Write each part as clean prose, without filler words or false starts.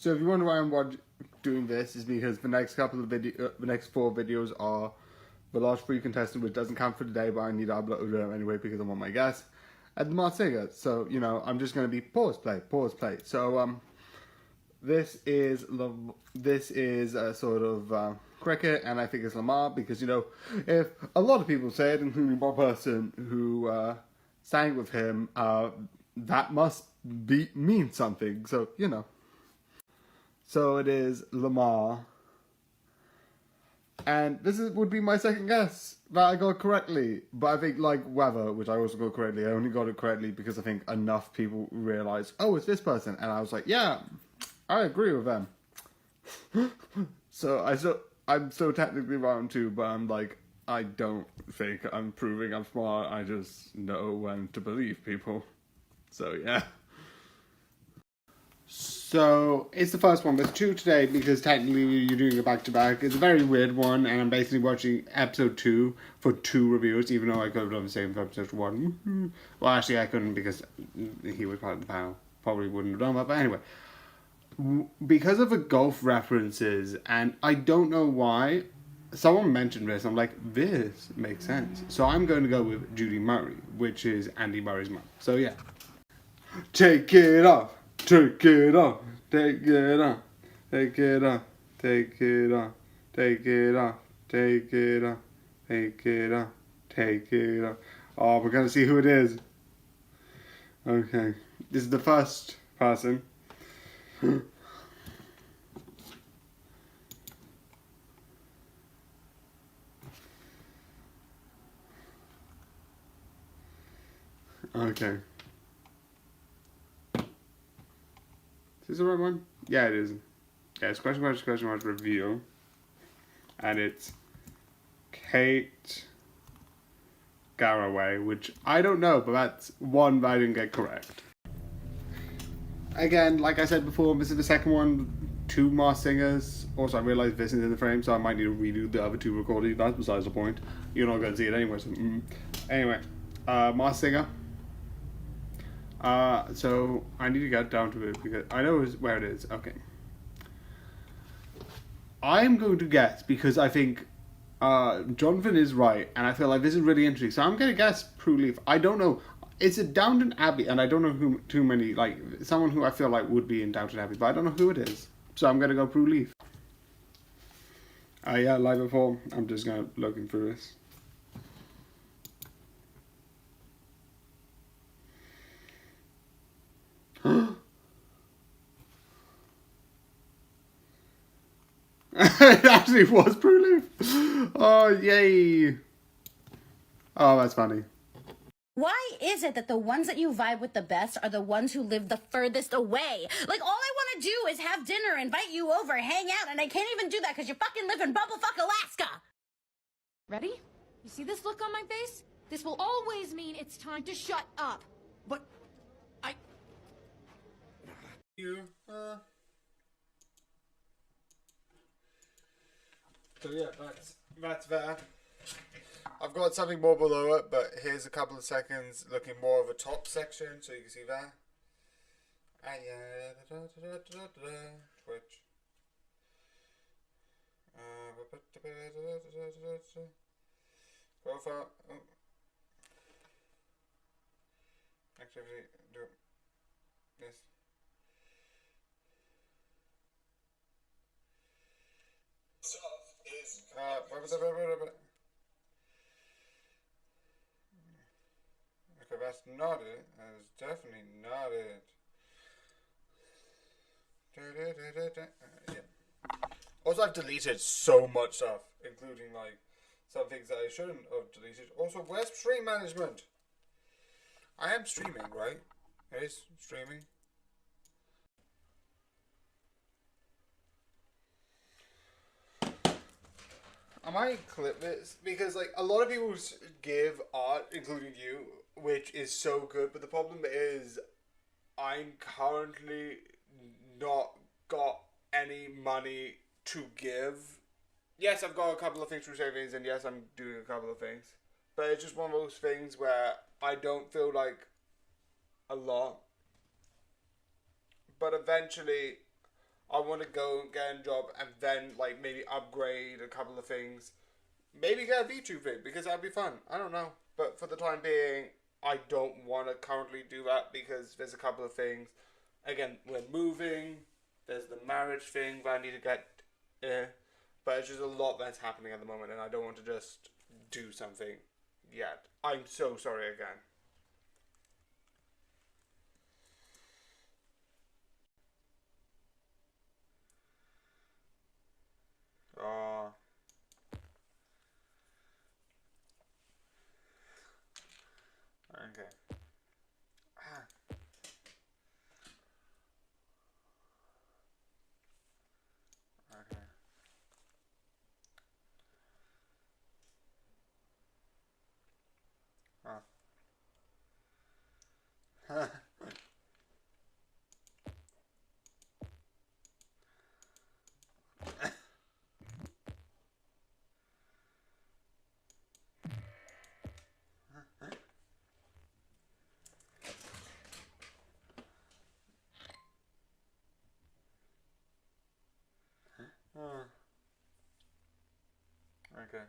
So if you wonder why I'm doing this, is because the next the next 4 videos are the last 3 contestant, which doesn't count for today, but I need to upload them anyway because I want my guess, and the Masked Singer. So I'm just going to be pause play. So this is a sort of cricket, and I think it's Lamar because if a lot of people say it, including one person who sang with him, that must mean something. So So it is Lamar. And this would be my second guess that I got correctly. But I think, like Weather, which I also got correctly, I only got it correctly because I think enough people realised, oh, it's this person. And I was like, yeah, I agree with them. I'm so technically wrong too, but I'm like, I don't think I'm proving I'm smart. I just know when to believe people. So, yeah. So, it's the first one. There's 2 today because technically you're doing a back-to-back. It's a very weird one, and I'm basically watching episode 2 for 2 reviews, even though I could have done the same for episode 1. Well, actually, I couldn't because he was part of the panel. Probably wouldn't have done that, but anyway. Because of the golf references, and I don't know why, someone mentioned this, I'm like, this makes sense. So I'm going to go with Judy Murray, which is Andy Murray's mum. So, yeah. Take it off. Take it off, take it off, take it off, take it off, take it off, take it off, take it off, take it off. Oh, we're gonna see who it is. Okay, this is the first person. Okay. Is this the right one? Yeah, it is. Yeah, it's question mark review. And it's Kate Garraway, which I don't know, but that's one that I didn't get correct. Again, like I said before, this is the second one. 2 Masked Singers. Also, I realised this is in the frame, so I might need to redo the other 2 recordings. That's besides the point. You're not going to see it anyway. So, Anyway, Masked Singer. So I need to get down to it because I know where it is. Okay. I'm going to guess because I think Jonathan is right, and I feel like this is really interesting. So I'm going to guess Prue Leith. I don't know. It's a Downton Abbey, and I don't know who too many, like, someone who I feel like would be in Downton Abbey, but I don't know who it is. So I'm going to go Prue Leith. Yeah, like before, I'm just going to looking through this. It actually was Prue Leith. Oh, yay. Oh, that's funny. Why is it that the ones that you vibe with the best are the ones who live the furthest away? Like, all I want to do is have dinner, invite you over, hang out, and I can't even do that because you fucking live in bumblefuck Alaska. Ready? You see this look on my face? This will always mean it's time to shut up. But So yeah, that's that. I've got something more below it, but here's a couple of seconds looking more of a top section, so you can see that. Twitch. Profile. Activity. Do this. Okay, that's not it. That is definitely not it. Yeah. Also, I've deleted so much stuff, including like some things that I shouldn't have deleted. Also, where's stream management? I am streaming, right? It is streaming. I might clip this because like a lot of people give art, including you, which is so good, but the problem is I'm currently not got any money to give. Yes, I've got a couple of things through savings, and yes, I'm doing a couple of things, but it's just one of those things where I don't feel like a lot, but eventually I want to go and get a job and then like maybe upgrade a couple of things. Maybe get a VTube thing because that'd be fun. I don't know. But for the time being, I don't want to currently do that because there's a couple of things. Again, we're moving. There's the marriage thing that I need to get. But it's just a lot that's happening at the moment and I don't want to just do something yet. I'm so sorry again. Oh. Okay. Okay. Oh. Okay.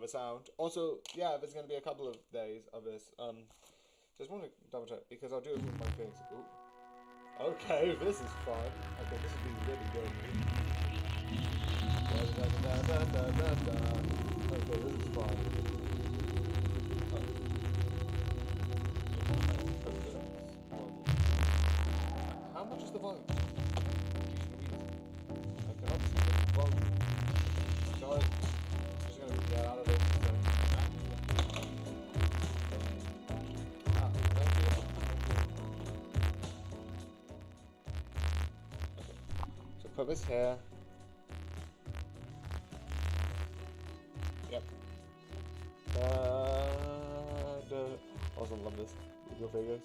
The sound. Also, yeah, there's going to be a couple of days of this. Just want to double check because I'll do it with my face. Ooh. Okay, this is fun. Okay, this will be really good. Okay, this is fun. How much is the volume? I cannot see the volume. Sorry. Get out of it. So put this here. Yep. Also love this. Your figures.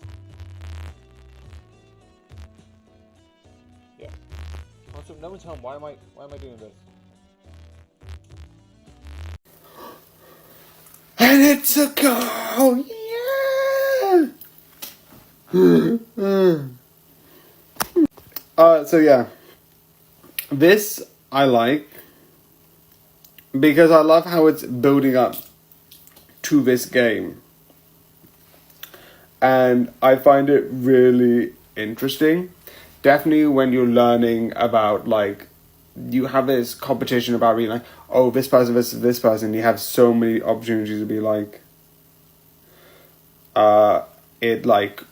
Yeah. Also, no one's home. Why am I doing this? And it's a goal! Yeah! So yeah. This I like because I love how it's building up to this game. And I find it really interesting. Definitely when you're learning about like you have this competition about being like, oh, this person versus this person. You have so many opportunities to be like, it like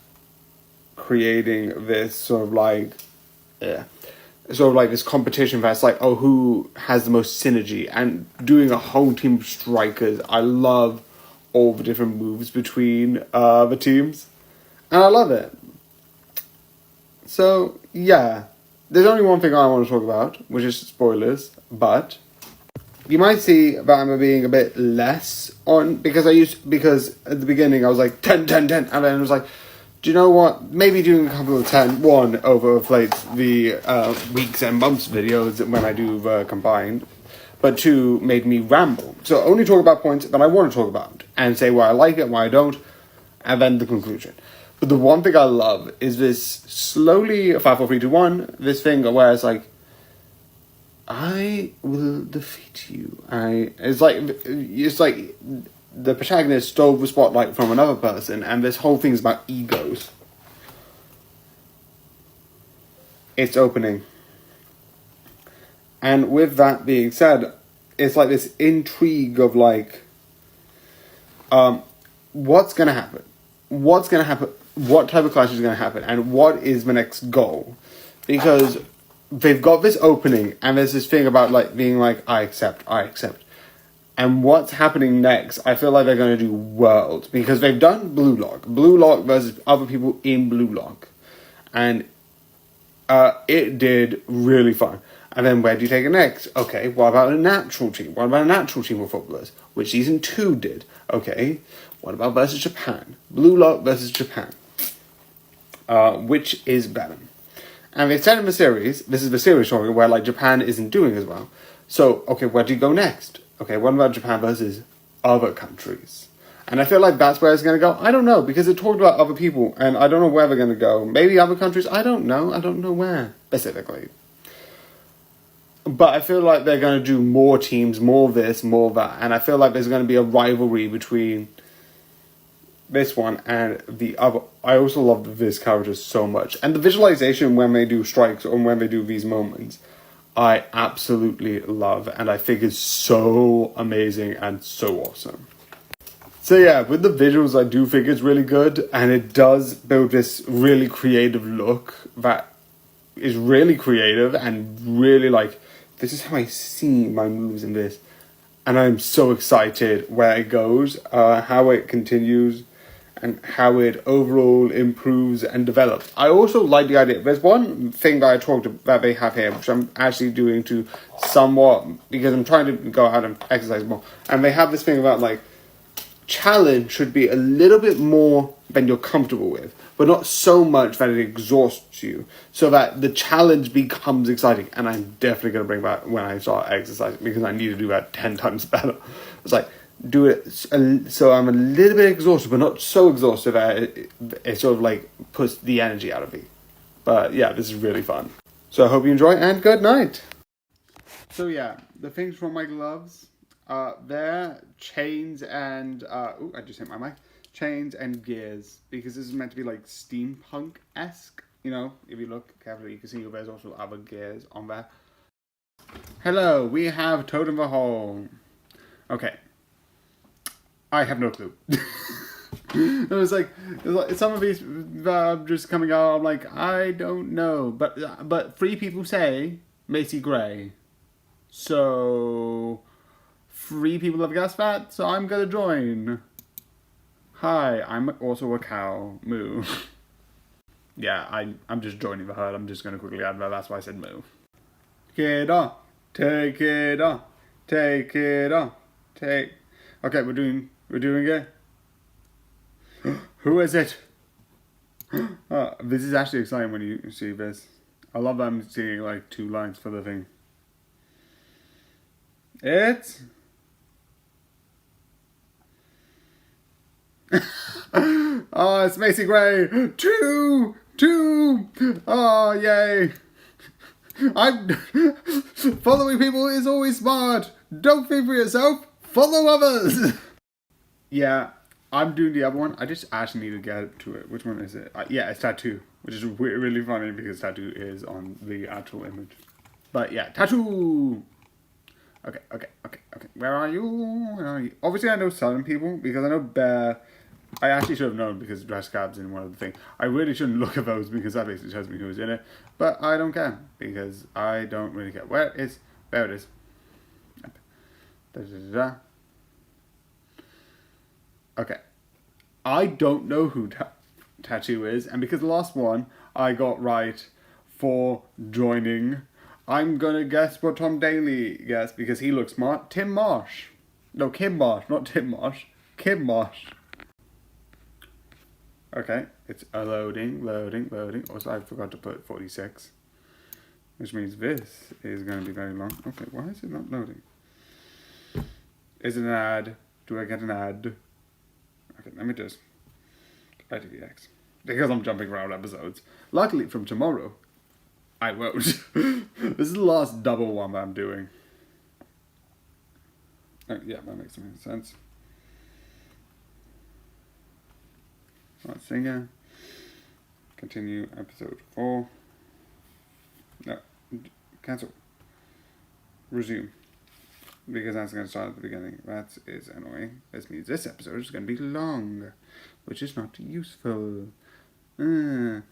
creating this sort of like, sort of like this competition that's like, oh, who has the most synergy and doing a whole team of strikers. I love all the different moves between the teams, and I love it. So yeah. There's only one thing I want to talk about, which is spoilers, but you might see that I'm being a bit less on, because at the beginning I was like 10, 10, 10, and then I was like, do you know what, maybe doing a couple of 10, one, overinflates the weeks and months videos when I do the combined, but two, made me ramble. So only talk about points that I want to talk about, and say why I like it, why I don't, and then the conclusion. But the one thing I love is this slowly 5, 4, 3, 2, 1. This thing where it's like, I will defeat you. It's like the protagonist stole the spotlight from another person, and this whole thing is about egos. It's opening, and with that being said, it's like this intrigue of like, what's gonna happen? What's gonna happen? What type of clash is going to happen, and what is the next goal? Because they've got this opening, and there's this thing about like being like, I accept. And what's happening next, I feel like they're going to do Worlds, because they've done Blue Lock versus other people in Blue Lock, and it did really fun. And then where do you take it next? Okay, what about a natural team? What about a natural team of footballers? Which season 2 did. Okay, what about versus Japan? Blue Lock versus Japan. Which is better? And they said in the series, this is the series story where like Japan isn't doing as well. So, okay, where do you go next? Okay, what about Japan versus other countries. And I feel like that's where it's going to go. I don't know, because it talked about other people, and I don't know where they're going to go. Maybe other countries, I don't know. I don't know where, specifically. But I feel like they're going to do more teams, more this, more that. And I feel like there's going to be a rivalry between this one and the other. I also love this character so much. And the visualization when they do strikes or when they do these moments, I absolutely love. And I think it's so amazing and so awesome. So yeah, with the visuals, I do think it's really good. And it does build this really creative look that is really creative and really like, this is how I see my moves in this. And I'm so excited where it goes, how it continues, and how it overall improves and develops. I also like the idea. There's one thing that I talked about that they have here, which I'm actually doing to somewhat, because I'm trying to go out and exercise more. And they have this thing about like, challenge should be a little bit more than you're comfortable with, but not so much that it exhausts you, so that the challenge becomes exciting. And I'm definitely going to bring that when I start exercising, because I need to do that 10 times better. It's like, do it so I'm a little bit exhausted, but not so exhausted that it sort of like puts the energy out of me. But yeah, this is really fun. So I hope you enjoy, and good night. So yeah, the things from my gloves, they're chains and, ooh, I just hit my mic. Chains and gears, because this is meant to be like steampunk-esque. You know, if you look carefully, you can see there's also other gears on there. Hello, we have Totem the Hole. Okay. I have no clue. It was like some of these just coming out, I'm like, I don't know. But 3 people say Macy Gray. So 3 people have guessed that, so I'm gonna join. Hi, I'm also a cow. Moo. Yeah, I'm just joining the herd. I'm just gonna quickly add that. That's why I said moo. Take it off. Take it off. Take it off. Take. Okay, we're doing it. Who is it? This is actually exciting when you see this. I love that I'm seeing like 2 lines for the thing. It's... Oh, it's Macy Gray. 2! Oh, yay. Following people is always smart. Don't think for yourself. Follow others. Yeah, I'm doing the other one. I just actually need to get to it. Which one is it? Yeah, it's Tattoo, which is really funny because Tattoo is on the actual image. But yeah, Tattoo. Okay. Where are you? Obviously, I know some people because I know Bear. I actually should have known because Dress Cab's in one of the things. I really shouldn't look at those because that basically tells me who's in it. But I don't care because I don't really care. Where is... There it is. Okay. I don't know who Tattoo is. And because the last one I got right for joining, I'm going to guess what Tom Daly guessed because he looks smart. Tim Marsh. No, Kim Marsh. Not Tim Marsh. Kim Marsh. Okay, it's loading. Also, I forgot to put 46. Which means this is going to be very long. Okay, why is it not loading? Is it an ad? Do I get an ad? Okay, let me just... ITVX. Because I'm jumping around episodes. Luckily, from tomorrow, I won't. This is the last double one that I'm doing. Oh, yeah, that makes some sense. Right, singer. Continue episode 4. No, cancel. Resume. Because that's going to start at the beginning. That is annoying. This means this episode is going to be long, which is not useful. Can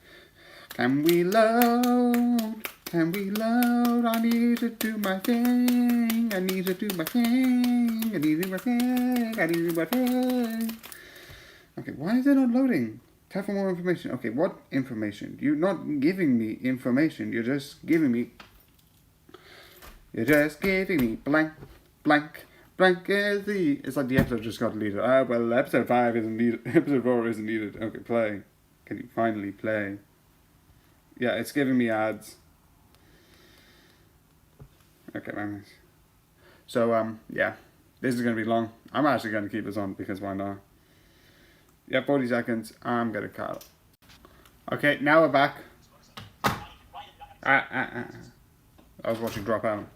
we load? Can we load? I need to do my thing. I need to do my thing. I need to do my thing. I need to do my thing. Okay, why is it not loading? Tap for more information. Okay, what information? You're not giving me information. You're just giving me... You're just giving me blank is the... It's like the episode just got deleted. Well, episode 5 isn't needed. Episode 4 isn't needed. Okay, play. Can you finally play? Yeah, it's giving me ads. Okay, man. So, yeah. This is going to be long. I'm actually going to keep this on because why not? Yeah, 40 seconds. I'm going to cut. Okay, now we're back. I was watching Drop Out.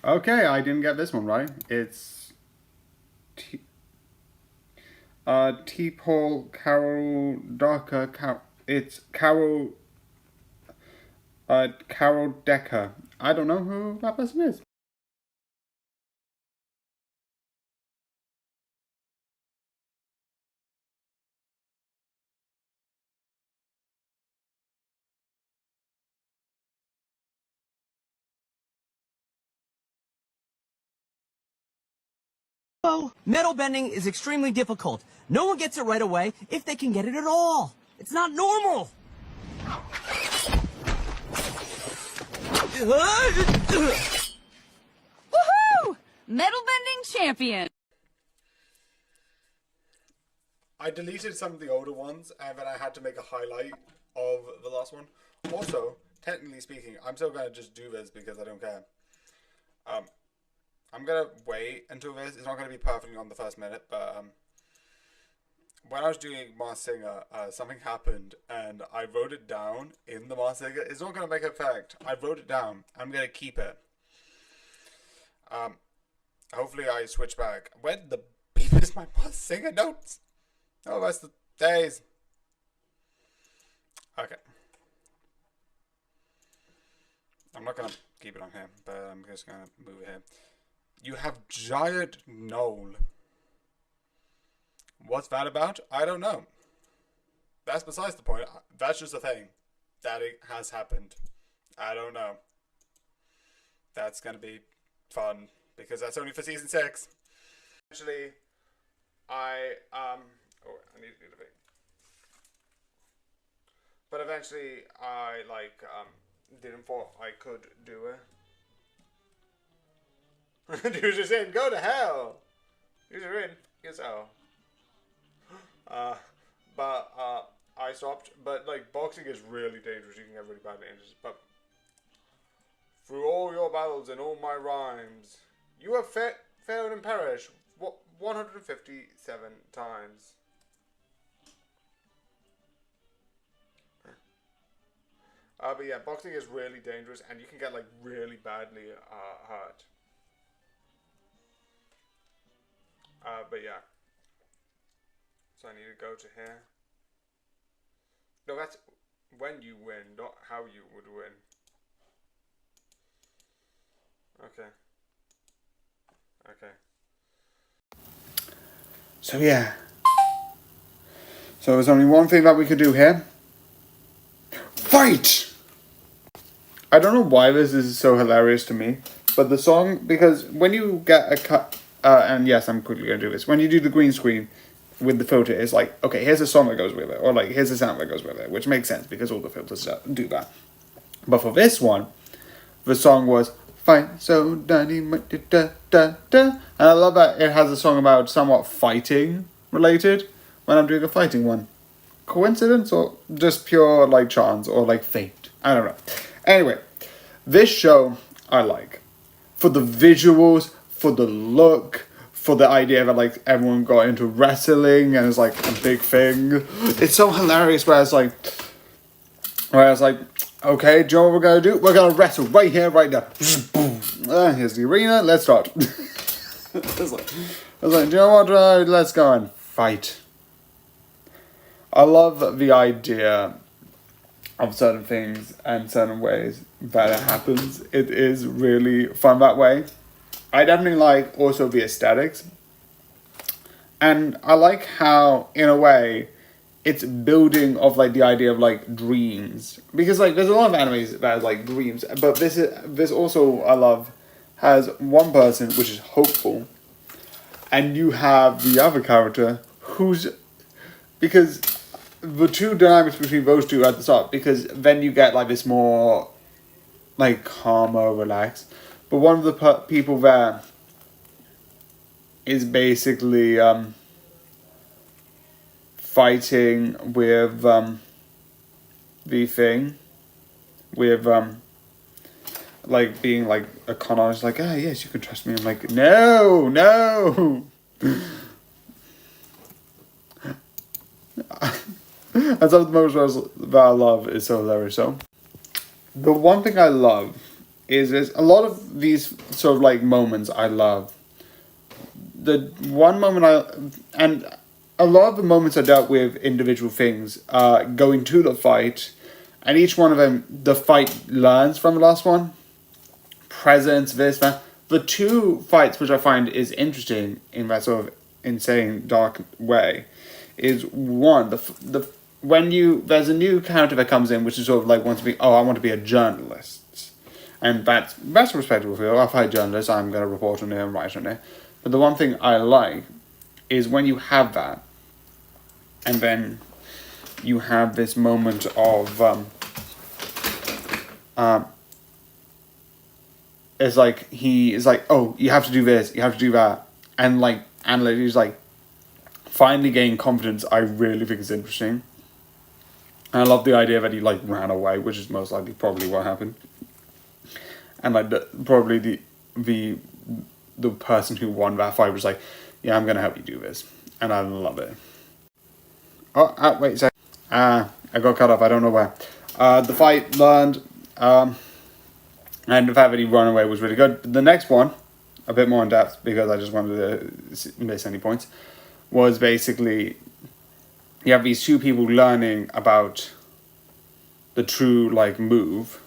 Okay, I didn't get this one right. It's T-Paul Carol Darker. It's Carol Decker. I don't know who that person is. Metal bending is extremely difficult. No one gets it right away if they can get it at all. It's not normal. Woohoo! Metal bending champion. I deleted some of the older ones and then I had to make a highlight of the last one. Also, technically speaking, I'm still going to just do this because I don't care. I'm going to wait until this. It's not going to be perfectly on the first minute, but when I was doing Mars Singer, something happened and I wrote it down in the Mars Singer. It's not going to make effect. I wrote it down. I'm going to keep it. Hopefully I switch back. Where the beep is my Mars Singer notes? Oh, that's the days. Okay. I'm not going to keep it on here, but I'm just going to move it here. You have Giant Knoll. What's that about? I don't know. That's besides the point. That's just a thing. That it has happened. I don't know. That's going to be fun. Because that's only for season 6. Actually, I need to do the thing. But eventually, I, didn't thought I could do it. Dude's just in, go to hell! You're in, yourself. But I stopped. But, boxing is really dangerous. You can get really badly injured. But through all your battles and all my rhymes, you have failed and perished 157 times. But yeah, boxing is really dangerous, and you can get really badly hurt. But yeah. So I need to go to here. No, that's when you win, not how you would win. Okay. Okay. So yeah. So there's only one thing that we could do here. Fight! I don't know why this is so hilarious to me, but the song, because when you get a cut, and yes, I'm quickly going to do this, when you do the green screen with the filter, it's like, okay, here's a song that goes with it, or here's a sound that goes with it, which makes sense because all the filters do that. But for this one, the song was Fight So Dirty, da da da, and I love that it has a song about somewhat fighting related when I'm doing a fighting one. Coincidence or just pure chance or fate? I don't know. Anyway, this show I like for the visuals, for the look, for the idea that everyone got into wrestling and it's a big thing. It's so hilarious. Where it's okay, do you know what we're gonna do? We're gonna wrestle right here, right now. Here's the arena. Let's start. I was like, do you know what? Let's go and fight. I love the idea of certain things and certain ways that it happens. It is really fun that way. I definitely like also the aesthetics. And I like how, in a way, it's building of the idea of dreams. Because there's a lot of animes that has dreams. But this also, I love, has one person which is hopeful. And you have the other character who's... Because the two dynamics between those two at the start, because then you get this more calmer, relaxed. But one of the people there is basically fighting with the thing with like being like a con artist, like, ah, yes, you can trust me. I'm like, no, no. And some of the moments that I love is so hilarious. So, the one thing I love is a lot of these sort of like moments I love. The one moment and a lot of the moments I dealt with individual things, going to the fight, and each one of them, the fight learns from the last one. Presence, this, that. The two fights which I find is interesting in that sort of insane, dark way is one, there's a new character that comes in which is sort of like wants to be, I want to be a journalist. And that's a respectable field. I'll fight journalists, I'm going to report on it and write on it. But the one thing I like is when you have that, and then you have this moment of, it's like, he is like, oh, you have to do this, you have to do that. And like, he's like, finally gaining confidence, I really think is interesting. And I love the idea that he like ran away, which is most likely probably what happened. And like probably the person who won that fight was like, yeah, I'm gonna help you do this. And I love it. Oh, wait a sec. I got cut off, I don't know where. The fight learned, and the fact that he ran away was really good. The next one, a bit more in depth, because I just wanted to miss any points, was basically, you have these two people learning about the true, like, move,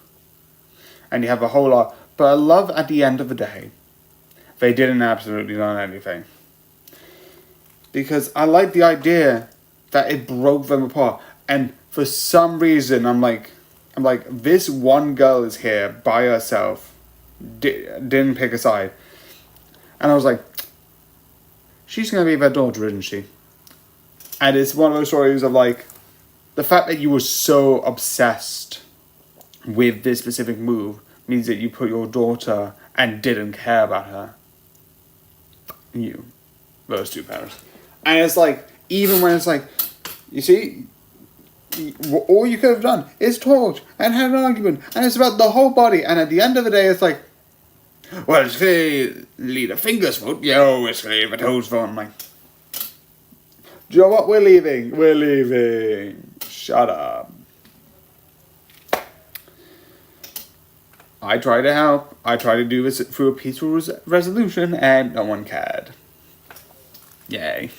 and you have a whole lot, but I love at the end of the day, they didn't absolutely learn anything. Because I like the idea that it broke them apart, and for some reason, I'm like, this one girl is here by herself, didn't pick a side, and I was like, she's going to be their daughter, isn't she? And it's one of those stories of like, the fact that you were so obsessed with this specific move means that you put your daughter and didn't care about her. Those two parents. And it's like, even when it's like, you see, all you could have done is talked and had an argument, and it's about the whole body, and at the end of the day, it's like, well, it's clearly the fingers' fault. Yo, it's clearly the toes' fault. I'm like, do you know what? We're leaving. We're leaving. Shut up. I try to help. I try to do this through a peaceful resolution, and no one cared. Yay.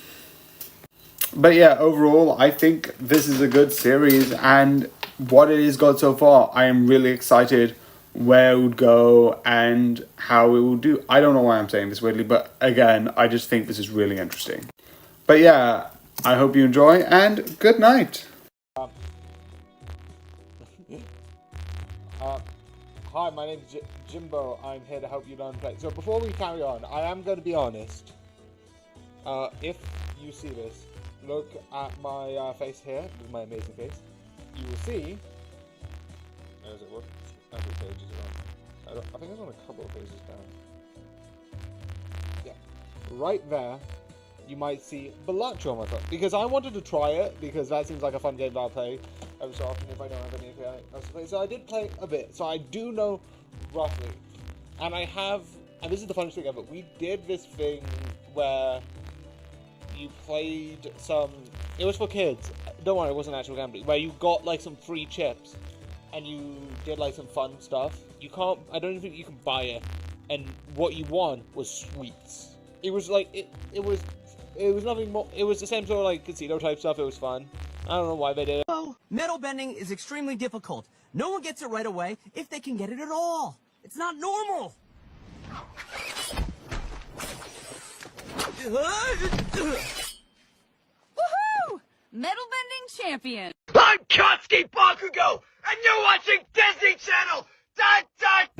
But yeah, overall, I think this is a good series, and what it has got so far, I am really excited where it would go and how it will do. I don't know why I'm saying this weirdly, but again, I just think this is really interesting. But yeah, I hope you enjoy, and good night. Hi, my name's Jimbo. I'm here to help you learn play. So before we carry on, I am going to be honest. If you see this, look at my face here. This is my amazing face. You will see. Does it work? How many pages are on? I think it's on a couple of pages down. Yeah, right there. You might see Balatro on my phone, because I wanted to try it, because that seems like a fun game that I'll play every so often if I don't have any else to play. So I did play a bit, so I do know roughly. And I have, and this is the funniest thing ever, we did this thing where you played some, it was for kids, don't worry, it wasn't actual gambling, where you got like some free chips, and you did like some fun stuff. You can't, I don't even think you can buy it, and what you won was sweets. It was like, it was nothing more, it was the same sort of like casino type stuff. It was fun. I don't know why they did it. Oh, metal bending is extremely difficult. No one gets it right away if they can get it at all. It's not normal. Woohoo! Metal bending champion. I'm Katsuki Bakugo, and you're watching Disney Channel!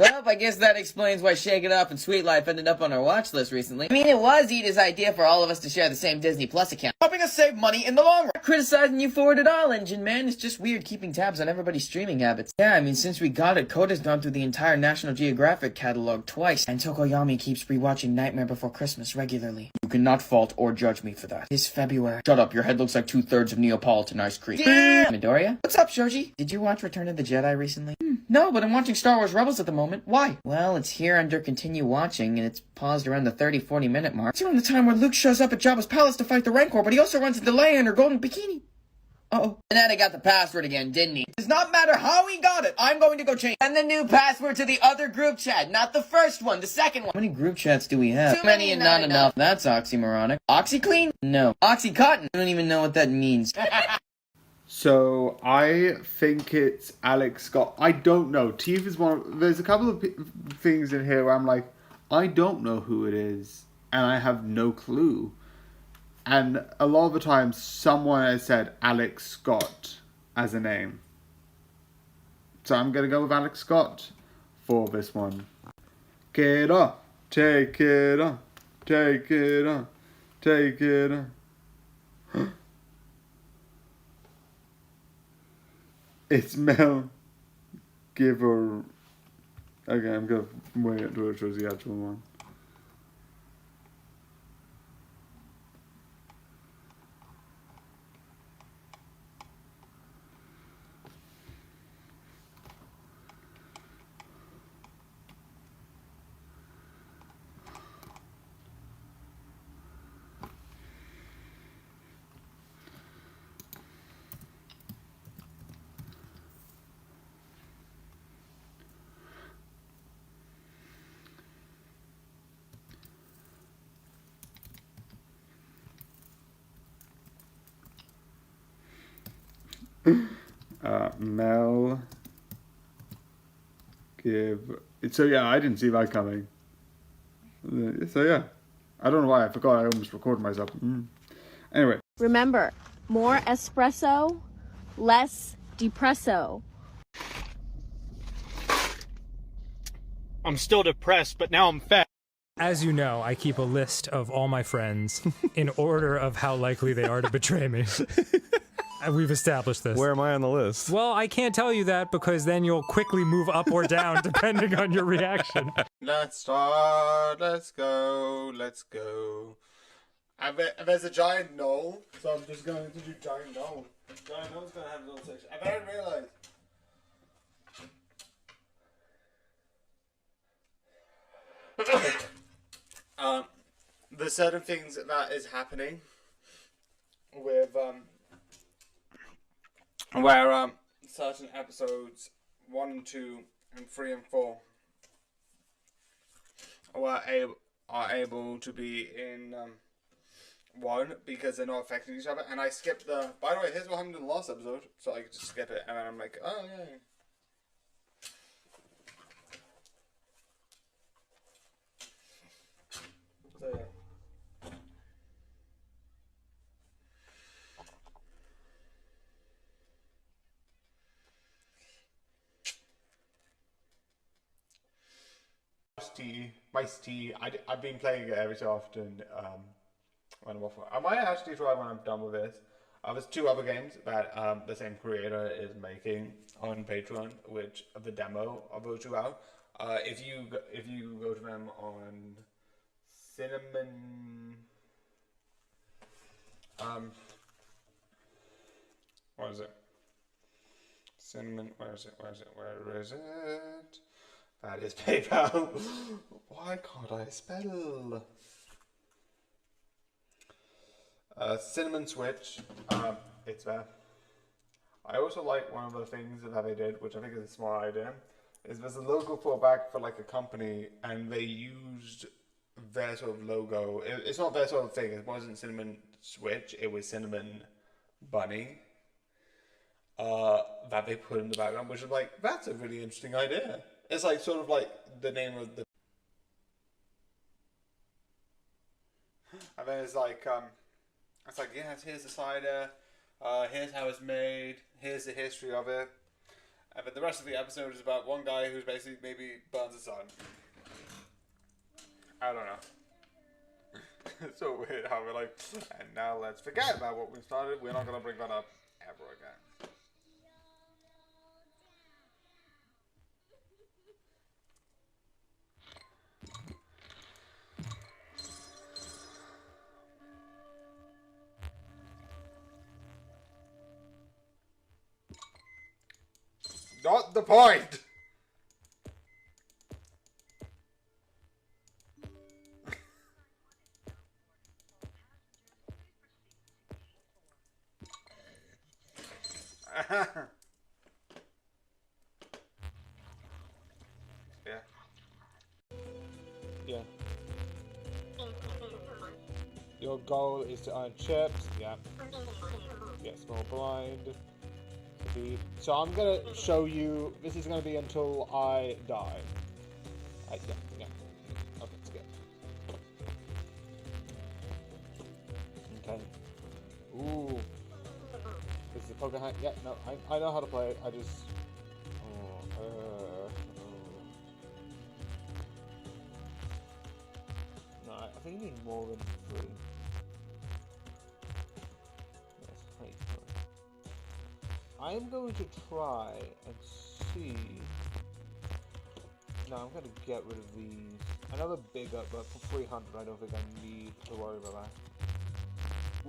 Well, I guess that explains why Shake It Up and Sweet Life ended up on our watch list recently. I mean, it was Ida's idea for all of us to share the same Disney Plus account, helping us save money in the long run. Not criticizing you for it at all, Engine Man. It's just weird keeping tabs on everybody's streaming habits. Yeah, I mean, since we got it, Coda's gone through the entire National Geographic catalog twice, and Tokoyami keeps rewatching Nightmare Before Christmas regularly. You cannot fault or judge me for that. It's February. Shut up, your head looks like 2/3 of Neapolitan ice cream. Damn! Midoriya? What's up, Shoji? Did you watch Return of the Jedi recently? No, but I'm watching Star Wars Rebels at the moment. Why? Well, it's here under continue watching, and it's paused around the 30-40 minute mark. It's around the time where Luke shows up at Jabba's palace to fight the Rancor, but he also runs into Leia in her golden bikini. Uh-oh. And then I got the password again, didn't he? It does not matter how he got it. I'm going to go change. And the new password to the other group chat. Not the first one, the second one. How many group chats do we have? Too many and not enough. That's oxymoronic. OxyClean? No. Oxycontin? I don't even know what that means. So I think it's Alex Scott. I don't know. Teeth is one. There's a couple of things in here where I'm like, I don't know who it is, and I have no clue. And a lot of the times, someone has said Alex Scott as a name. So I'm gonna go with Alex Scott for this one. Get up, take it up, take it up, take it up. It's Mel Giver. Okay, I'm gonna wait until it shows the actual one. Mel give. So yeah, I didn't see that coming. So yeah, I don't know why I forgot. I almost recorded myself. Anyway. Remember, more espresso, less depresso. I'm still depressed, but now I'm fat. As you know, I keep a list of all my friends in order of how likely they are to betray me. We've established this. Where am I on the list? Well, I can't tell you that because then you'll quickly move up or down depending on your reaction. Let's start. Let's go. Let's go. And there's a giant knoll, so I'm just going to do giant knoll. Giant knoll's going to have a little section. And then I realised there's certain things that is happening with where certain episodes 1 and 2 and 3 and 4 are able to be in one because they're not affecting each other, and I skipped the. By the way, here's what happened in the last episode, so I could just skip it, and then I'm like, oh yeah. So yeah. Iced tea. I've been playing it every so often. When I'm off. I might actually try when I'm done with this. There's 2 other games that the same creator is making on Patreon, which the demo of those 2 out. If you go to them on Cinnamon, what is it? Cinnamon. Where is it? Where is it? That is PayPal. Why can't I spell? Cinnamon Switch. It's there. I also like one of the things that they did, which I think is a smart idea, is there's a logo pullback for like a company, and they used their sort of logo. It's not their sort of thing. It wasn't Cinnamon Switch. It was Cinnamon Bunny. That they put in the background, which is like, that's a really interesting idea. It's like sort of like the name of the. And then it's like yes, here's the cider. Here's how it's made. Here's the history of it. And then the rest of the episode is about one guy who's basically maybe burns his son. I don't know. It's so weird how we're like, and now let's forget about what we started. We're not going to bring that up ever again. Not the point! Yeah. Yeah. Your goal is to earn chips. Yeah. Get small blind. So I'm gonna show you. This is gonna be until I die. Yeah. Okay, it's good. Okay. Ooh. This is a poker hand. Yeah, no, I know how to play it. I just. No, I think you need more than 3. Yes, 3. I am going to try and see. No, I'm going to get rid of these. Another bigger, but for 300, I don't think I need to worry about that.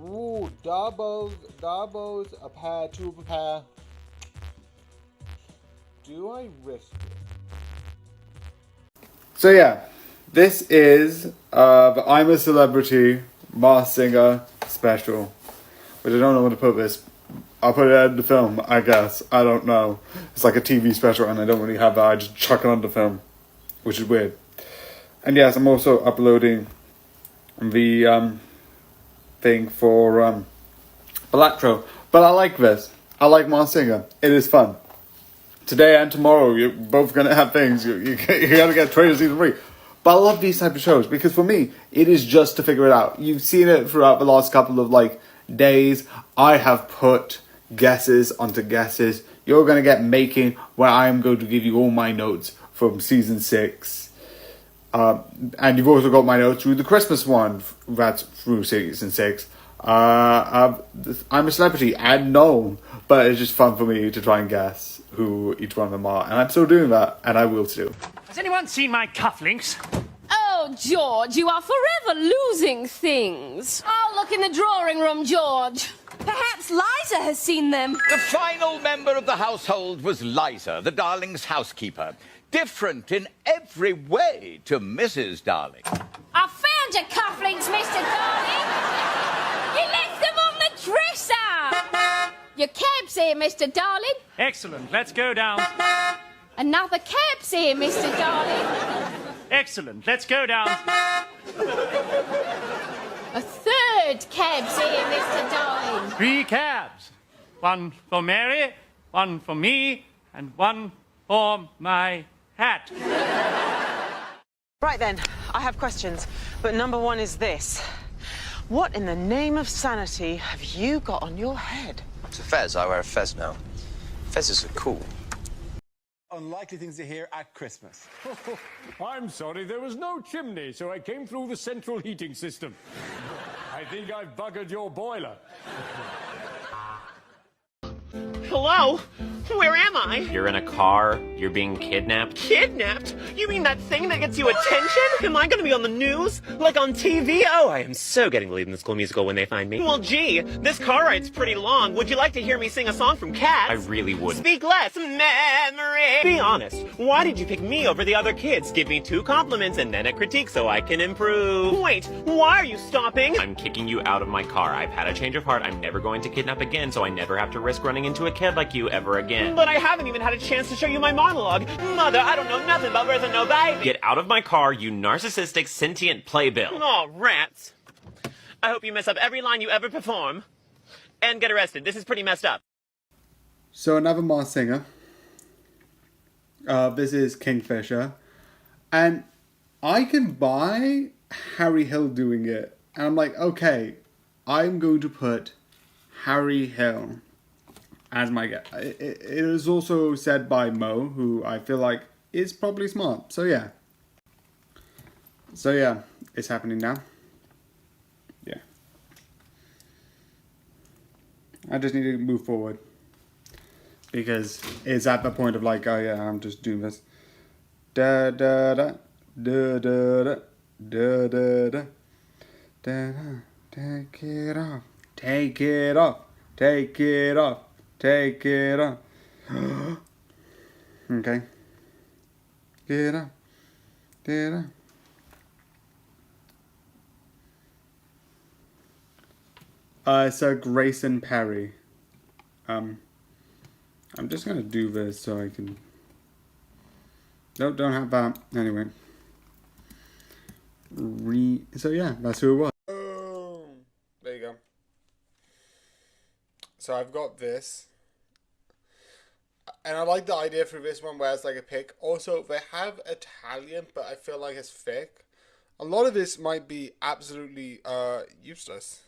Ooh, doubles, a pair, 2 of a pair. Do I risk it? So yeah, this is the I'm a Celebrity Masked Singer special, which I don't know when to put this. I'll put it in the film, I guess. I don't know. It's like a TV special and I don't really have that. I just chuck it on the film, which is weird. And yes, I'm also uploading the thing for Balatro. But I like this. I like Masked Singer. It is fun. Today and tomorrow, you're both going to have things. You got to get Trader Season 3. But I love these type of shows because for me, it is just to figure it out. You've seen it throughout the last couple of days. I have put guesses onto guesses. You're going to get making, where I am going to give you all my notes from Season 6. And you've also got my notes through the Christmas one. That's through Season 6. I'm a Celebrity and known, but it's just fun for me to try and guess who each one of them are. And I'm still doing that, and I will too. Has anyone seen my cufflinks? Oh, George, you are forever losing things. I'll look in the drawing room, George. Perhaps Liza has seen them. The final member of the household was Liza, the Darlings' housekeeper. Different in every way to Mrs. Darling. I found your cufflinks, Mr. Darling. You left them on the dresser. Your cab's here, Mr. Darling. Excellent. Let's go down. Another cab's here, Mr. Darling. Excellent. Let's go down. A third cab's here, Mr. Darling. 3 cabs. 1 for Mary, 1 for me, and 1 for my hat. Right then, I have questions, but number 1 is this. What in the name of sanity have you got on your head? It's a fez. I wear a fez now. Fezzes are cool. Unlikely things to hear at Christmas. I'm sorry, there was no chimney, so I came through the central heating system. I think I've buggered your boiler. Hello? Where am I? You're in a car. You're being kidnapped. Kidnapped? You mean that thing that gets you attention? Am I gonna be on the news? Like on TV? Oh, I am so getting the lead in the School Musical when they find me. Well, gee, this car ride's pretty long. Would you like to hear me sing a song from Cats? I really wouldn't. Speak less. Memory. Be honest. Why did you pick me over the other kids? Give me 2 compliments and then a critique so I can improve. Wait, why are you stopping? I'm kicking you out of my car. I've had a change of heart. I'm never going to kidnap again, so I never have to risk running into a kid like you ever again. But I haven't even had a chance to show you my monologue. Mother, I don't know nothing about birth and no baby. Get out of my car, you narcissistic, sentient playbill. Oh, rats. I hope you mess up every line you ever perform. And get arrested. This is pretty messed up. So another Masked Singer. This is Kingfisher. And I can buy Harry Hill doing it. And I'm like, okay, I'm going to put Harry Hill. as my guess. It is also said by Mo, who I feel like is probably smart. So yeah. So yeah, it's happening now. Yeah. I just need to move forward. Because it's at the point of like, oh yeah, I'm just doing this. Da da da da da da da da da da. Take it off. Take it off. Take it off. Take it off. Okay. Get up. Get up. So Grayson Perry. I'm just gonna do this so I can. Nope, don't have that. Anyway. So yeah, that's who it was. There you go. So I've got this. And I like the idea for this one where it's like a pick. Also, they have Italian, but I feel like it's fake. A lot of this might be absolutely useless.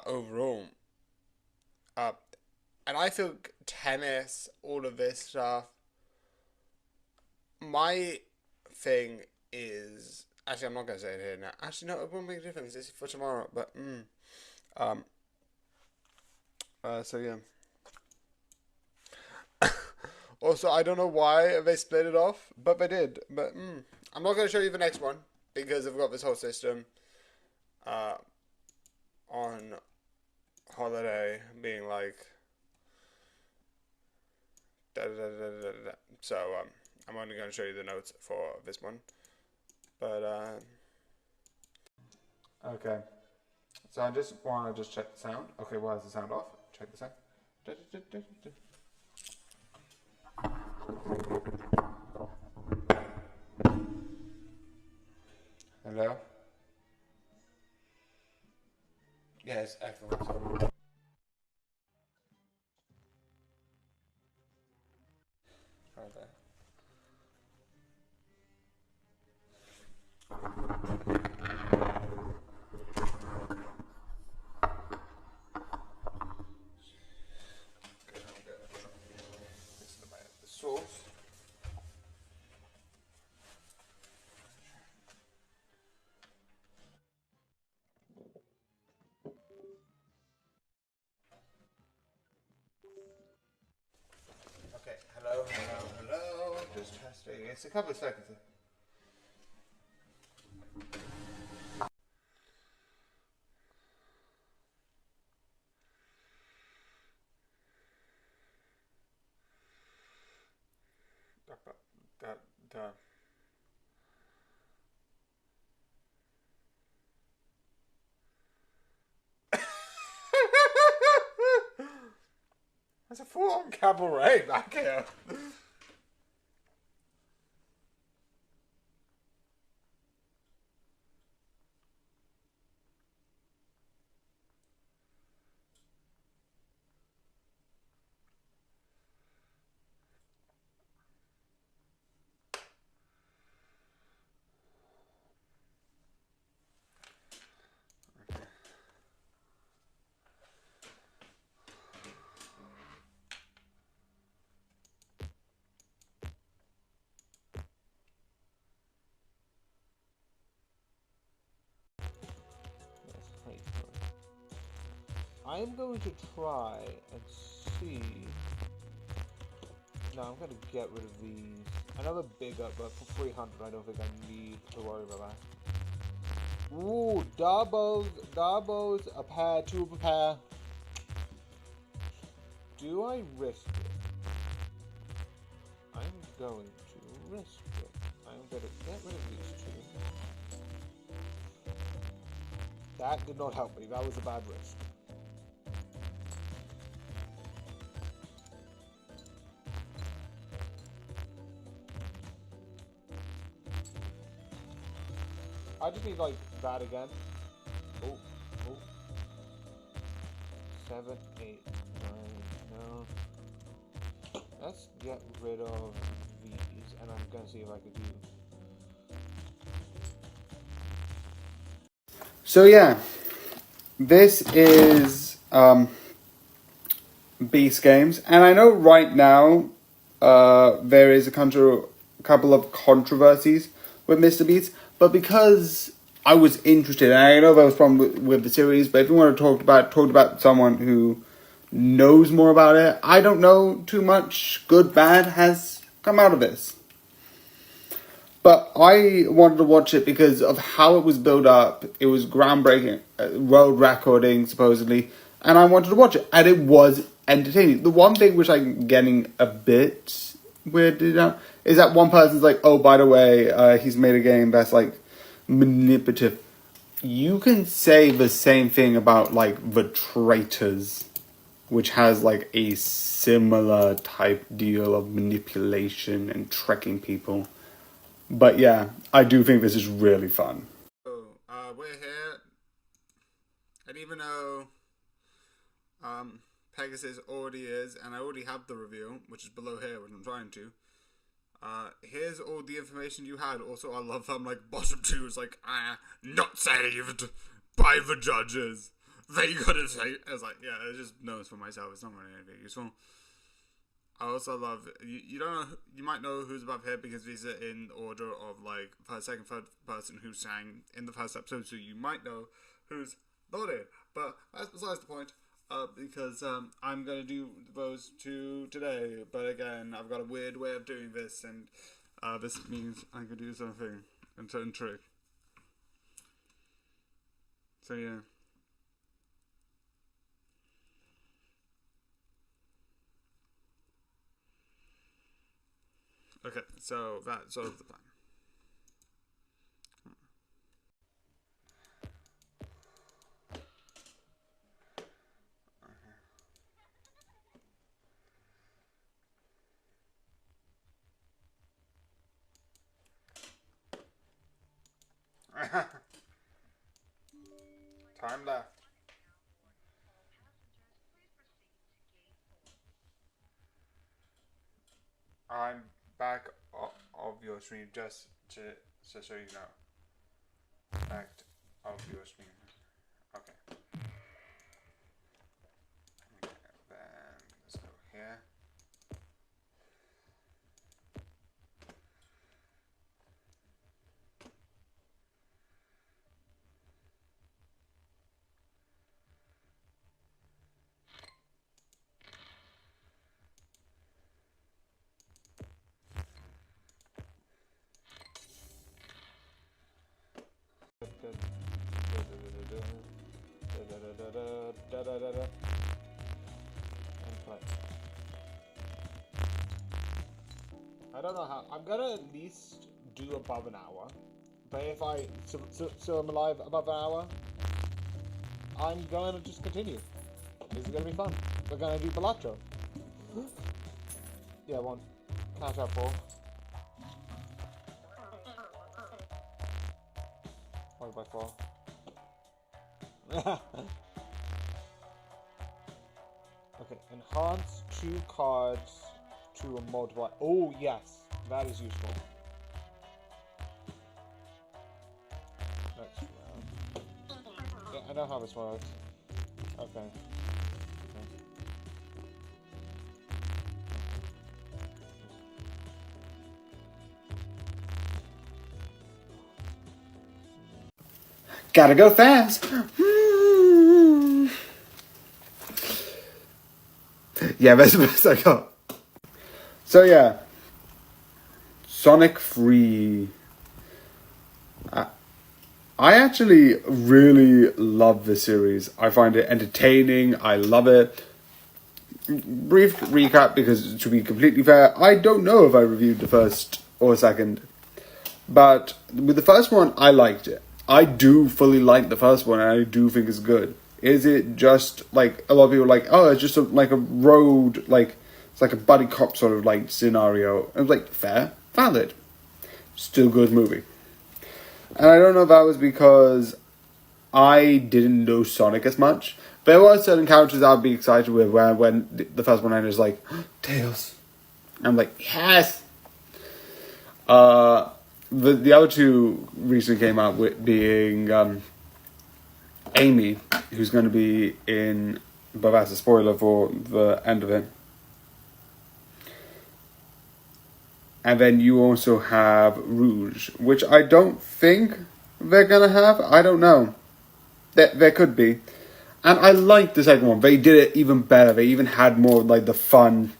Overall. And I feel tennis, all of this stuff. My thing is... Actually, I'm not going to say it here now. Actually, no, it won't make a difference. It's for tomorrow, but... so, yeah. Also, I don't know why they split it off, but they did. But I'm not going to show you the next one because I've got this whole system on holiday being like da, da, da, da, da, da. So I'm only going to show you the notes for this one. But okay. So I just want to check the sound. Okay, why is the sound off? Check the sound. Da, da, da, da, da. Hello? Yes, excellent. Right there. Sauce. Okay, hello. Just testing. It's a couple of seconds. That's a full-on cabaret back here. I'm going to try and see. No, I'm going to get rid of these. Another big up, but for 300, I don't think I need to worry about that. Ooh, doubles, a pair, two of a pair. Do I risk it? I'm going to risk it. I'm going to get rid of these two. That did not help me. That was a bad risk. I just need like that again. Oh. 7, 8, 9, no. Let's get rid of these, and I'm gonna see if I can do. So yeah, this is Beast games, and I know right now there is a couple of controversies with Mr. Beast, but because I was interested, and I know there was a problem with the series, but if you want to talk about someone who knows more about it, I don't know too much good, bad has come out of this. But I wanted to watch it because of how it was built up. It was groundbreaking, world recording, supposedly. And I wanted to watch it. And it was entertaining. The one thing which I'm getting a bit weirded out is that one person's like, oh, by the way, he's made a game that's, like, manipulative. You can say the same thing about, like, The Traitors, which has, like, a similar type deal of manipulation and tricking people. But yeah, I do think this is really fun. We're here, and even though Pegasus already is, and I already have the review, which is below here when I'm trying to, here's all the information you had. Also, I love how like bottom 2 is like, not saved by the judges. They couldn't say. I was like, yeah, it's just notes for myself. It's not really anything useful. I also love, you don't know, you might know who's above here because these are in order of like first, second, third person who sang in the first episode, so you might know who's not in. But that's besides the point, because I'm going to do those 2 today, but again, I've got a weird way of doing this, and this means I can do something, a certain trick. So yeah. Okay, so that's sort of the plan. Time left. I'm back of your stream just so you know. Back of your stream. Okay. Then let's go here. I don't know how. I'm gonna at least do above an hour. But if so I'm alive above an hour, I'm gonna just continue. This is gonna be fun. We're gonna do Balatro. Yeah, 1. Count out 4. 1 by 4. Okay, enhance 2 cards to a multiply. Oh, yes, that is useful. Next round. Yeah, I know how this works. Okay. Gotta go fast. Yeah, that's the best I got. So yeah, Sonic 3. I actually really love this series. I find it entertaining. I love it. Brief recap, because to be completely fair, I don't know if I reviewed the first or second. But with the first one, I liked it. I do fully like the first one, and I do think it's good. Is it just, like, a lot of people are like, oh, it's just like a road, like, it's like a buddy cop sort of, like, scenario. I was like, fair, valid. Still good movie. And I don't know if that was because I didn't know Sonic as much. There were certain characters I'd be excited with when the first one ended, is like, Tails. I'm like, yes! The other 2 recently came out with being Amy, who's going to be in but that's a spoiler for the end of it. And then you also have Rouge, which I don't think they're gonna have. I don't know. There could be. And I liked the second one. They did it even better. They even had more like the fun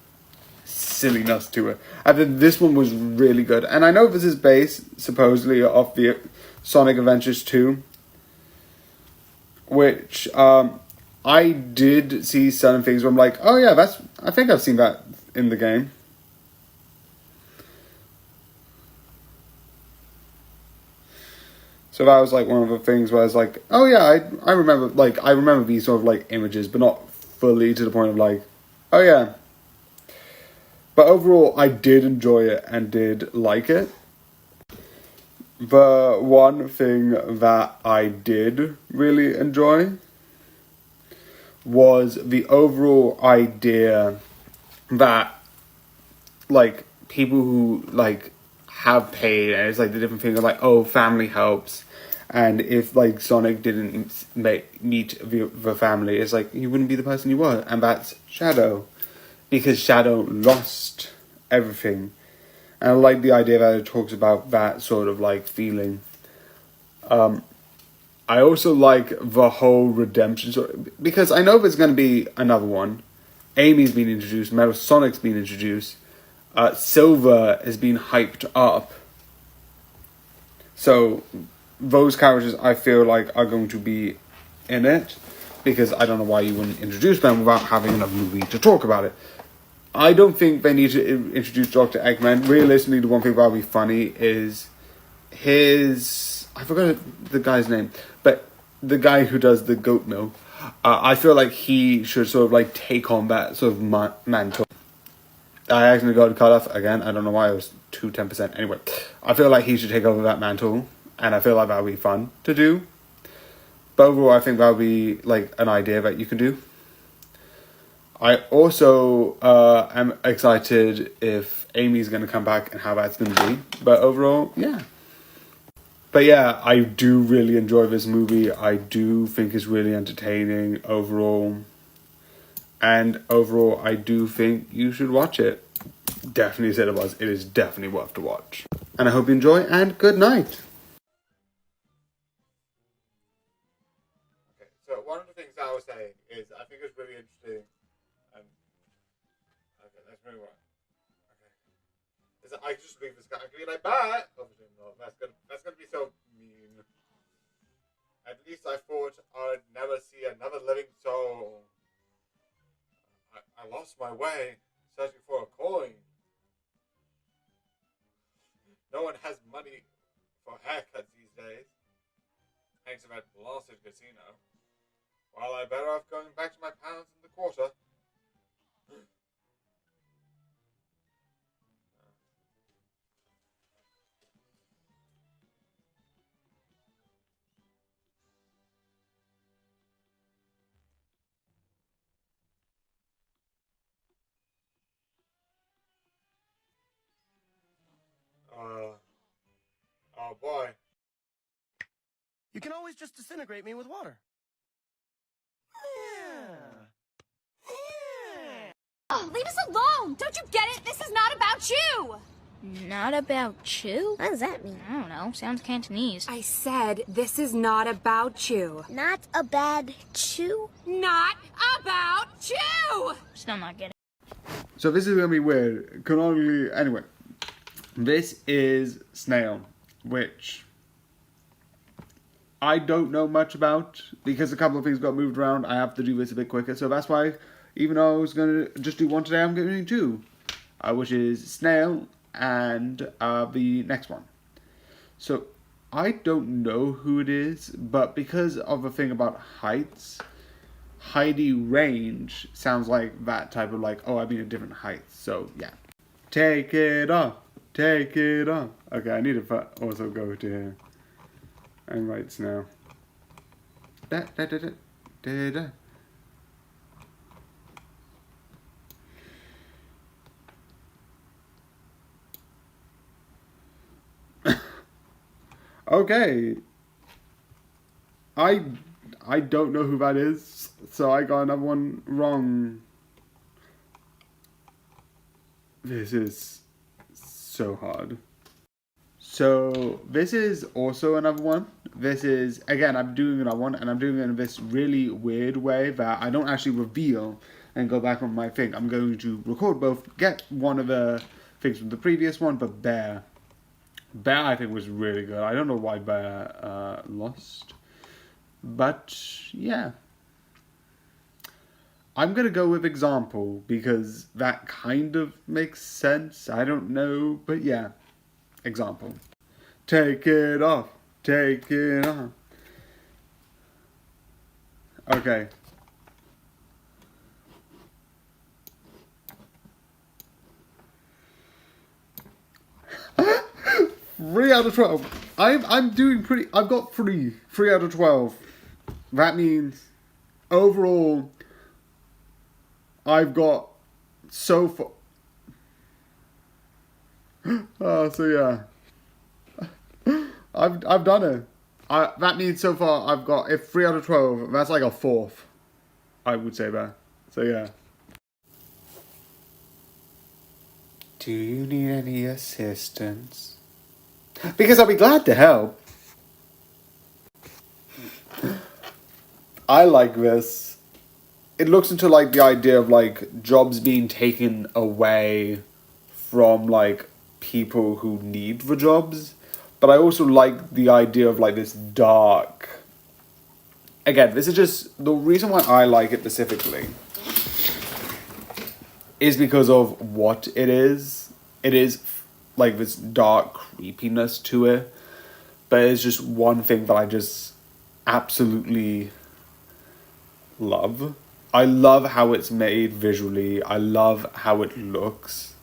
silliness to it. I think this one was really good. And I know this is based supposedly off the Sonic Adventures 2, which I did see certain things where I'm like, oh yeah, I think I've seen that in the game. So that was like one of the things where I was like, oh yeah, I remember these sort of like images, but not fully to the point of like, oh yeah. But overall, I did enjoy it and did like it. The one thing that I did really enjoy was the overall idea that like people who like have paid, and it's like the different thing of like, oh, family helps, and if like Sonic didn't meet the family, it's like he wouldn't be the person he was, and that's Shadow, because Shadow lost everything. And I like the idea that it talks about that sort of like feeling. I also like the whole redemption story, because I know there's going to be another one. Amy's been introduced, Metal Sonic's been introduced, Silver has been hyped up. So those characters I feel like are going to be in it, because I don't know why you wouldn't introduce them without having another movie to talk about it. I don't think they need to introduce Dr. Eggman. Realistically, the one thing that would be funny is I forgot the guy's name, but the guy who does the goat milk. I feel like he should sort of like take on that sort of mantle. I actually got cut off again. I don't know why. It was 10%. Anyway, I feel like he should take over that mantle, and I feel like that would be fun to do. But overall, I think that would be like an idea that you can do. I also am excited if Amy's going to come back and how that's going to be. But overall, yeah. But yeah, I do really enjoy this movie. I do think it's really entertaining overall. And overall, I do think you should watch it. Definitely said it was. It is definitely worth to watch. And I hope you enjoy, and good night. Okay, so one of the things I was saying is I think it's really interesting. Okay, let's move on. Okay. I just leave this guy. I can be like, bye! Obviously not. That's gonna be so mean. At least I thought I'd never see another living soul. I lost my way searching for a coin. No one has money for haircuts these days. Thanks to that blasted casino. Well, I better off going back to my pounds in the quarter. Oh boy. You can always just disintegrate me with water. Oh, leave us alone! Don't you get it? This is not about you! Not about you? What does that mean? I don't know. Sounds Cantonese. I said, this is not about you. Not a bad chew? Not about you! Still not getting So this is going to be weird. Canonically, anyway. This is Snail, which I don't know much about, because a couple of things got moved around. I have to do this a bit quicker, so that's why, even though I was going to just do one today, I'm going to do two, which is Snail and the next one. So I don't know who it is, but because of the thing about heights, Heidi Range sounds like that type of like, oh, I mean a different height. So yeah, take it off. Take it off. Okay, I need to also go to here and write Snail. Da, da, da, da, da, da. Okay. I don't know who that is, so I got another one wrong. This is so hard. So this is also another one. This is, again, I'm doing another one, and I'm doing it in this really weird way that I don't actually reveal and go back on my thing. I'm going to record both, get one of the things from the previous one, but Bear I think was really good. I don't know why Bear lost, but yeah. I'm gonna go with example because that kind of makes sense. I don't know, but yeah. Example. Take it off. Take it off. Okay. Three out of 12. I'm doing pretty. I've got 3 out of 12. That means overall I've got so far. So yeah, I've done it. That means so far I've got, if 3 out of 12, that's like a 4th, I would say that. So yeah. Do you need any assistance? Because I'll be glad to help. I like this. It looks into like the idea of like jobs being taken away from like people who need the jobs, but I also like the idea of like this dark. Again, this is just the reason why I like it specifically is because of what it is. It is like this dark creepiness to it, but it's just one thing that I just absolutely love. I love how it's made visually. I love how it looks.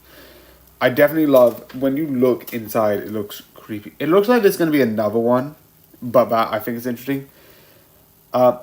I definitely love when you look inside, it looks creepy. It looks like there's going to be another one, but that I think is interesting. I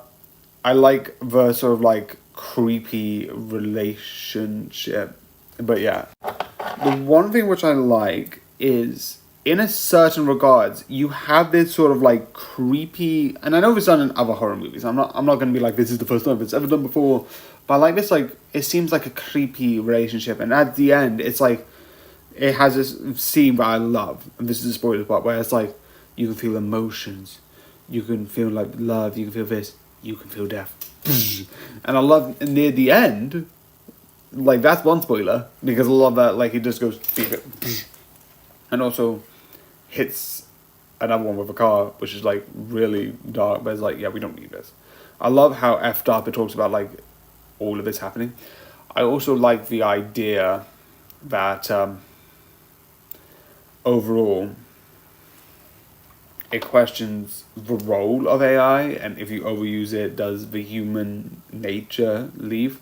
like the sort of like creepy relationship. But yeah, the one thing which I like is, in a certain regards, you have this sort of like creepy, and I know it's done in other horror movies. I'm not going to be like, this is the first time it's ever done before. But I like this, like, it seems like a creepy relationship. And at the end, it's like, it has this scene that I love, and this is a spoiler part, where it's like, you can feel emotions, you can feel like love, you can feel this, you can feel death. And I love, near the end, like, that's one spoiler, because I love that, like, he just goes, and also hits another one with a car, which is, like, really dark, but it's like, yeah, we don't need this. I love how effed up it talks about, like, all of this happening. I also like the idea that, overall, it questions the role of AI, and if you overuse it, does the human nature leave,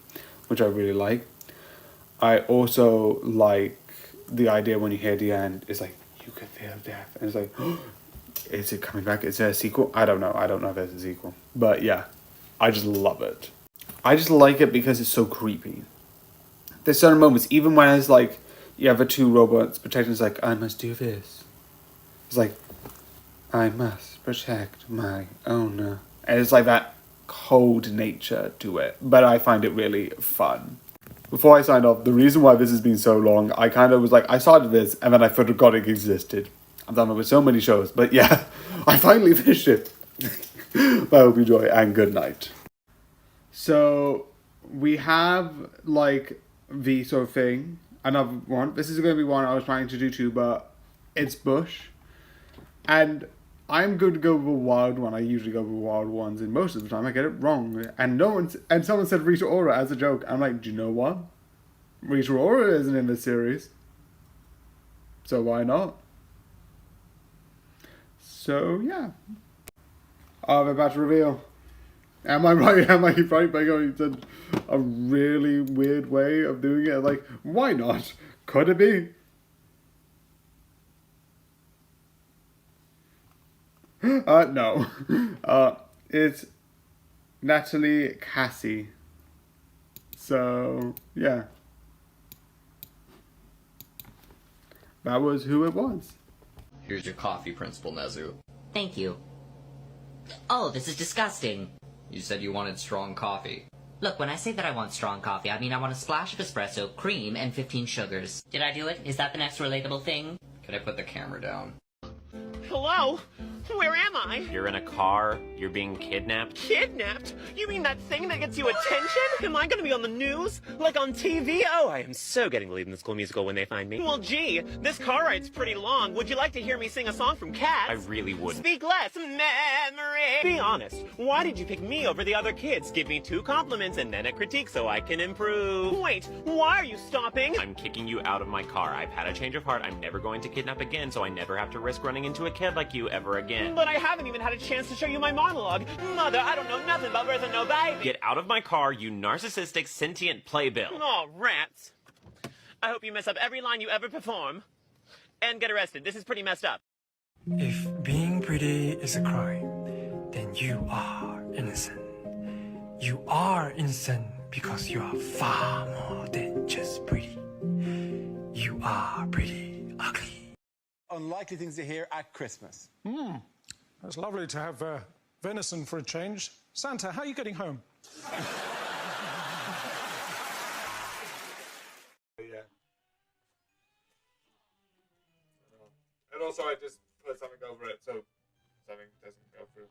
which I really like. I also like the idea when you hear the end, it's like, you can feel death, and it's like, oh, is it coming back? Is there a sequel? I don't know if there's a sequel, but yeah, I just love it. I just like it because it's so creepy. There's certain moments, even when it's like, you have the 2 robots protecting, it's like, I must do this. It's like, I must protect my owner. And it's like that cold nature to it. But I find it really fun. Before I signed off, the reason why this has been so long, I kind of was like, I started this and then I forgot it existed. I've done it with so many shows. But yeah, I finally finished it. I hope you enjoy, and good night. So, we have, like, the sort of thing. Another one. This is going to be one I was trying to do too, but it's Bush. And I'm going to go with a wild one. I usually go with wild ones, and most of the time I get it wrong. And someone said Rita Ora as a joke. I'm like, do you know what? Rita Ora isn't in this series, so why not? So yeah. I'm about to reveal. Am I right? Am I right by going to a really weird way of doing it? Like, why not? Could it be? No. It's Natalie Cassie. So, yeah. That was who it was. Here's your coffee, Principal Nezu. Thank you. Oh, this is disgusting. You said you wanted strong coffee. Look, when I say that I want strong coffee, I mean I want a splash of espresso, cream, and 15 sugars. Did I do it? Is that the next relatable thing? Could I put the camera down? Hello? Where am I? You're in a car. You're being kidnapped. Kidnapped? You mean that thing that gets you attention? Am I gonna be on the news? Like on TV? Oh, I am so getting to lead in the school musical when they find me. Well, gee, this car ride's pretty long. Would you like to hear me sing a song from Cats? I really wouldn't. Speak less, memory. Be honest. Why did you pick me over the other kids? Give me 2 compliments and then a critique so I can improve. Wait, why are you stopping? I'm kicking you out of my car. I've had a change of heart. I'm never going to kidnap again, so I never have to risk running into a kid like you ever again. But I haven't even had a chance to show you my monologue. Mother, I don't know nothing about birth and no baby. Get out of my car, you narcissistic, sentient playbill. Oh, rats. I hope you mess up every line you ever perform. And get arrested. This is pretty messed up. If being pretty is a crime, then you are innocent. You are innocent because you are far more than just pretty. You are pretty ugly. Unlikely things to hear at Christmas. It's lovely to have venison for a change. Santa, how are you getting home? Yeah. And also I just put something over it so something doesn't go through.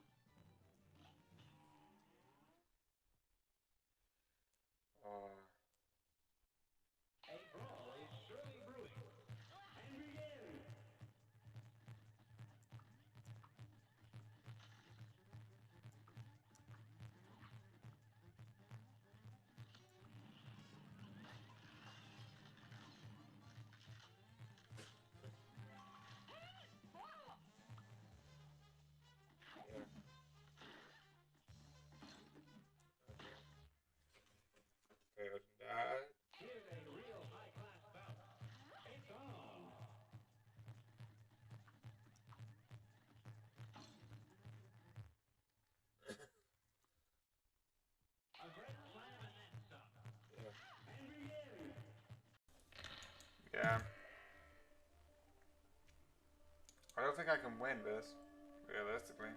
Yeah. I don't think I can win this, realistically.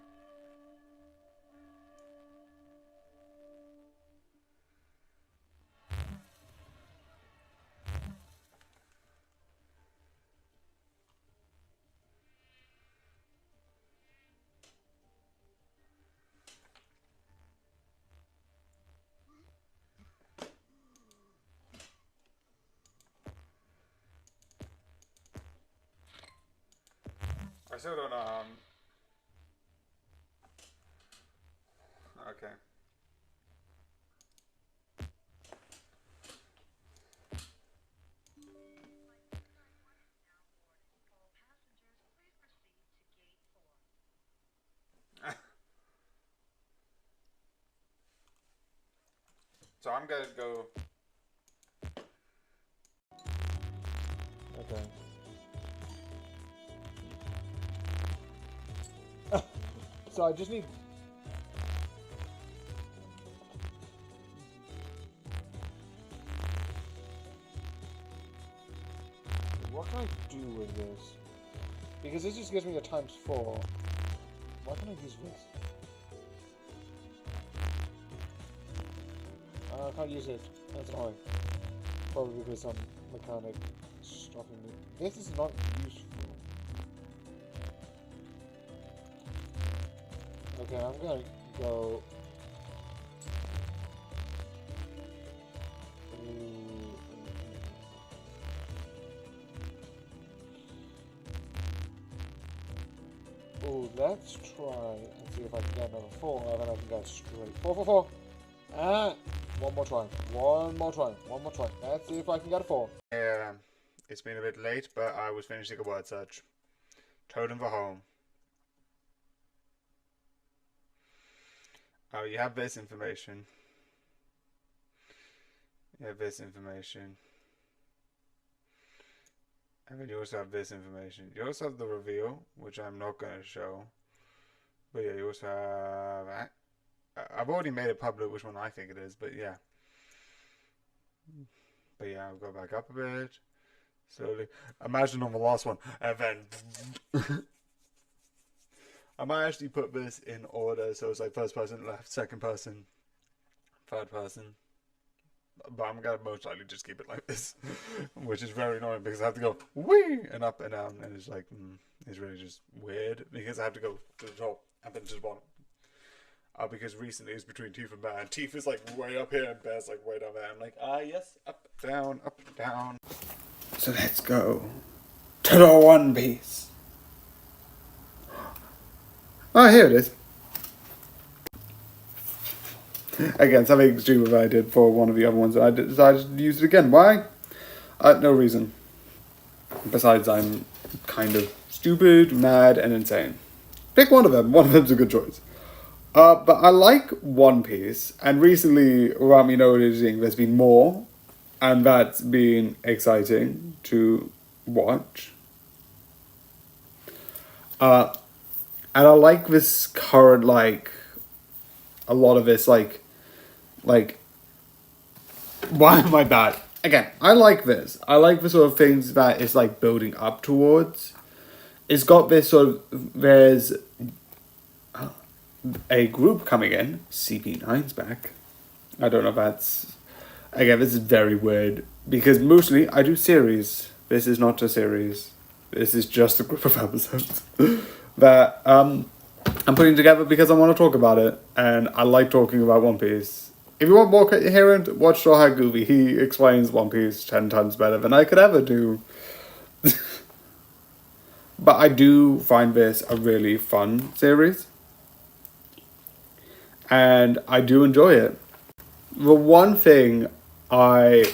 I still don't know. Okay. So I'm gonna go. Okay. So I just need. What can I do with this? Because this just gives me a ×4. Why can I use this? I can't use it. That's annoying. Probably because some mechanic stopping me. This is not useful. Okay, I'm gonna go. Oh, let's try and see if I can get another 4, and then I can go straight. 4, 4, 4. Ah, one more try. One more try. One more try. Let's see if I can get a 4. Yeah, it's been a bit late, but I was finishing a word search. Totem for home. Oh, you have this information. You have this information. And then you also have this information. You also have the reveal, which I'm not going to show. But yeah, you also have... I've already made it public which one I think it is, but yeah. But yeah, I'll go back up a bit. Slowly. Imagine on the last one. And then... I might actually put this in order, so it's like first person, left, second person, third person. But I'm gonna most likely just keep it like this, which is very annoying because I have to go wee and up and down, and it's like it's really just weird because I have to go to the top and then to the bottom. Because recently it's between Teeth and Bear, and Teeth is like way up here and Bear's like way down there. I'm like, yes, up, down, up, down. So let's go to the One Piece. Oh, here it is. Again, something stupid I did for one of the other ones. I decided to use it again. Why? No reason. Besides, I'm kind of stupid, mad, and insane. Pick one of them. One of them's a good choice. But I like One Piece, and recently, without me noticing, there's been more, and that's been exciting to watch. And I like this current, like, a lot of this, like, why am I bad? Again, I like this. I like the sort of things that it's, like, building up towards. It's got this sort of, there's a group coming in. CP9's back. I don't know if that's, again, this is very weird, because mostly I do series. This is not a series. This is just a group of episodes that, I'm putting together because I want to talk about it, and I like talking about One Piece. If you want more coherent, watch Straw Hat Goofy. He explains One Piece 10 times better than I could ever do. But I do find this a really fun series, and I do enjoy it. The one thing I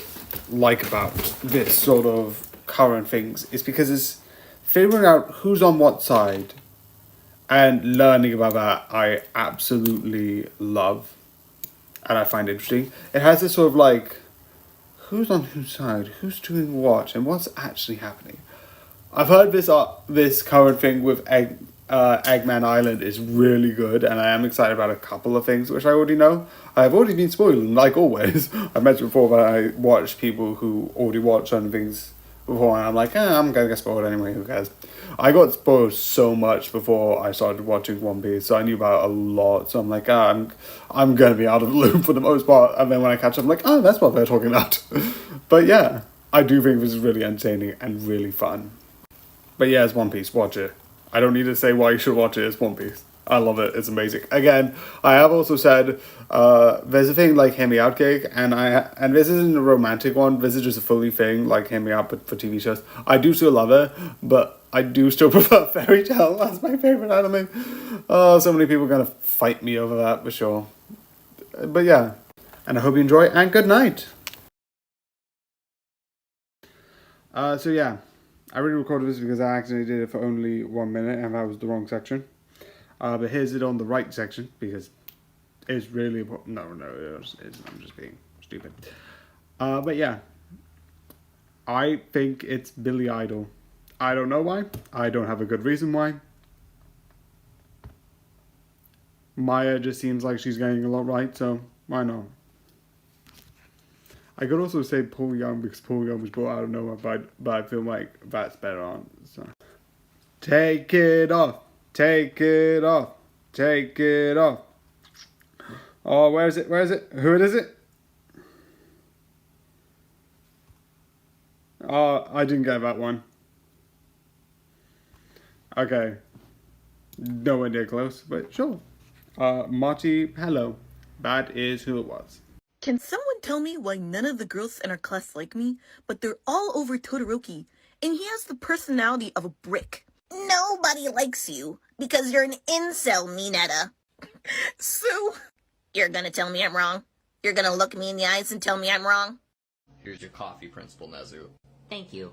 like about this sort of current things is because it's figuring out who's on what side. And learning about that, I absolutely love. And I find interesting. It has this sort of like, who's on whose side? Who's doing what? And what's actually happening? I've heard this current thing with Eggman Island is really good. And I am excited about a couple of things, which I already know. I've already been spoiled, like always. I mentioned before that I watch people who already watch certain things before. And I'm like, I'm going to get spoiled anyway. Who cares? I got spoiled so much before I started watching One Piece, so I knew about a lot. So I'm like, I'm gonna be out of the loop for the most part. And then when I catch up, I'm like, that's what they're talking about. But yeah, I do think this is really entertaining and really fun. But yeah, it's One Piece. Watch it. I don't need to say why you should watch it. It's One Piece. I love it. It's amazing. Again, I have also said there's a thing like Hear Me Out gig, and this isn't a romantic one. This is just a fully thing like Hear Me Out, but for TV shows. I do still love it, but I do still prefer Fairy Tail. That's my favorite anime. Oh, so many people are gonna fight me over that for sure. But yeah, and I hope you enjoy, and good night. So yeah, I already recorded this because I accidentally did it for only 1 minute, and that was the wrong section. But here's it on the right section because it's really important. No, I'm just being stupid. But yeah, I think it's Billy Idol. I don't know why. I don't have a good reason why. Maya just seems like she's getting a lot right, so why not? I could also say Paul Young because Paul Young was brought out of nowhere, but I feel like that's better on. So. Take it off. Take it off. Take it off. Oh, where is it? Where is it? Who is it? Oh, I didn't get that one. Okay. Nowhere near close, but sure. Marty, hello. That is who it was. Can someone tell me why none of the girls in our class like me, but they're all over Todoroki, and he has the personality of a brick? Nobody likes you because you're an incel, Minetta. So, you're gonna tell me I'm wrong? You're gonna look me in the eyes and tell me I'm wrong? Here's your coffee, Principal Nezu. Thank you.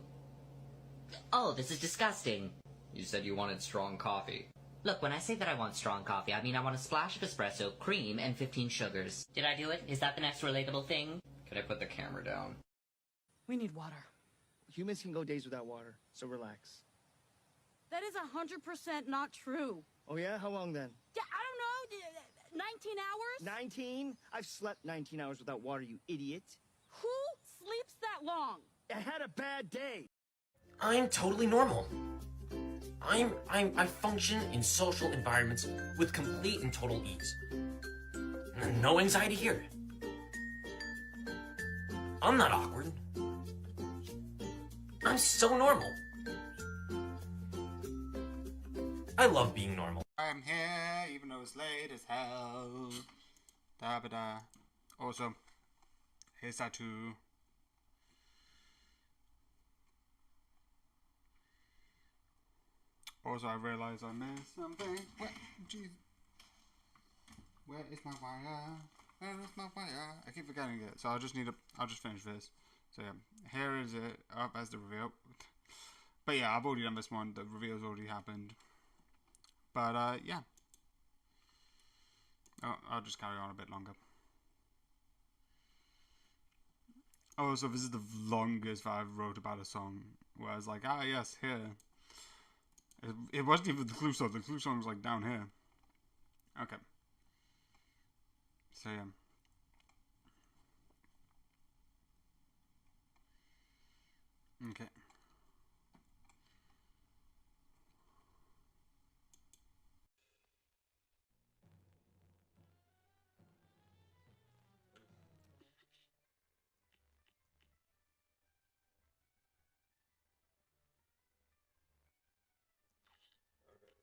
Oh, this is disgusting. You said you wanted strong coffee. Look, when I say that I want strong coffee, I mean I want a splash of espresso, cream, and 15 sugars. Did I do it? Is that the next relatable thing? Could I put the camera down? We need water. Humans can go days without water, so relax. That is 100% not true. Oh yeah? How long then? Yeah, I don't know, 19 hours? 19? I've slept 19 hours without water, you idiot. Who sleeps that long? I had a bad day. I'm totally normal. I function in social environments with complete and total ease. No anxiety here. I'm not awkward. I'm so normal. I love being normal. I'm here, even though it's late as hell. Da ba da. Also, here's tattoo. Also, I realized I missed something. What? Jeez. Where is my wire? Where is my wire? I keep forgetting it, so I'll just finish this. So yeah, here is it up as the reveal. But yeah, I've already done this one. The reveal's already happened. But yeah. Oh, I'll just carry on a bit longer. Oh, so this is the longest that I've wrote about a song. Where I was like, ah yes, here. It wasn't even the clue song. The clue song was like down here. Okay. So yeah. Okay.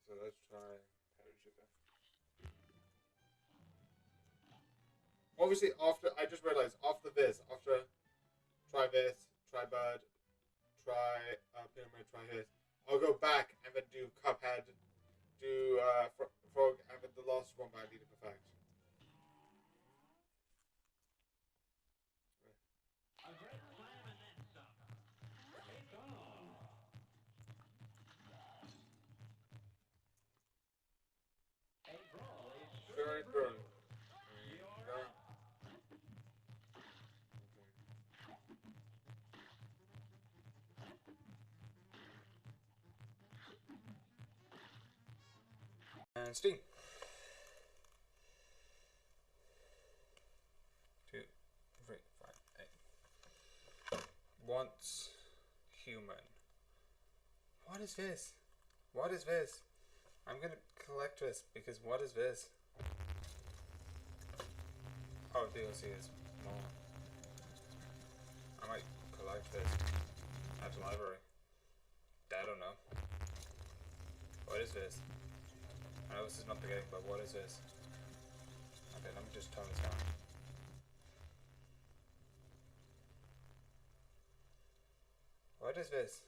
So let's try Parachuta. Obviously, I just realized after this, try this, try Bird, try Pyramid, try this, I'll go back and then do Cuphead, do Frog, and then the last one I need to perfect. And Steam. 2, 3, 5, 8. Once human. What is this? What is this? I'm gonna collect this because what is this? Oh, DLC is more. I might collect this at the library. I don't know. What is this? I know this is not the game, but what is this? Okay, let me just turn this down. What is this?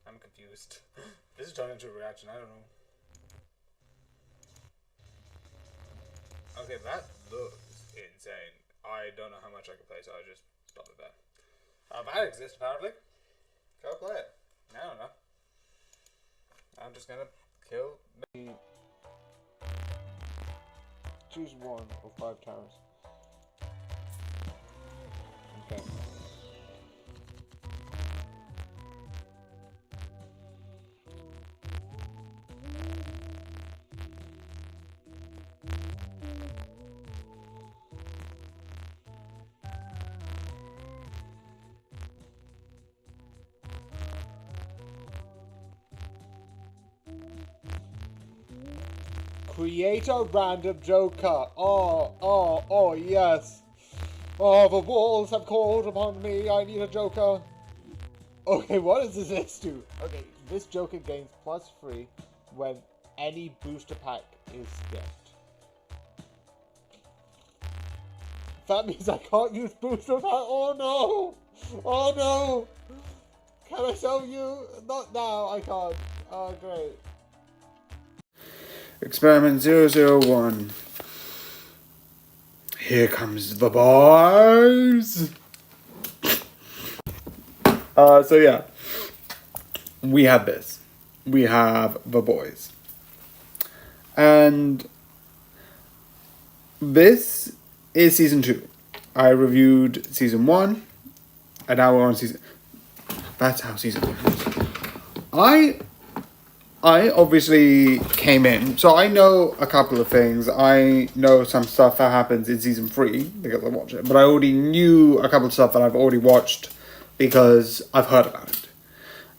I'm confused. This is turning into a reaction, I don't know. Okay, that looks insane. I don't know how much I can play, so I'll just stop it there. That exists apparently. Go play it. I don't know. I'm just gonna kill me. Choose 1 or 5 towers. Okay. Create a random Joker. Oh, yes. Oh, the walls have called upon me. I need a Joker. Okay, what does this do? Okay, this Joker gains +3 when any booster pack is skipped. That means I can't use booster pack. Oh no! Oh no! Can I sell you? Not now, I can't. Oh, great. Experiment 001. Here comes the boys. So yeah, we have this. We have the boys, and this is season 2. I reviewed season 1, and now we're on season. That's how season 1 is. I obviously came in, so I know a couple of things. I know some stuff that happens in season 3 because I watch it, but I already knew a couple of stuff that I've already watched because I've heard about it.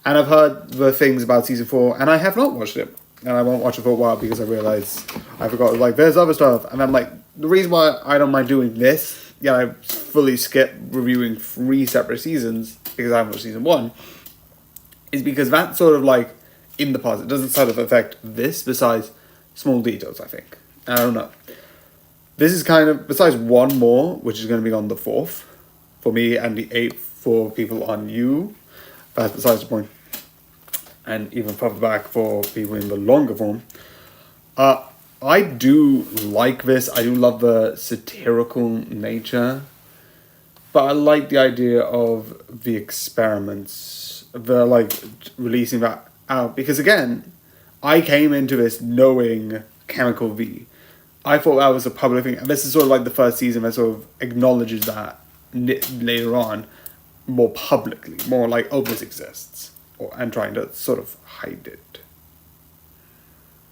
And I've heard the things about season 4, and I have not watched it. And I won't watch it for a while because I realize I forgot, like, there's other stuff. And I'm like, the reason why I don't mind doing this, I fully skip reviewing 3 separate seasons because I haven't watched season 1, is because that's sort of like in the past. It doesn't sort of affect this besides small details, I think. I don't know. This is kind of, besides one more, which is going to be on the 4th for me and the 8th for people on you. That's besides the point. And even further back for people in the longer form. I do like this. I do love the satirical nature. But I like the idea of the experiments. The, like, releasing that out. Because, again, I came into this knowing Chemical V. I thought that was a public thing. And this is sort of like the first season that sort of acknowledges that later on more publicly. More like, oh, this exists. And trying to sort of hide it.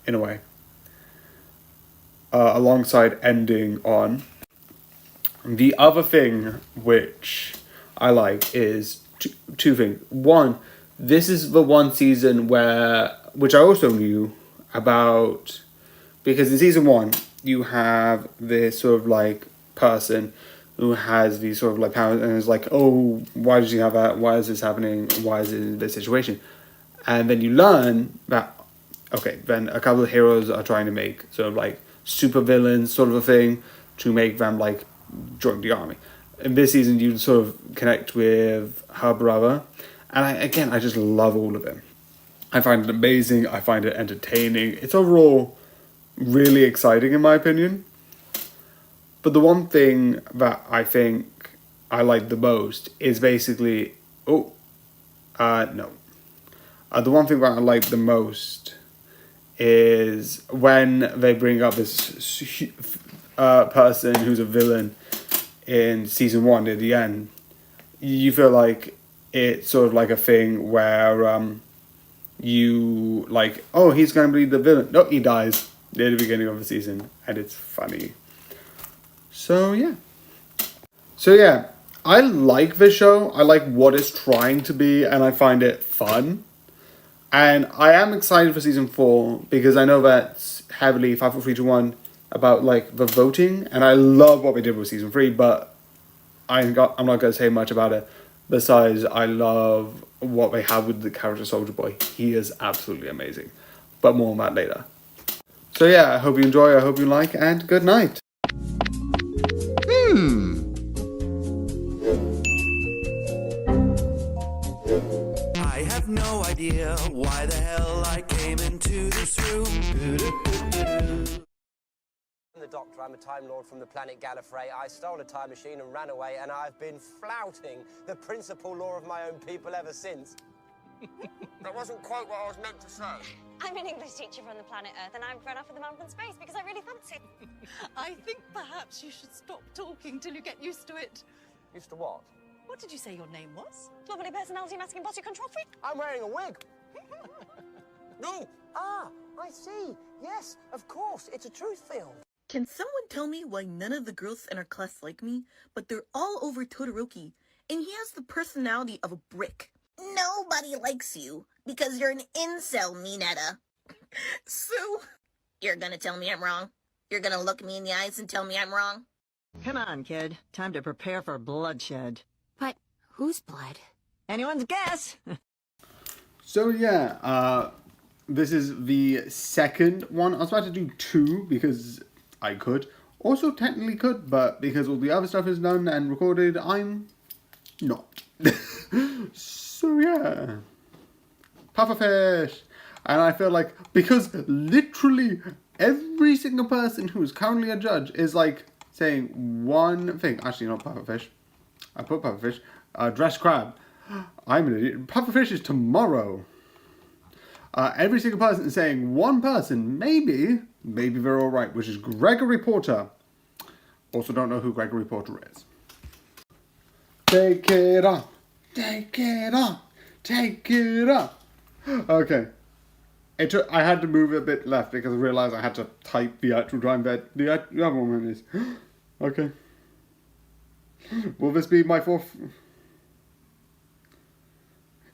In a way. Alongside ending on. The other thing which I like is two things. One, this is the one season where, which I also knew about, because in season 1, you have this sort of like person who has these sort of like powers and is like, oh, why did you have that? Why is this happening? Why is it in this situation? And then you learn that, okay, then a couple of heroes are trying to make sort of like super villains sort of a thing to make them like join the army. In this season, you sort of connect with her brother. And I just love all of them. I find it amazing. I find it entertaining. It's overall really exciting in my opinion. But the one thing that I think I like the most is basically... The one thing that I like the most is when they bring up this person who's a villain in season 1 at the end. You feel like it's sort of like a thing where you like, oh, he's going to be the villain. No, he dies near the beginning of the season, and it's funny. So yeah, I like this show. I like what it's trying to be, and I find it fun. And I am excited for season 4 because I know that's heavily 5, 4, 3, 2, 1 about like the voting, and I love what they did with season 3. But I'm not going to say much about it. Besides, I love what they have with the character Soldier Boy. He is absolutely amazing. But more on that later. So yeah, I hope you enjoy. I hope you like, and good night. I have no idea why the hell I came into this room. I'm the Doctor. I'm a Time Lord from the planet Gallifrey. I stole a time machine and ran away, and I've been flouting the principal law of my own people ever since. That wasn't quite what I was meant to say. I'm an English teacher from the planet Earth, and I've run off with the man from space because I really fancy it. I think perhaps you should stop talking till you get used to it. Used to what? What did you say your name was? Lovely personality masking body control freak. I'm wearing a wig. No. Ah, I see. Yes, of course. It's a truth field. Can someone tell me why none of the girls in our class like me, but they're all over Todoroki, and he has the personality of a brick? Nobody likes you because you're an incel, Minetta. So, you're gonna tell me I'm wrong? You're gonna look me in the eyes and tell me I'm wrong? Come on, kid. Time to prepare for bloodshed. But whose blood? Anyone's guess. So yeah, this is the second one. I was about to do 2 because I could. Also technically could, but because all the other stuff is done and recorded, I'm not. So yeah, pufferfish. And I feel like, because literally every single person who is currently a judge is like saying one thing. Actually, not pufferfish. I put pufferfish. Dressed crab. I'm an idiot. Pufferfish is tomorrow. Every single person is saying one person, maybe they're alright, which is Gregory Porter. Also don't know who Gregory Porter is. Take it off. Take it off. Take it off. Okay. I had to move it a bit left because I realised I had to type the actual drum bed. The other one is. Okay. Will this be my 4th?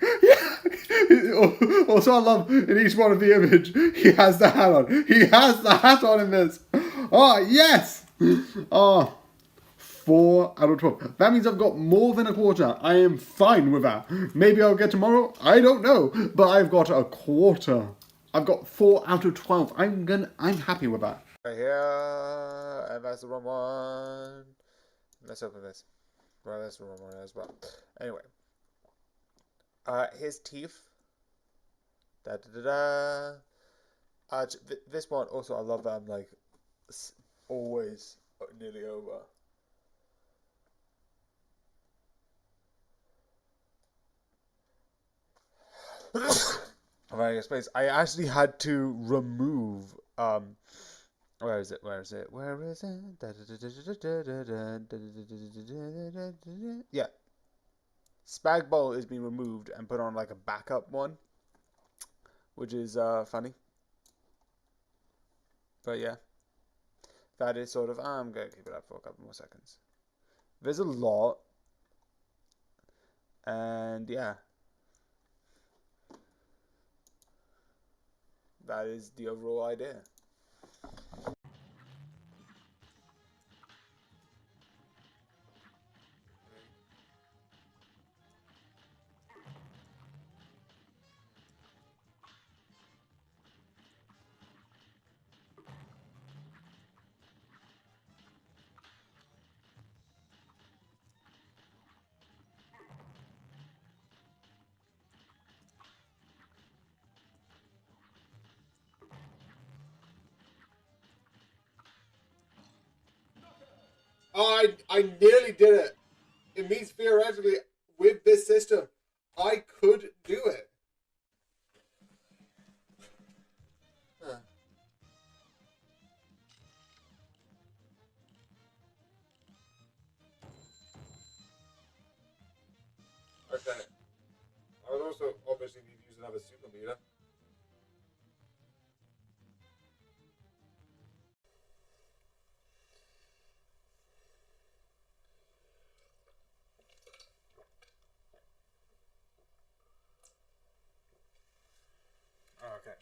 Yeah! Also, I love in each one of the image, he has the hat on. He has the hat on in this. Oh, yes! Oh, 4 out of 12. That means I've got more than a quarter. I am fine with that. Maybe I'll get tomorrow. I don't know. But I've got a quarter. I've got 4 out of 12. I'm happy with that. Right here, and that's the wrong one. Let's open this. Right, that's the wrong one as well. Anyway. His teeth. This one also, I love that I'm like always nearly over. Alright, space. I actually had to remove where is it? Yeah. Spag Bowl is being removed and put on like a backup one, which is funny. But yeah, that is sort of. I'm gonna keep it up for a couple more seconds. There's a lot, and yeah, that is the overall idea. Oh, I nearly did it. It means theoretically, with this system, I could do it. Huh. Okay. I would also obviously need to use another super meter. Okay.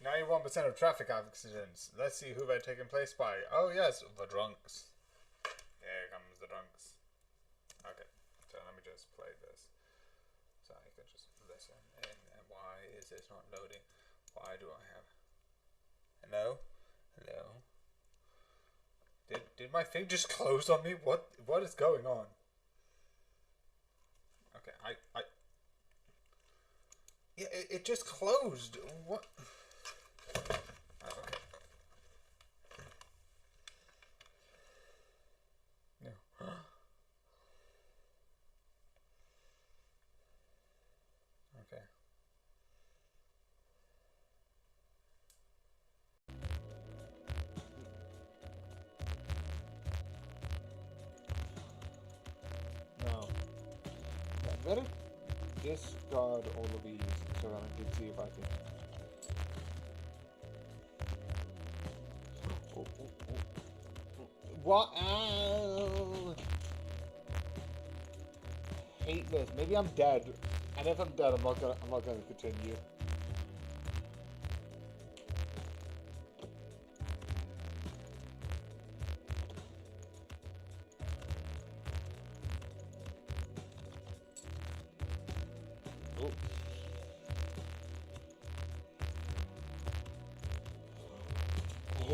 91% of traffic accidents. Let's see who they're taking place by. Oh yes, the drunks. Here comes the drunks. Okay, so let me just play this. So you can just listen. And why is this not loading? Why do I have... Hello? Hello? Did my thing just close on me? What is going on? Okay, yeah, it just closed. What? Okay. No. Okay. No. Better discard all of these so that I can see if I can. What? Hate this. Maybe I'm dead, and if I'm dead, I'm not gonna continue.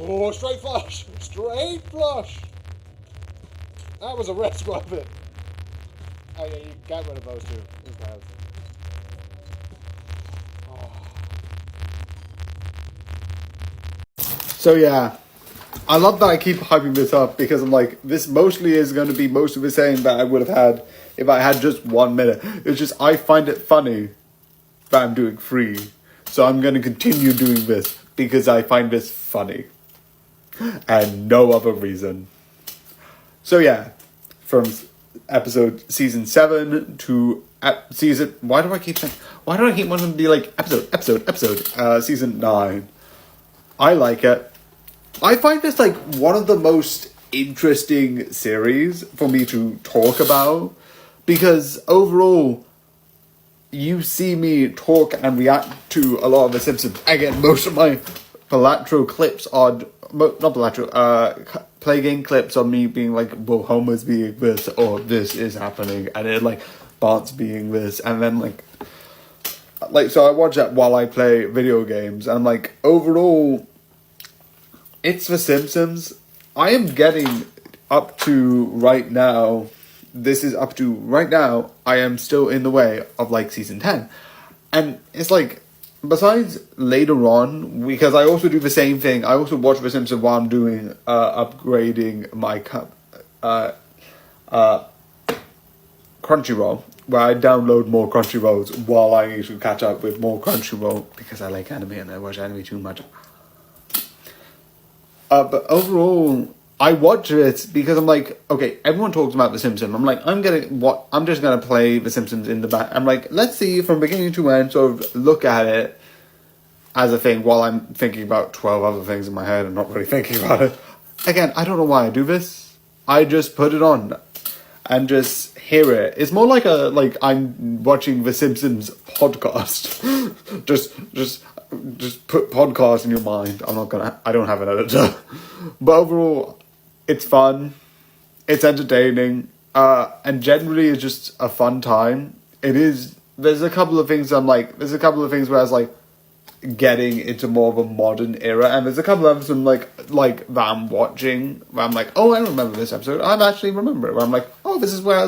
Oh, straight flush! Straight flush! That was a red weapon. Oh yeah, you got rid of those two. These guys. Oh. So yeah, I love that I keep hyping this up because I'm like, this mostly is going to be most of the same that I would have had if I had just 1 minute. It's just, I find it funny that I'm doing 3. So I'm going to continue doing this because I find this funny. And no other reason. So yeah, from season 7 to season... Why do I keep wanting to be like episode? Season 9. I like it. I find this like one of the most interesting series for me to talk about. Because overall, you see me talk and react to a lot of The Simpsons. Again, most of my Palatro clips are not Palatro, play game clips of me being like, well, Homer's being this, or this is happening, and then like Bart's being this, and then like so I watch that while I play video games, and like overall, it's The Simpsons. I am getting up to right now. This is up to right now. I am still in the way of like season 10, and it's like. Besides later on, because I also do the same thing, I also watch The Simpsons while I'm doing upgrading my Crunchyroll, where I download more Crunchyrolls while I need to catch up with more Crunchyroll because I like anime and I watch anime too much. But overall, I watch it because I'm like, okay, everyone talks about The Simpsons. I'm like, I'm just gonna play The Simpsons in the back. I'm like, let's see from beginning to end, sort of look at it as a thing while I'm thinking about 12 other things in my head and not really thinking about it. Again, I don't know why I do this. I just put it on and just hear it. It's more like I'm watching The Simpsons podcast. just put podcast in your mind. I don't have an editor. But overall, it's fun, it's entertaining, and generally it's just a fun time. There's a couple of things where I was like getting into more of a modern era, and there's a couple of them like that I'm watching where I'm like, oh, I remember this episode. I actually remember it. Where I'm like, oh, this is where I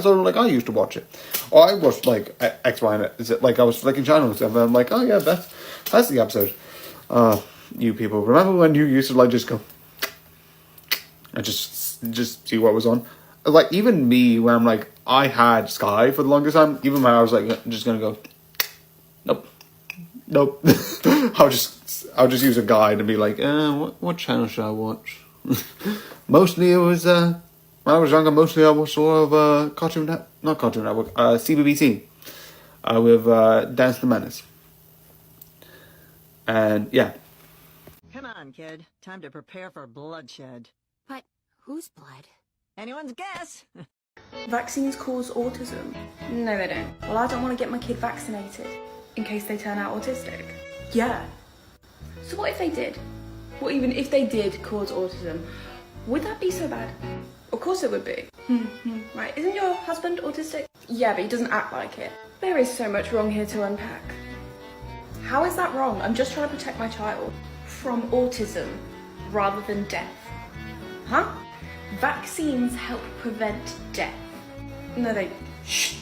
used to watch it, or I watched like X, Y, and Z. Like I was flicking channels, and I'm like, oh yeah, that's the episode. You people remember when you used to like just go. I just see what was on. Like, even me, where I'm like, I had Sky for the longest time, even when I was like, just gonna go, nope. I'll just use a guide and be like, what channel should I watch? Mostly it was, when I was younger, mostly I watched a lot of not Cartoon Network, CBBC, with Dance the Menace. And, yeah. Come on, kid. Time to prepare for bloodshed. But whose blood? Anyone's guess. Vaccines cause autism. No, they don't. Well, I don't want to get my kid vaccinated in case they turn out autistic. Yeah. So what if they did? Well, even if they did cause autism, would that be so bad? Of course it would be. Right, isn't your husband autistic? Yeah, but he doesn't act like it. There is so much wrong here to unpack. How is that wrong? I'm just trying to protect my child from autism rather than death. Huh? Vaccines help prevent death. No, shh.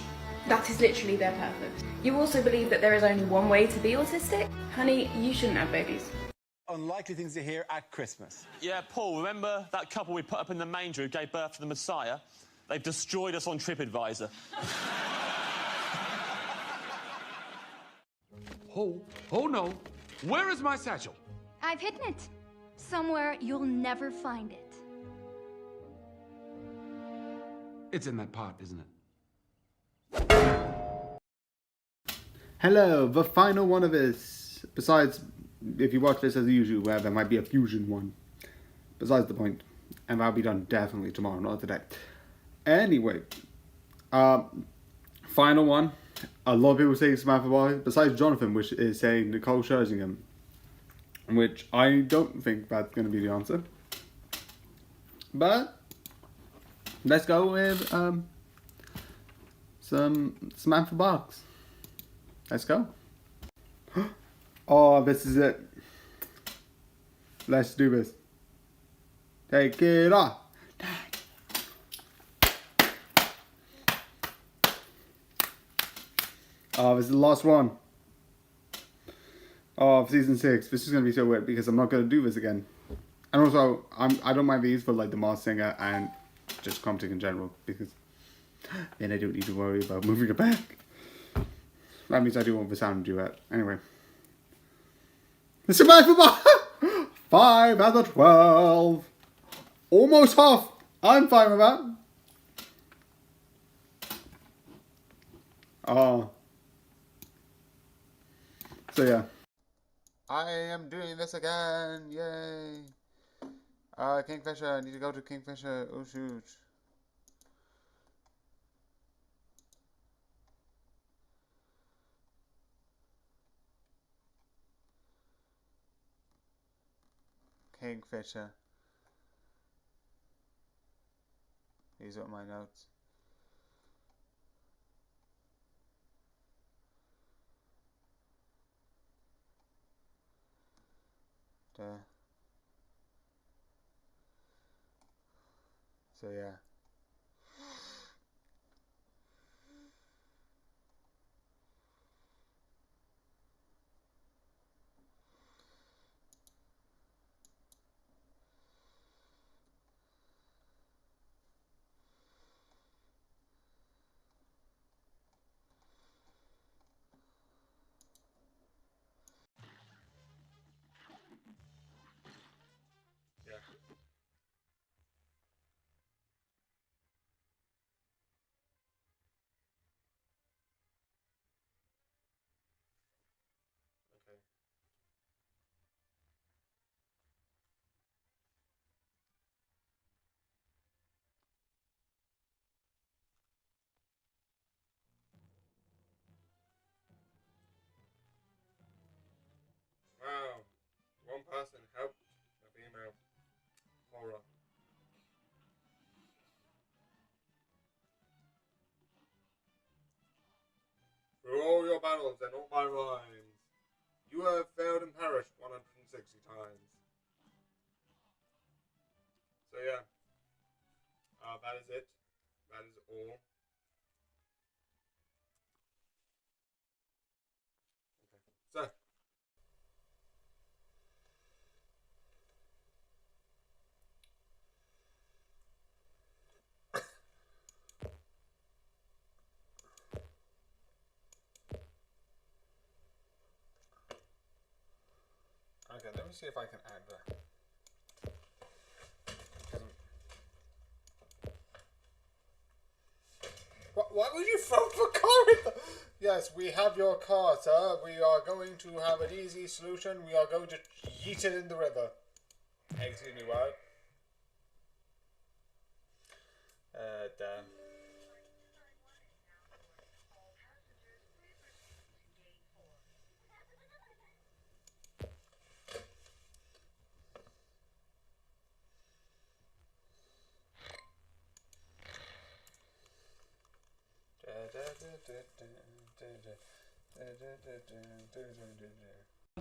That is literally their purpose. You also believe that there is only one way to be autistic? Honey, you shouldn't have babies. Unlikely things to hear at Christmas. Yeah, Paul, remember that couple we put up in the manger who gave birth to the Messiah? They've destroyed us on TripAdvisor. Oh no. Where is my satchel? I've hidden it. Somewhere you'll never find it. It's in that pot, isn't it? Hello, the final one of this. Besides, if you watch this as usual, where there might be a fusion one. Besides the point. And that'll be done definitely tomorrow, not today. Anyway. Final one. A lot of people say Samantha Bye, besides Jonathan, which is saying Nicole Scherzinger. Which I don't think that's going to be the answer. But let's go with some Samantha Box. Let's go. Oh, this is it. Let's do this. Take it off. Oh, this is the last one. Oh, season 6. This is going to be so weird because I'm not going to do this again. And also, I don't mind these for like the Mars Singer and just commenting in general because then I don't need to worry about moving it back. That means I do want the sound duet. Anyway. It's a bad for 5 out of 12. Almost half. I'm fine with that. Oh. So yeah. I am doing this again. Yay. Kingfisher. I need to go to Kingfisher. Oh shoot. Kingfisher. These are my notes. So yeah. Wow, one person helped a female horror. Through all your battles and all my rhymes, you have failed and perished 160 times. So yeah, that is it. That is all. Okay. So. Okay, let me see if I can add that. Why would you throw the car in the... Yes, we have your car, sir. We are going to have an easy solution. We are going to yeet it in the river. Excuse me, what? Damn.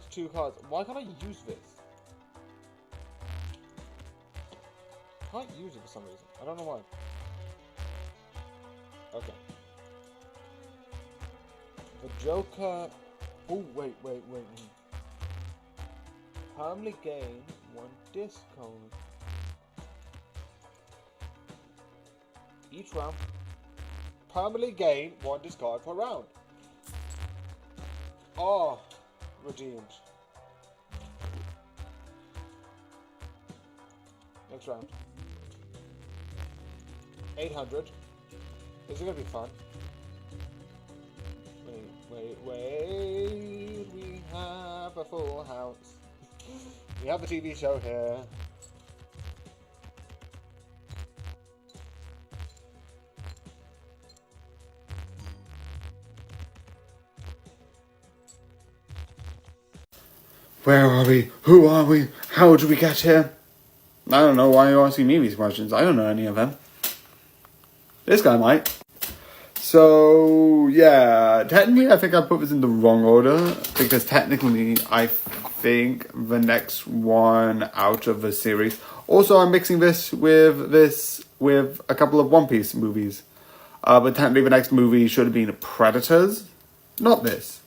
Two cards. Why can't I use this? I can't use it for some reason. I don't know why. Okay. The Joker. Oh wait. Permanently gain 1 discount. Each round. Permanently gain 1 discard per round. Oh, redeemed. Next round. 800. This is gonna be fun. Wait. We have a full house. We have a TV show here. Where are we? Who are we? How did we get here? I don't know why you're asking me these questions. I don't know any of them. This guy might. So, yeah. Technically, I think I put this in the wrong order. Because technically, I think the next one out of the series. Also, I'm mixing this with a couple of One Piece movies. But technically, the next movie should have been Predators. Not this.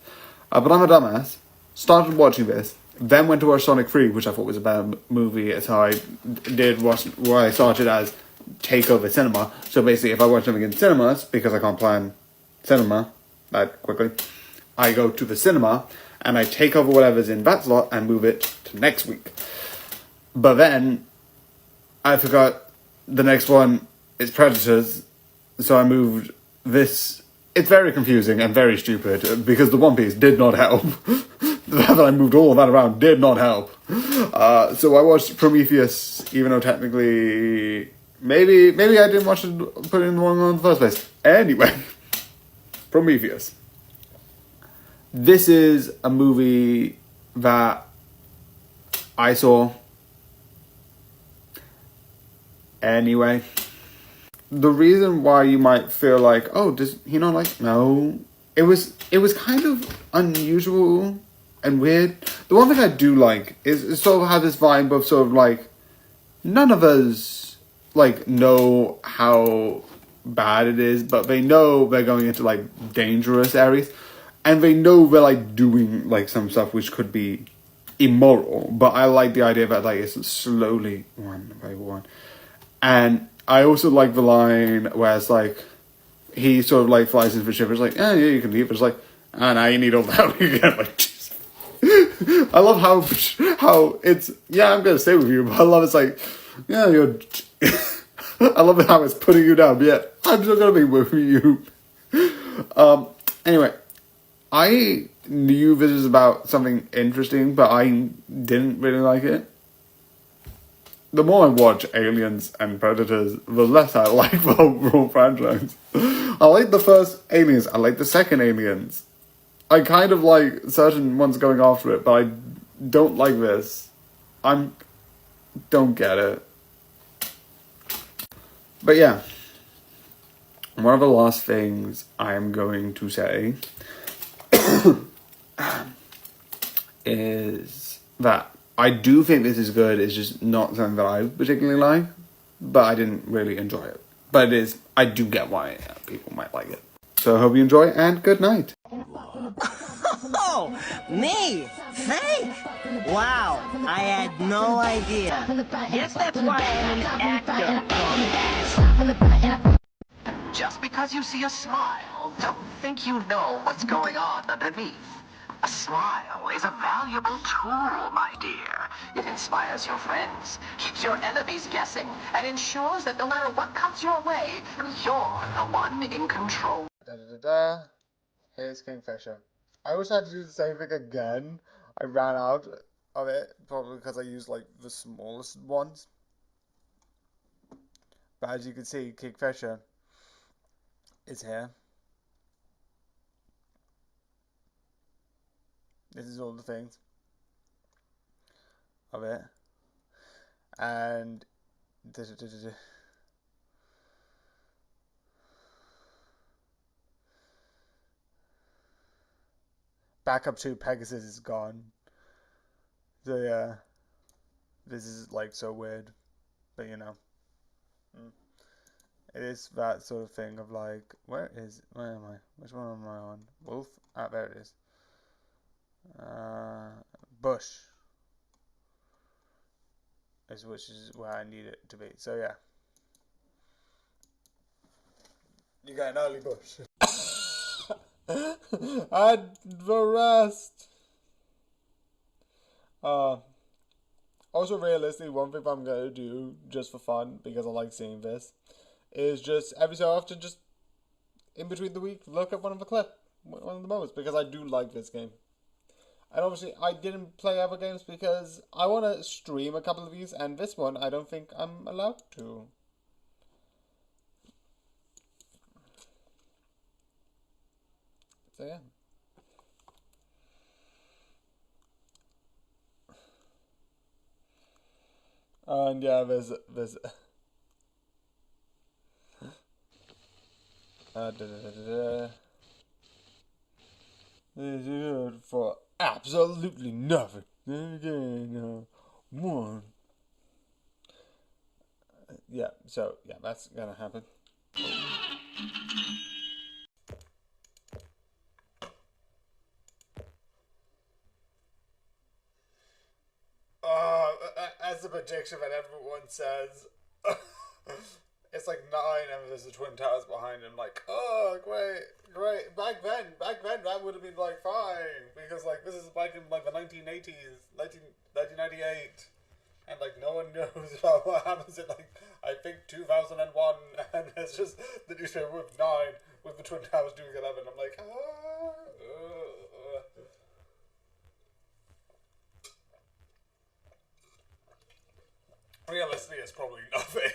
But I'm a dumbass. Started watching this. Then went to watch Sonic 3, which I thought was a bad movie. So I did watch where I started as Takeover Cinema. So basically, if I watch something in cinemas, because I can't plan cinema that quickly, I go to the cinema and I take over whatever's in that slot and move it to next week. But then I forgot the next one is Predators. So I moved this. It's very confusing and very stupid because the One Piece did not help. The fact that I moved all of that around did not help. So I watched Prometheus, even though technically, maybe I didn't watch it, put it in the wrong one in the first place. Anyway, Prometheus. This is a movie that I saw Anyway, the reason why you might feel like, oh, does he not like? No, it was kind of unusual and weird. The one thing I do like is it sort of have this vibe of sort of like, none of us like know how bad it is, but they know they're going into like dangerous areas, and they know they're like doing like some stuff which could be immoral. But I like the idea that like it's slowly one by one. And I also like the line where it's like, he sort of like flies into the ship, it's like, yeah, you can leave. It's like, ah, now you need all the help you get. Like, Jesus. I love how it's, yeah, I'm gonna stay with you, but I love it's like, yeah, you're, I love how it's putting you down, but yeah, I'm still gonna be with you. Anyway, I knew this was about something interesting, but I didn't really like it. The more I watch Aliens and Predators, the less I like the overall franchise. I like the first Aliens, I like the second Aliens. I kind of like certain ones going after it, but I don't like this. Don't get it. But yeah, one of the last things I am going to say is that I do think this is good. It's just not something that I particularly like, but I didn't really enjoy it. But it is, I do get why people might like it. So I hope you enjoy, and good night. Oh, me? Fake? Wow, I had no idea. Guess that's why I'm an actor. Just because you see a smile, don't think you know what's going on underneath. A smile is a valuable tool, my dear. It inspires your friends, keeps your enemies guessing, and ensures that no matter what comes your way, you're the one in control. Here's Kingfisher. I always had to do the same thing again. I ran out of it, probably because I used like the smallest ones. But as you can see, Kingfisher is here. This is all the things of it. And backup to Pegasus is gone. So yeah, this is like so weird, but you know, it is that sort of thing of like, where am I? Which one am I on? Wolf? Ah, there it is. Bush which is where I need it to be. So yeah, you got an early Bush. And the rest. Also, realistically, one thing I'm gonna do just for fun, because I like seeing this, is just every so often, just in between the week, look at one of the moments, because I do like this game. And obviously, I didn't play other games because I want to stream a couple of these, and this one, I don't think I'm allowed to. So yeah. And yeah, there's for absolutely nothing. One. Yeah, so yeah, that's gonna happen. As the prediction that everyone says, it's like 9 and there's the Twin Towers behind him, like, oh, great, back then, that would have been, like, fine, because, like, this is back in, like, the 1980s, 1998, and, like, no one knows about what happens in, like, I think 2001, and it's just the newspaper with 9, with the Twin Towers doing 11, I'm like, Realistically, it's probably nothing.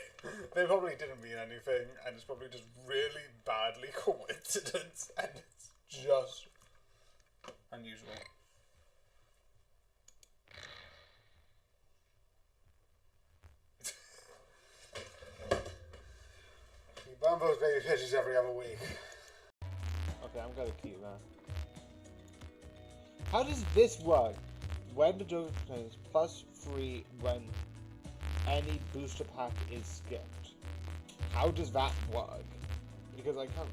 They probably didn't mean anything, and it's probably just really badly coincidence, and it's just unusual. can't post baby pictures every other week. Okay, I'm gonna keep that. How does this work? When the Joker contains +3 when any booster pack is skipped. How does that work? Because I can't.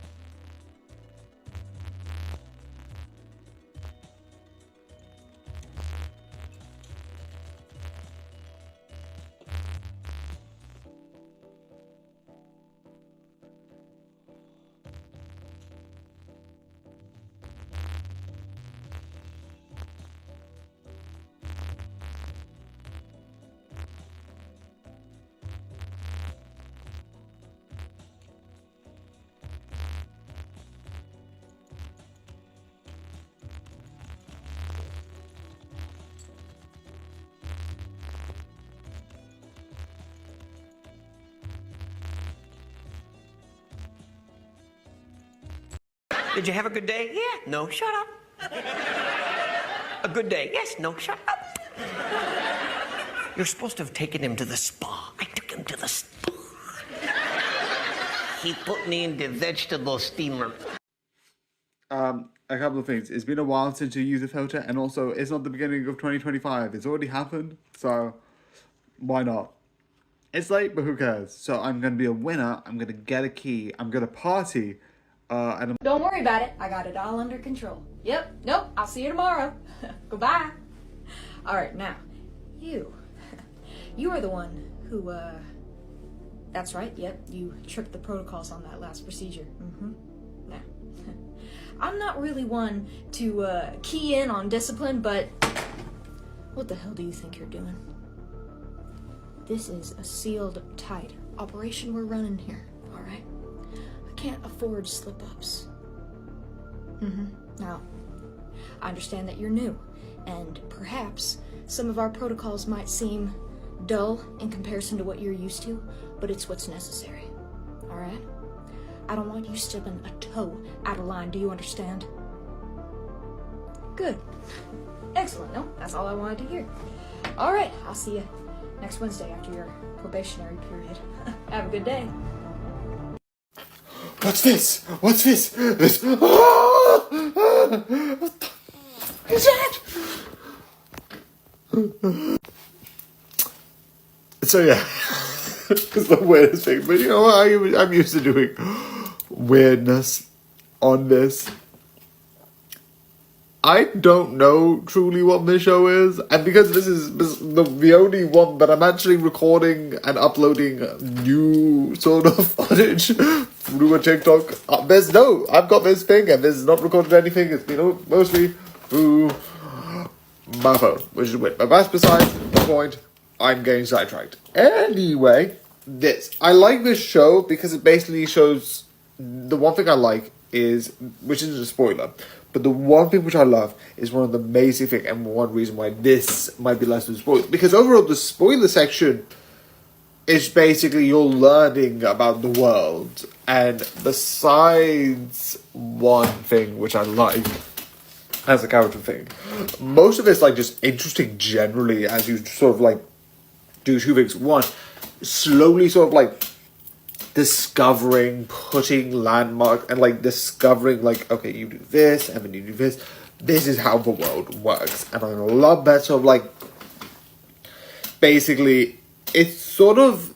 Did you have a good day? Yeah. No, shut up. A good day? Yes. No, shut up. You're supposed to have taken him to the spa. I took him to the spa. He put me in the vegetable steamer. A couple of things. It's been a while since you used a filter, and also it's not the beginning of 2025. It's already happened, so why not? It's late, but who cares? So I'm gonna be a winner. I'm gonna get a key. I'm gonna party. And I'm Don't worry about it. I got it all under control. Yep. Nope. I'll see you tomorrow. Goodbye. All right. Now, you are the one who, that's right. Yep. You tripped the protocols on that last procedure. Now, I'm not really one to, key in on discipline, but what the hell do you think you're doing? This is a sealed, tight operation we're running here. All right? Can't afford slip-ups. Now, I understand that you're new, and perhaps some of our protocols might seem dull in comparison to what you're used to, but it's what's necessary. Alright? I don't want you stepping a toe out of line, do you understand? Good. Excellent. No, that's all I wanted to hear. Alright, I'll see you next Wednesday after your probationary period. Have a good day. What's this? What's this? This. What the is that? So yeah, it's the weirdest thing. But you know what? I'm used to doing weirdness on this. I don't know truly what this show is, and because this is the only one that I'm actually recording and uploading new sort of footage through a TikTok, I've got this thing, and this is not recorded anything, it's been mostly through my phone, which is weird, but that's beside the point. I'm getting sidetracked. Anyway, I like this show because it basically shows, the one thing I like is, which isn't a spoiler, but the one thing which I love is one of the amazing things, and one reason why this might be less than spoiled, because overall the spoiler section is basically you're learning about the world, and besides one thing which I like as a character thing, most of it's like just interesting generally as you sort of like do two things. One, slowly sort of like discovering, putting landmark, and like discovering like, okay, you do this, and then you do this. This is how the world works. And I love that sort of like, basically, it's sort of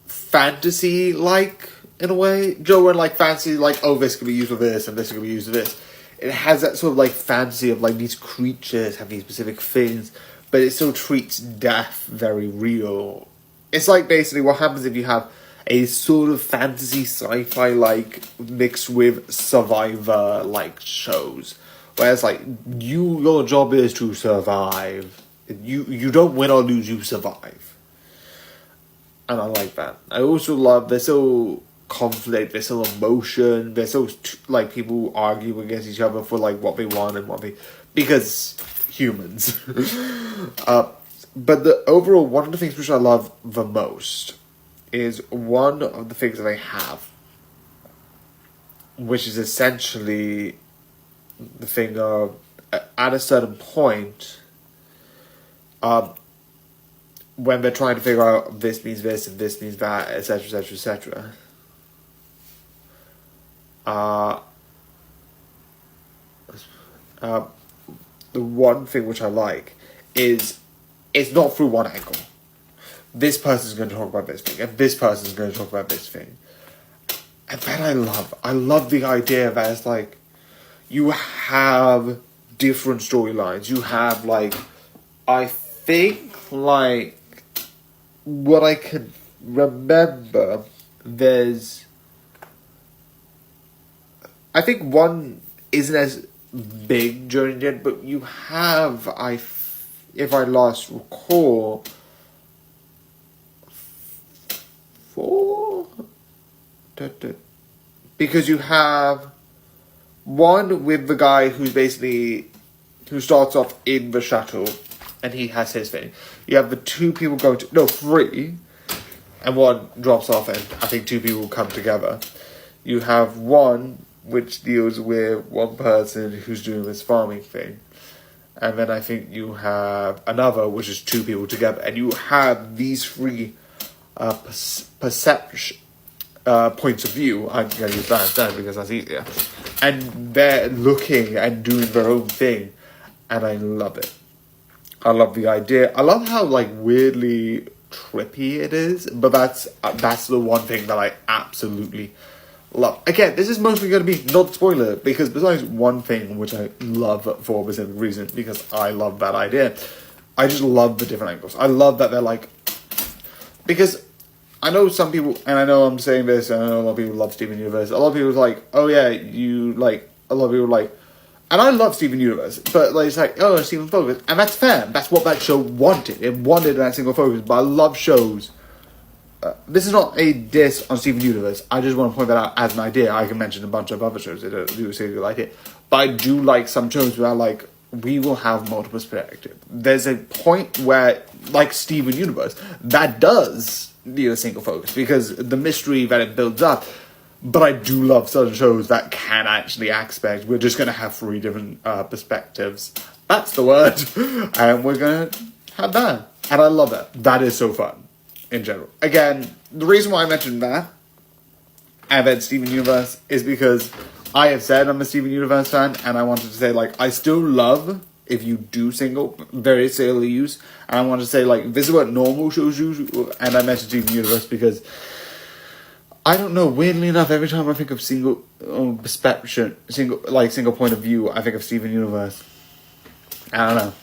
fantasy-like in a way. Joe, when like fantasy, like, oh, this can be used for this, and this can be used for this. It has that sort of like fantasy of like these creatures have these specific things, but it still treats death very real. It's like basically what happens if you have a sort of fantasy sci-fi like mixed with Survivor like shows, whereas like your job is to survive. You don't win or lose, you survive, and I like that. I also love there's still conflict, there's still emotion, there's still like people argue against each other for like what they want and what they, because humans. But the overall, one of the things which I love the most is one of the things that they have, which is essentially the thing of, at a certain point, when they're trying to figure out this means this and this means that, etc., etc., etc., the one thing which I like is it's not through one angle. This person's going to talk about this thing, and this person's going to talk about this thing. And that I love. I love the idea that it's like, you have different storylines. You have, like, I think, like, what I can remember, there's, I think one isn't as big during the end, but you have, if I last recall, 4? Because you have one with the guy who starts off in the shuttle and he has his thing. You have the 2 people going to, no, 3, and one drops off and I think 2 people come together. You have one which deals with one person who's doing this farming thing. And then I think you have another which is 2 people together. And you have these 3 perception points of view. I'm going to use that instead because that's easier. And they're looking and doing their own thing. And I love it. I love the idea. I love how, like, weirdly trippy it is. But that's the one thing that I absolutely love. Again, this is mostly going to be not spoiler, because besides one thing which I love for a specific reason, because I love that idea, I just love the different angles. I love that they're like, because I know some people, and I know I'm saying this, and I know a lot of people love Steven Universe. A lot of people are like, oh yeah, you like, a lot of people are like, and I love Steven Universe, but like, it's like, oh, Steven Focus, and that's fair. That's what that show wanted. It wanted that single focus, but I love shows. This is not a diss on Steven Universe. I just want to point that out as an idea. I can mention a bunch of other shows that do a single idea. But I do like some shows where, like, we will have multiple perspectives. There's a point where, like Steven Universe, that does need a single focus because the mystery that it builds up. But I do love certain shows that can actually aspect. We're just going to have 3 different perspectives. That's the word. And we're going to have that. And I love it. That is so fun. In general. Again, the reason why I mentioned that and then Steven Universe is because I have said I'm a Steven Universe fan, and I wanted to say, like, I still love if you do single, very silly use, and I wanted to say, like, this is what normal shows use, and I mentioned Steven Universe because I don't know, weirdly enough, every time I think of single perception, single point of view, I think of Steven Universe. I don't know.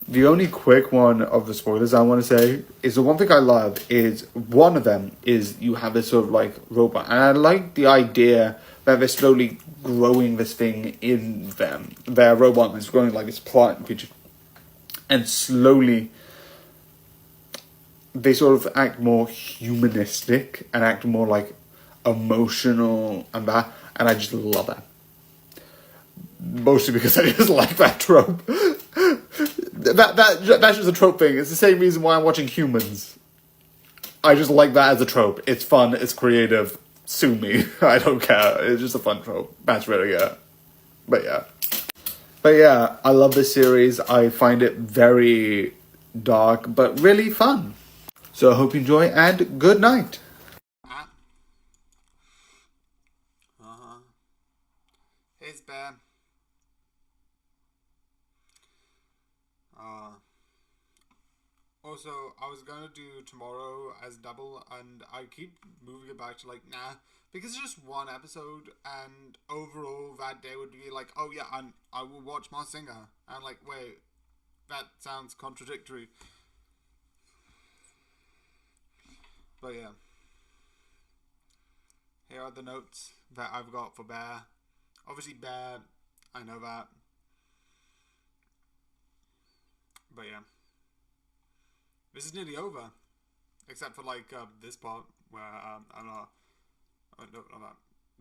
The only quick one of the spoilers I want to say is the one thing I love is one of them is you have this sort of like robot. And I like the idea that they're slowly growing this thing in them. Their robot is growing like this plant creature. And slowly they sort of act more humanistic and act more like emotional and that. And I just love that. Mostly because I just like that trope. That's just a trope thing. It's the same reason why I'm watching Humans. I just like that as a trope. It's fun, it's creative. Sue me. I don't care. It's just a fun trope. That's really it. But yeah, I love this series. I find it very dark, but really fun. So I hope you enjoy, and good night. It's bad. Also, I was gonna do tomorrow as double, and I keep moving it back to like, nah, because it's just one episode, and overall that day would be like, oh yeah, I will watch Masked Singer, and like, wait, that sounds contradictory. But yeah, here are the notes that I've got for Bear. Obviously Bear, I know that. But yeah. This is nearly over. Except for like this part where I don't know that.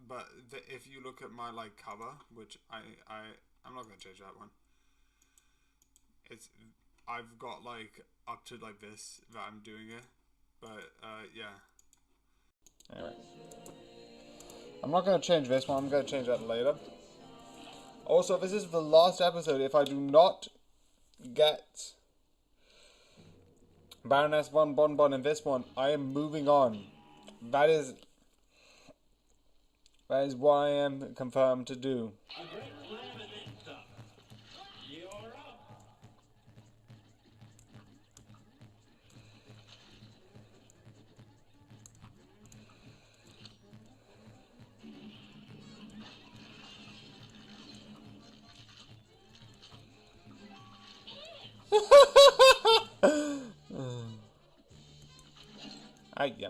But if you look at my like cover, which I'm not gonna change that one. I've got like up to like this that I'm doing it. But yeah. Anyway. I'm not going to change this one, I'm going to change that later. Also, this is the last episode. If I do not get Baroness von Bonbon in this one, I am moving on. That is... That is what I am confirmed to do. Yeah.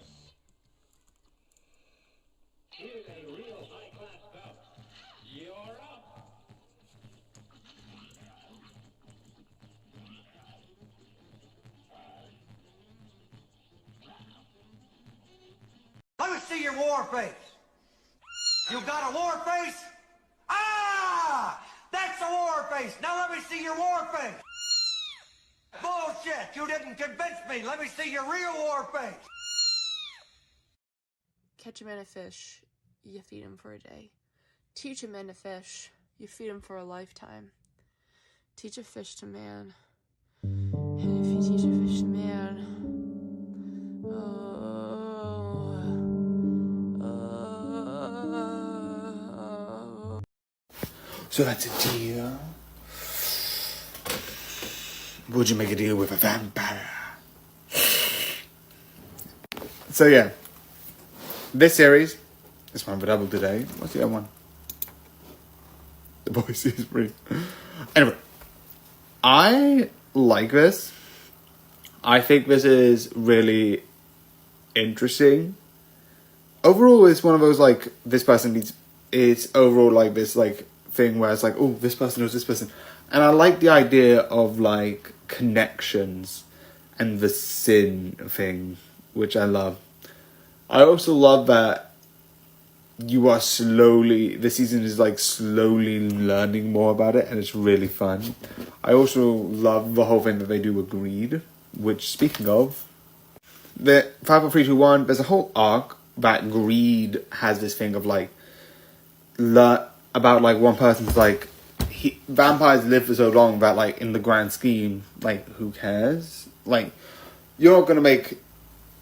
Let me see your war face. You got a war face? Ah! That's a war face. Now let me see your war face. Bullshit! You didn't convince me. Let me see your real war face. Catch a man a fish, you feed him for a day. Teach a man to fish, you feed him for a lifetime. Teach a fish to man, and if you teach a fish to man, So that's a deal. Would you make a deal with a vampire? So yeah. This series is one for double today. What's the other one? The Boys Season 3. Anyway, I like this. I think this is really interesting. Overall, it's one of those, like, this person needs... It's overall, like, this, like, thing where it's like, oh, this person knows this person. And I like the idea of, like, connections and the sin thing, which I love. I also love that you are slowly, the season is like slowly learning more about it, and it's really fun. I also love the whole thing that they do with greed, which, speaking of, the 5, 4, 3, 2, 1, there's a whole arc that greed has this thing of like, about like one person's like, vampires live for so long that like in the grand scheme, like who cares? Like, you're not gonna make...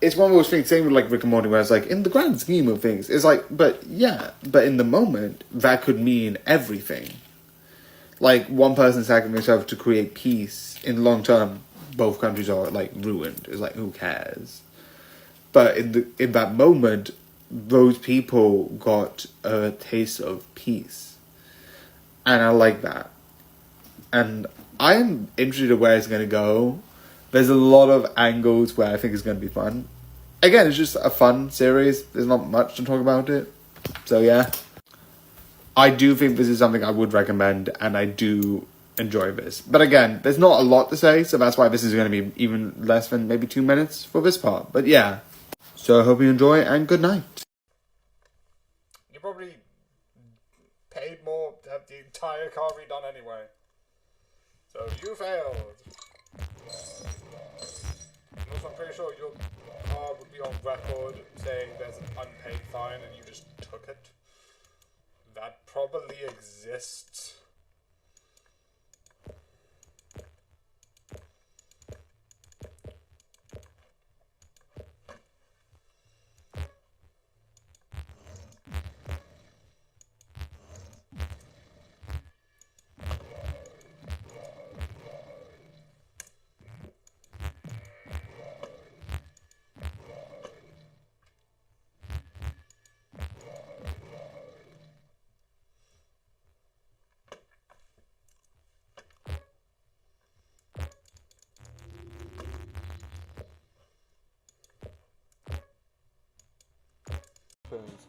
It's one of those things, same with like Rick and Morty, where it's like, in the grand scheme of things, it's like, but yeah, but in the moment, that could mean everything. Like, one person sacrificing himself to create peace, in the long term, both countries are like ruined. It's like, who cares? But in that moment, those people got a taste of peace. And I like that. And I'm interested in where it's going to go. There's a lot of angles where I think it's going to be fun. Again, it's just a fun series. There's not much to talk about it. So yeah. I do think this is something I would recommend, and I do enjoy this. But again, there's not a lot to say, so that's why this is going to be even less than maybe 2 minutes for this part. But yeah. So I hope you enjoy, and good night. You probably paid more to have the entire car redone anyway. So you failed. Also, I'm pretty sure your car would be on record saying there's an unpaid fine and you just took it. That probably exists.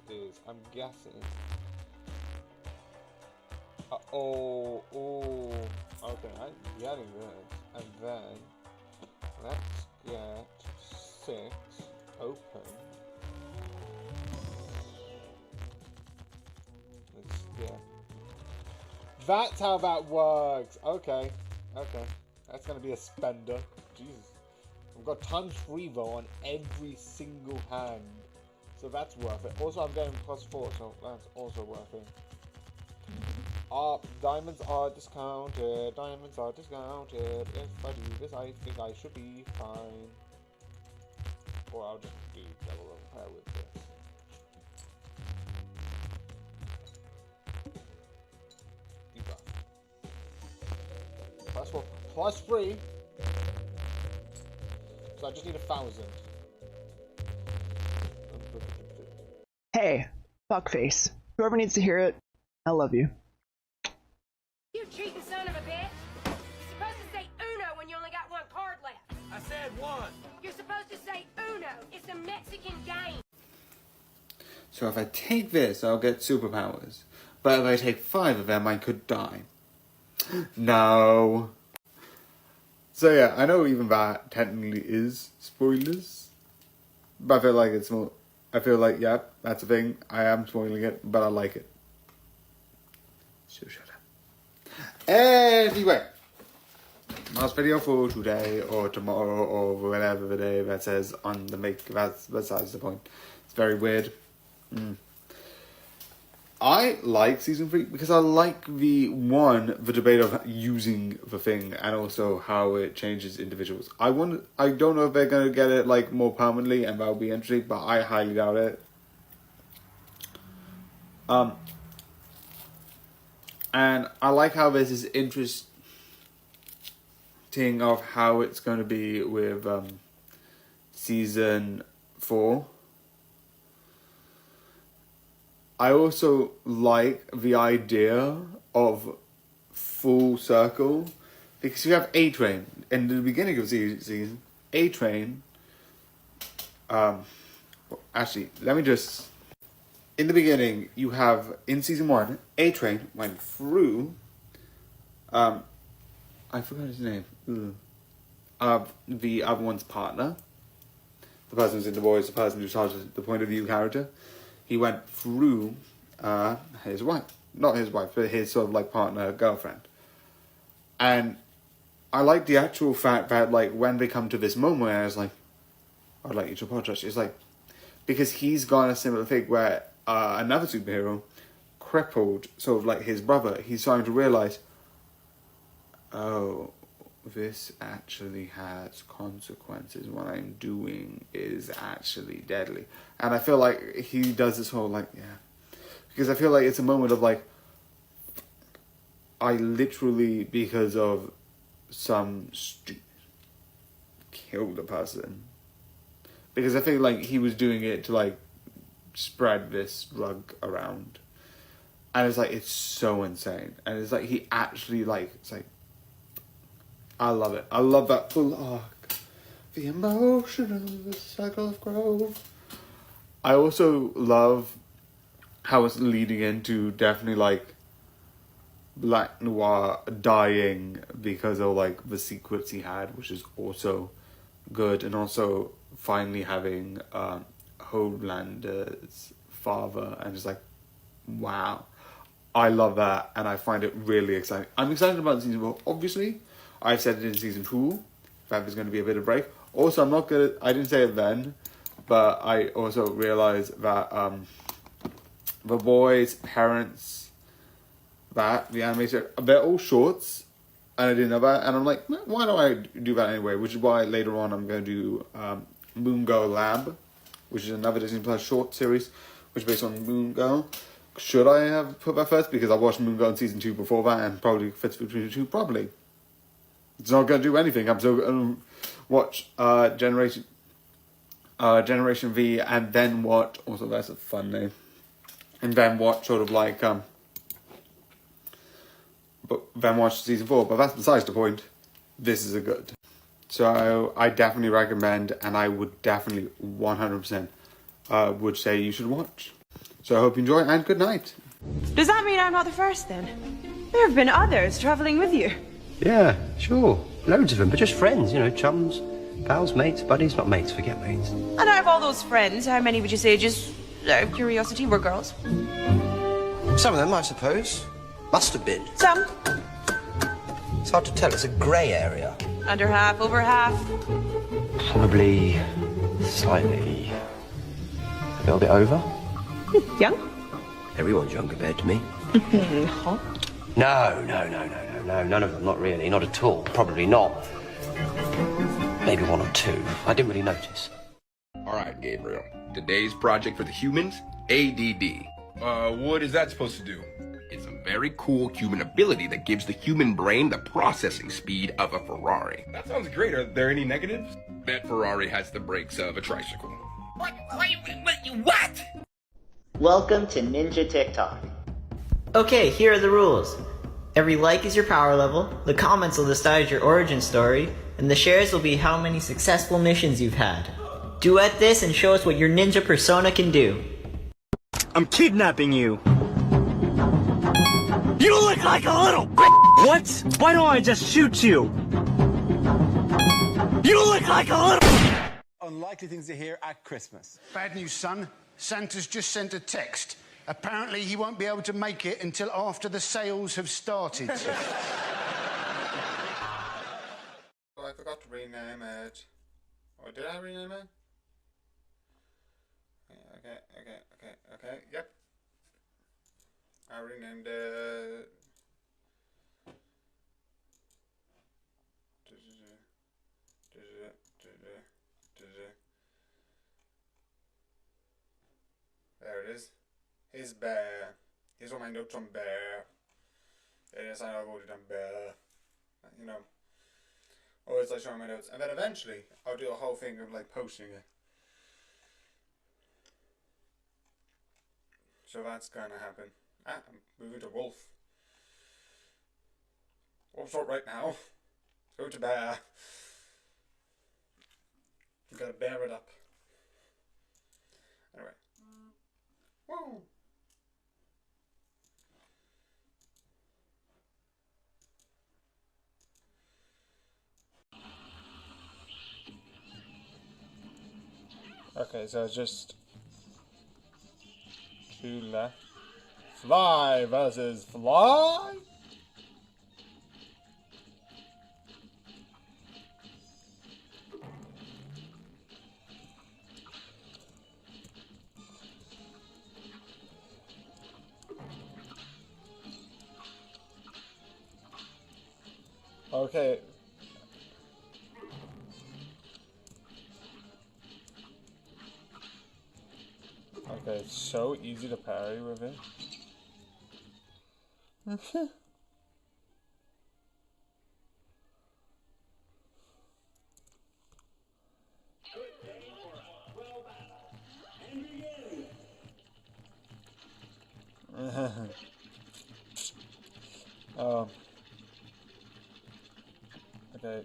Is, I'm guessing. Okay, I'm getting this. And then, let's get 6 open. That's how that works. Okay. That's gonna be a spender. Jesus. I've got ×3 though on every single hand. So that's worth it. Also, I'm getting +4, so that's also worth it. Diamonds are discounted. Diamonds are discounted. If I do this, I think I should be fine. Or I'll just do double repair with this. First one, plus 3. So I just need 1,000. Hey, fuckface. Whoever needs to hear it, I love you. You cheating son of a bitch! You're supposed to say Uno when you only got one card left. I said 1. You're supposed to say Uno. It's a Mexican game. So if I take this, I'll get superpowers. But if I take 5 of them, I could die. No. So yeah, I know even that technically is spoilers. But I feel like it's more... I feel like, yeah, that's a thing. I am spoiling it, but I like it. So shut up. Anyway. Last video for today, or tomorrow, or whatever the day that says on the make. That's besides the point. It's very weird. I like season 3 because I like the debate of using the thing and also how it changes individuals. I don't know if they're gonna get it like more permanently, and that'll be interesting, but I highly doubt it. And I like how this is interesting of how it's going to be with season 4. I also like the idea of full circle, because you have A-Train in the beginning of season. A-Train, actually, let me just, in the beginning, you have, in season 1, A-Train went through, I forgot his name, the other one's partner, the person who's in the voice, the person who charges the point of view character. He went through his wife. Not his wife, but his sort of like partner, girlfriend. And I like the actual fact that like when they come to this moment, I was like, I'd like you to apologize. It's like, because he's got a similar thing where another superhero crippled sort of like his brother. He's starting to realize, oh, this actually has consequences. What I'm doing is actually deadly. And I feel like he does this whole like, yeah. Because I feel like it's a moment of like, I literally, because of some killed a person. Because I feel like he was doing it to like spread this drug around. And it's like, it's so insane. And it's like, he actually like, it's like, I love it. I love that full arc. The emotion of the cycle of growth. I also love how it's leading into definitely like Black Noir dying because of like the secrets he had, which is also good. And also finally having Homelander's father, and it's like, wow. I love that, and I find it really exciting. I'm excited about season 4, obviously. I said it in season 2 that there's going to be a bit of break. Also, I didn't say it then, but I also realized that the boys' parents, that the animation, they're all shorts, and I didn't know that, and I'm like, why don't I do that anyway? Which is why later on I'm going to do Moon Girl Lab, which is another Disney Plus short series, which is based on Moon Girl. Should I have put that first? Because I watched Moon Girl in season 2 before that, and probably fits between the two, probably. It's not going to do anything. I'm still going to watch Generation V, and then watch, also that's a fun name, and then watch sort of like, but then watch season 4, but that's besides the point. This is a good. So I definitely recommend, and I would definitely 100% would say you should watch. So I hope you enjoy, and good night. Does that mean I'm not the first then? There have been others travelling with you. Yeah, sure. Loads of them, but just friends, you know, chums, pals, mates, buddies, not mates, forget mates. And out of all those friends, how many would you say, just out of curiosity, were girls? Some of them, I suppose. Must have been. Some? It's hard to tell, it's a grey area. Under half, over half? Probably slightly a little bit over. Young? Everyone's young compared to me. Hot? No, none of them, not really, not at all. Probably not. Maybe one or two. I didn't really notice. All right, Gabriel. Today's project for the humans, ADD. What is that supposed to do? It's a very cool human ability that gives the human brain the processing speed of a Ferrari. That sounds great. Are there any negatives? That Ferrari has the brakes of a tricycle. What? Welcome to Ninja TikTok. Okay, here are the rules. Every like is your power level, the comments will decide your origin story, and the shares will be how many successful missions you've had. Duet this and show us what your ninja persona can do. I'm kidnapping you. You look like a little bitch! What? Why don't I just shoot you? You look like a little... Unlikely things to hear at Christmas. Bad news, son. Santa's just sent a text. Apparently he won't be able to make it until after the sales have started. Oh, I forgot to rename it. Or did I rename it? Okay, yep. I renamed it. There it is. His bear. Here's all my notes on bear. Yes, I know I've already done bear. You know. Always like showing my notes. And then eventually, I'll do a whole thing of like posting it. So that's gonna happen. I'm moving to wolf. Wolf's not right now. Go to bear. You gotta bear it up. Anyway. Woo! Okay, so it's just two left. Fly versus fly? Okay. Okay, it's so easy to parry with it. Okay. Okay.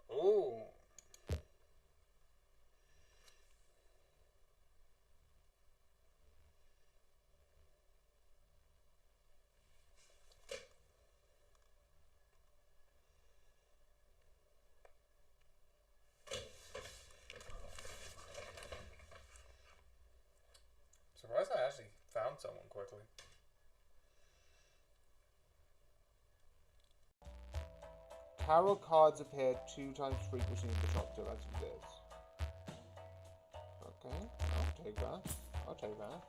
Oh. Surprised I actually found someone quickly. Tarot cards appear 2 times frequency in the top 2 as of this. Okay, I'll take that. I'll take that.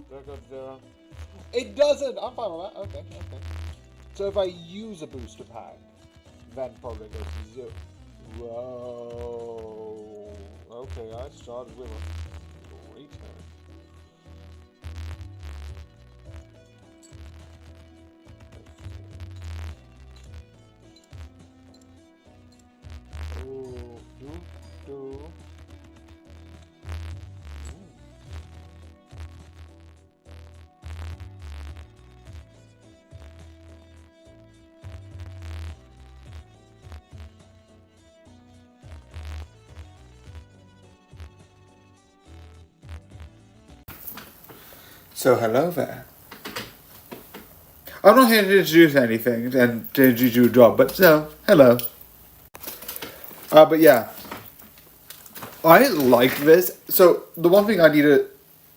There goes 0. It doesn't! I'm fine with that. Okay, okay. So if I use a booster pack, then probably goes to 0. Whoa. Okay, I started with a great turn. So hello there. I'm not here to introduce anything and to introduce you a job, but so, hello. But yeah, I like this. So the one thing I need to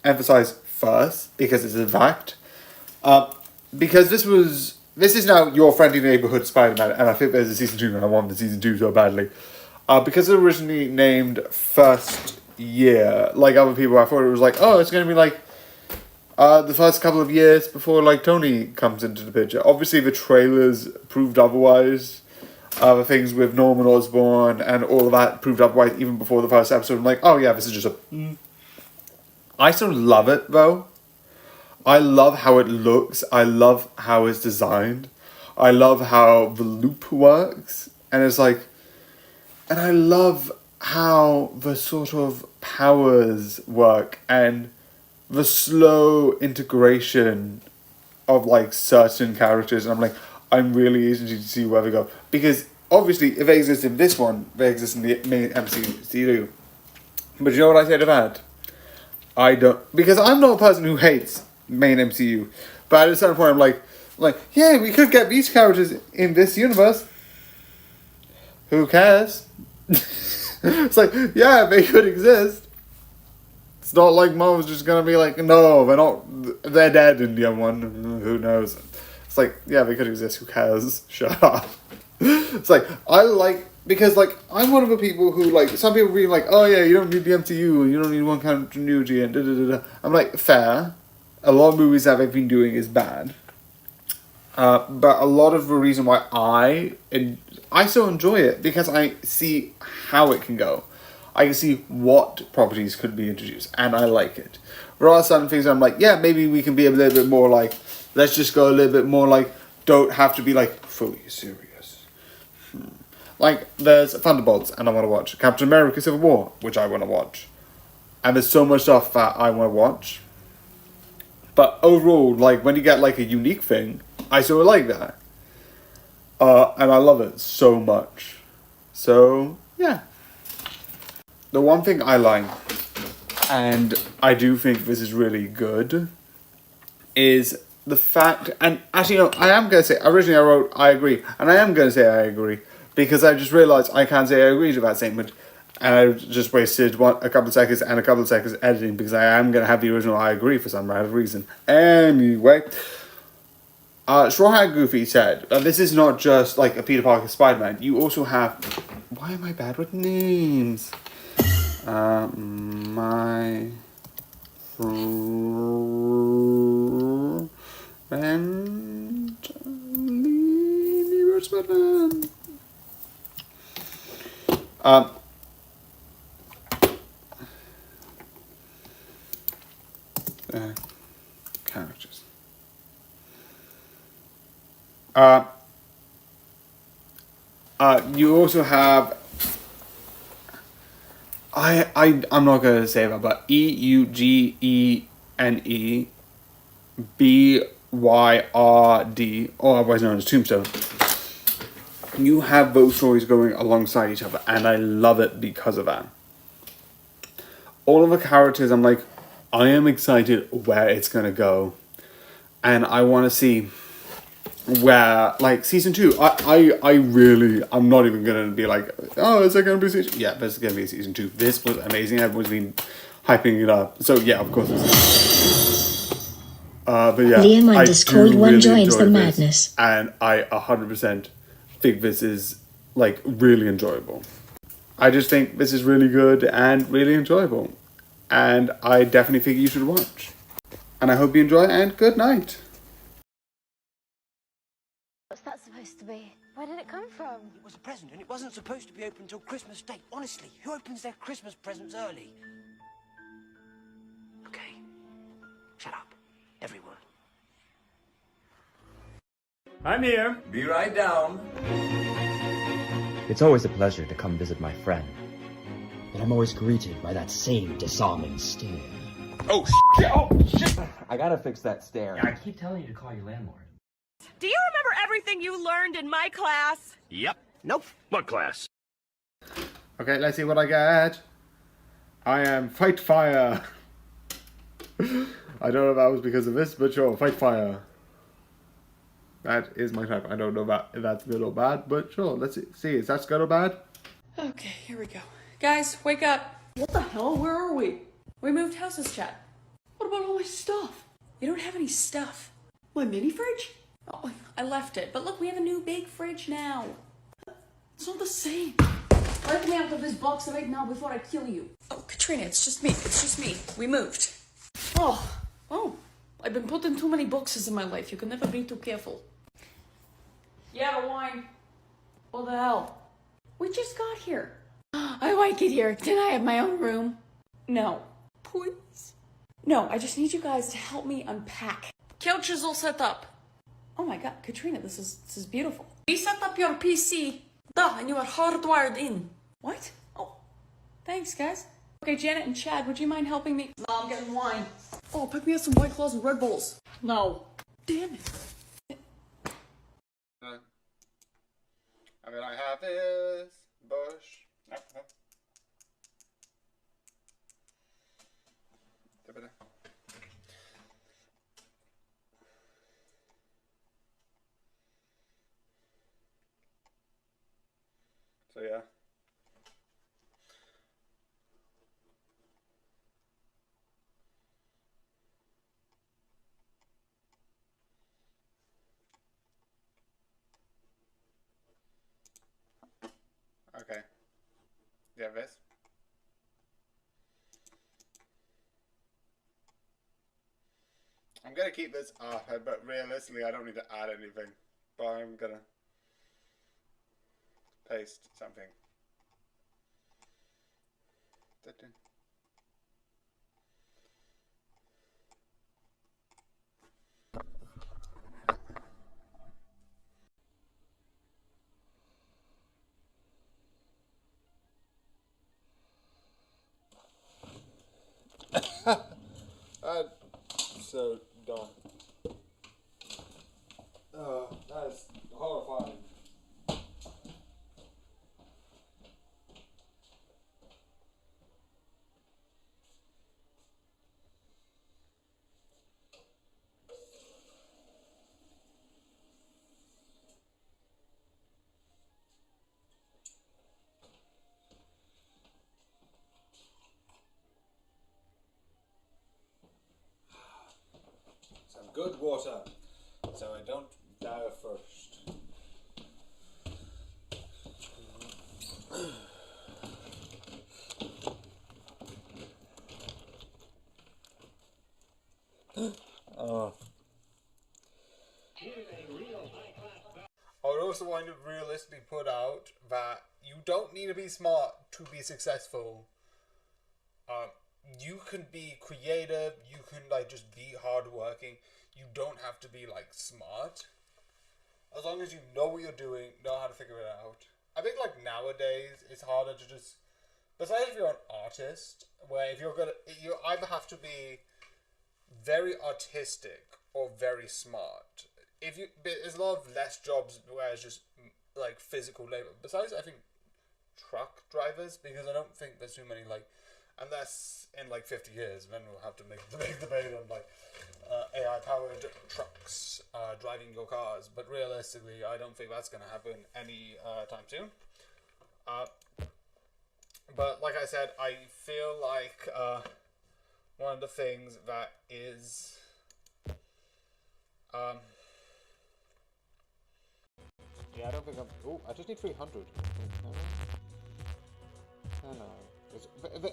emphasize first, because it's a fact, because this is now your friendly neighborhood Spider-Man, and I think there's a season 2, and I want the season 2 so badly. Because it originally named First Year, like other people, I thought it was like, oh, it's going to be like the first couple of years before like Tony comes into the picture. Obviously, the trailers proved otherwise. The things with Norman Osborn and all of that proved otherwise even before the first episode. I'm like, oh yeah, this is just a... I still love it, though. I love how it looks. I love how it's designed. I love how the loop works. And it's like... And I love how the sort of powers work and the slow integration of like certain characters. And I'm like, I'm really interested to see where they go. Because obviously, if they exist in this one, they exist in the main MCU. But you know what I say to that? I don't... Because I'm not a person who hates main MCU. But at a certain point, I'm like, yeah, we could get these characters in this universe. Who cares? It's like, yeah, they could exist. It's not like Marvel's just gonna be like, no, they're not... They're dead in the other one. Who knows? It's like, yeah, they could exist. Who cares? Shut up. It's like, I like... Because, like, I'm one of the people who, like... Some people being like, oh, yeah, you don't need the MCU. You don't need one kind of continuity and da-da-da-da. I'm like, fair. A lot of movies that they've been doing is bad. But a lot of the reason why I still enjoy it because I see how it can go. I can see what properties could be introduced, and I like it. There are some things I'm like, yeah, maybe we can be a little bit more like, let's just go a little bit more like, don't have to be like fully serious. Like, there's Thunderbolts, and I want to watch. Captain America Civil War, which I want to watch. And there's so much stuff that I want to watch. But overall, like, when you get like a unique thing, I sort of like that. And I love it so much. So, yeah. The one thing I like, and I do think this is really good, is the fact, and actually, no, I am going to say, originally I wrote, I agree, and I am going to say I agree, because I just realised I can't say I agree to that statement, and I just wasted a couple of seconds and a couple of seconds editing, because I am going to have the original I agree for some random reason. Anyway... Straw Hat Goofy said, this is not just like a Peter Parker Spider-Man. You also have... Why am I bad with names? My friend... Spider-Man. Characters. You also have I'm not gonna say that, but EUGENE BYRD, or otherwise known as Tombstone. You have those stories going alongside each other, and I love it because of that. All of the characters, I'm like, I am excited where it's gonna go, and I want to see where, like, season 2, I'm not even gonna be like, oh, is there gonna be season? Yeah, there's gonna be season 2. This was amazing. Everyone's been hyping it up. So yeah, of course. But yeah, Liam on Discord really joins the this, madness, and I 100% think this is like really enjoyable. I just think this is really good and really enjoyable, and I definitely think you should watch. And I hope you enjoy, and good night. What's that supposed to be? Where did it come from? It was a present, and it wasn't supposed to be open until Christmas Day. Honestly, who opens their Christmas presents early? Okay. Shut up. Everyone. I'm here. Be right down. It's always a pleasure to come visit my friend, but I'm always greeted by that same disarming stare. Oh, shit. Oh, shit. I gotta fix that stare. I keep telling you to call your landlord. Do you remember everything you learned in my class? Yep. Nope. What class? Okay, let's see what I get. I am Fight Fire. I don't know if that was because of this, but sure, Fight Fire. That is my type. I don't know if that's good or bad, but sure, let's see. Is that good or bad? Okay, here we go. Guys, wake up. What the hell? Where are we? We moved houses, chat. What about all my stuff? You don't have any stuff. My mini fridge? Oh, I left it. But look, we have a new big fridge now. It's not the same. Let me out of this box right now before I kill you. Oh, Katrina, it's just me. It's just me. We moved. Oh, I've been put in too many boxes in my life. You can never be too careful. Yeah, wine. What the hell? We just got here. I like it here. Can I have my own room? No. Please? No, I just need you guys to help me unpack. Couch is all set up. Oh my god, Katrina, this is beautiful. We set up your PC. Duh, and you are hardwired in. What? Oh, thanks, guys. Okay, Janet and Chad, would you mind helping me? No, I'm getting wine. Oh, pick me up some White Claws and Red Bulls. No. Damn it. I mean, I have this bush. No. So yeah. Okay. Yeah, this. I'm gonna keep this up, but realistically I don't need to add anything. But I'm gonna paste something. So done. That is horrifying. Some good water, so I don't die first. Oh. I would also want to realistically put out that you don't need to be smart to be successful. You can be creative, you can like just be hardworking. You don't have to be like smart. As long as you know what you're doing, know how to figure it out. I think like nowadays it's harder to just, besides if you're an artist, where if you're gonna, you either have to be very artistic or very smart. If you, there's a lot of less jobs where it's just like physical labor. Besides, I think truck drivers, because I don't think there's too many like, unless in like 50 years, then we'll have to make the big debate on like AI powered trucks driving your cars. But realistically, I don't think that's going to happen any time soon. But like I said, I feel like one of the things that is yeah, I don't think I'm. Oh, I just need 300. No.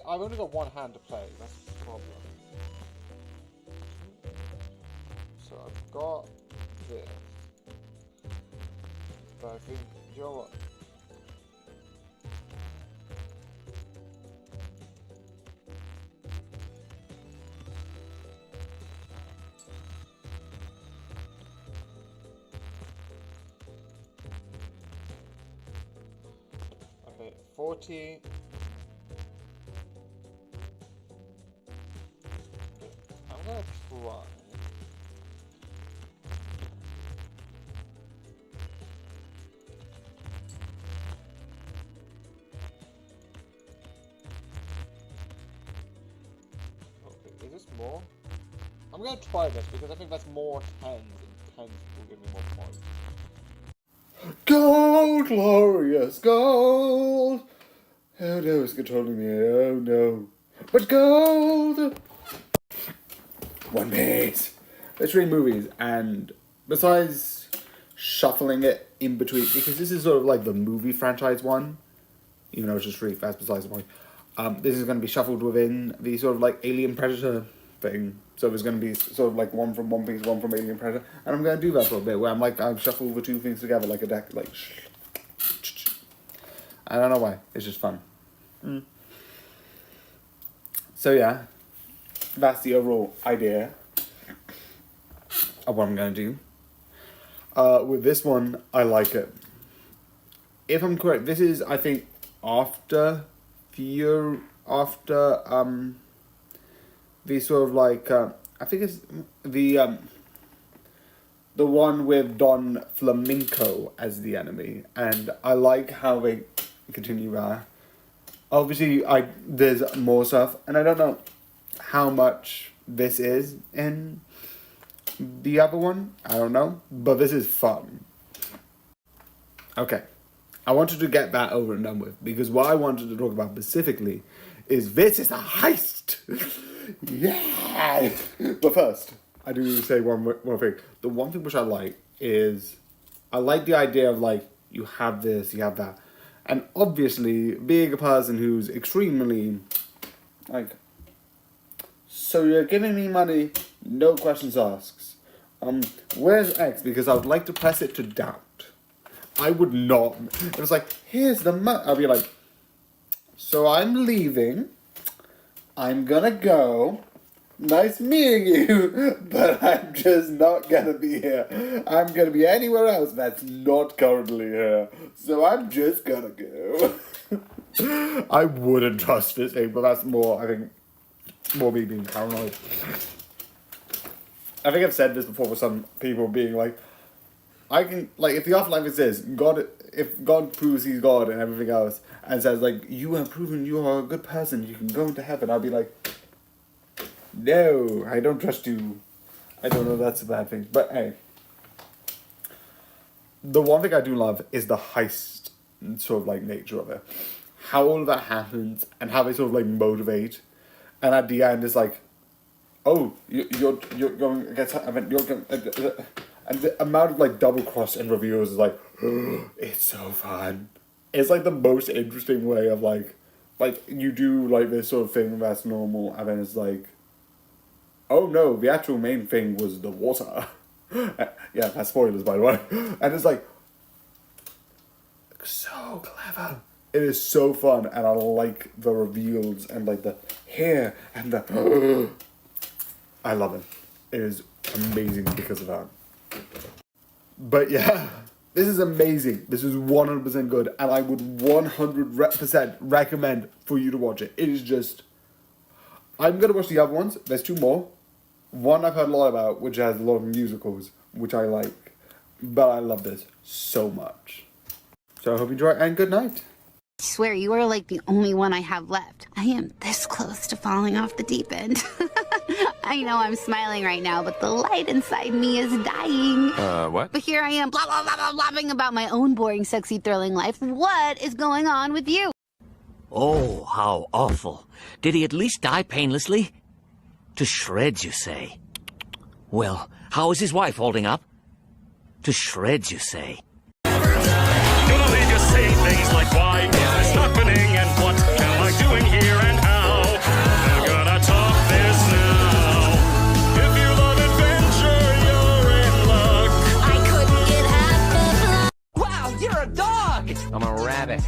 I've only got one hand to play. That's the problem. So I've got this, but I think, you know what? Okay, 40. I'm gonna try. Okay, is this more? I'm gonna try this because I think that's more 10s, and 10s will give me more points. Gold, glorious gold, Oh no, it's controlling me. Oh no. But gold! One Piece. There's 3 movies, and besides shuffling it in between, because this is sort of like the movie franchise one, even though it's just 3, that's besides the point. This is going to be shuffled within the sort of like Alien Predator thing. So there's going to be sort of like one from One Piece, one from Alien Predator, and I'm going to do that for a bit, where I'm shuffle the 2 things together like a deck, like. I don't know why. It's just fun. So yeah, that's the overall idea of what I'm going to do. With this one, I like it. If I'm correct, this is, I think, after the sort of like, I think it's the one with Don Flamenco as the enemy, and I like how they continue that. Obviously, there's more stuff, and I don't know how much this is in the other one. I don't know, but this is fun. Okay, I wanted to get that over and done with, because what I wanted to talk about specifically is this is a heist. Yeah. But first, I do need to say one thing. The one thing which I like is, I like the idea of like, you have this, you have that. And obviously, being a person who's extremely, like, so you're giving me money, no questions asked. Where's X? Because I would like to press it to doubt. I would not. It was like, here's the money. I'll be like, so I'm leaving. I'm gonna go. Nice meeting you, but I'm just not gonna be here. I'm gonna be anywhere else that's not currently here. So I'm just gonna go. I wouldn't trust this thing, but that's more, I think, more me being paranoid. I think I've said this before with some people being like, I can, like, if the afterlife exists, if God proves he's God and everything else, and says, like, you have proven you are a good person, you can go into heaven, I'll be like, no, I don't trust you. I don't know, that's a bad thing. But hey, the one thing I do love is the heist sort of like nature of it. How all of that happens and how they sort of like motivate. And at the end it's like, oh, you're going to get, I mean, you're going, and the amount of like double cross and reveals is like, oh, it's so fun. It's like the most interesting way of like you do like this sort of thing that's normal, and then it's like, oh no, the actual main thing was the water. Yeah, that's spoilers by the way. And it's like, so clever. It is so fun, and I like the reveals and like the hair and the I love it. It is amazing because of that. But yeah, this is amazing. This is 100% good, and I would 100% recommend for you to watch it. It is just, I'm going to watch the other ones. There's 2 more. One I've heard a lot about, which has a lot of musicals, which I like. But I love this so much. So I hope you enjoy it, and good night. I swear, you are like the only one I have left. I am this close to falling off the deep end. I know I'm smiling right now, but the light inside me is dying. What? But here I am, blah, blah, blah, blah, blabbing about my own boring, sexy, thrilling life. What is going on with you? Oh, how awful. Did he at least die painlessly? To shreds, you say? Well, how is his wife holding up? To shreds, you say? Gonna leave you saying things like, why is this happening, and what am I doing here, and how? I'm gonna talk this now. If you love adventure, you're in luck. I couldn't get half the Wow, you're a dog! I'm a rabbit.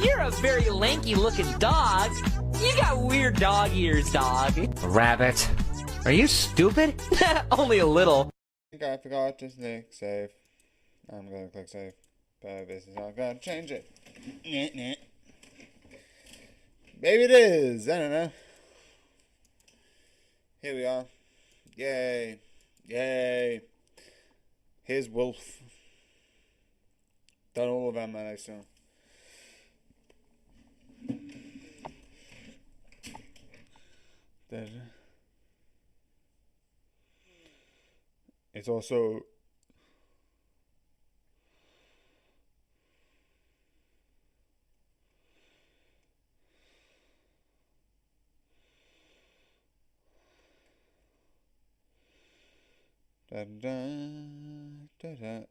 You're a very lanky-looking dog. You got weird dog ears, dog. Rabbit. Are you stupid? Only a little. I think I forgot to click save. I'm gonna click save. But this is not gonna change it. Maybe it is. I don't know. Here we are. Yay. Yay. Here's Wolf. Done all of them, man, I saw. It's also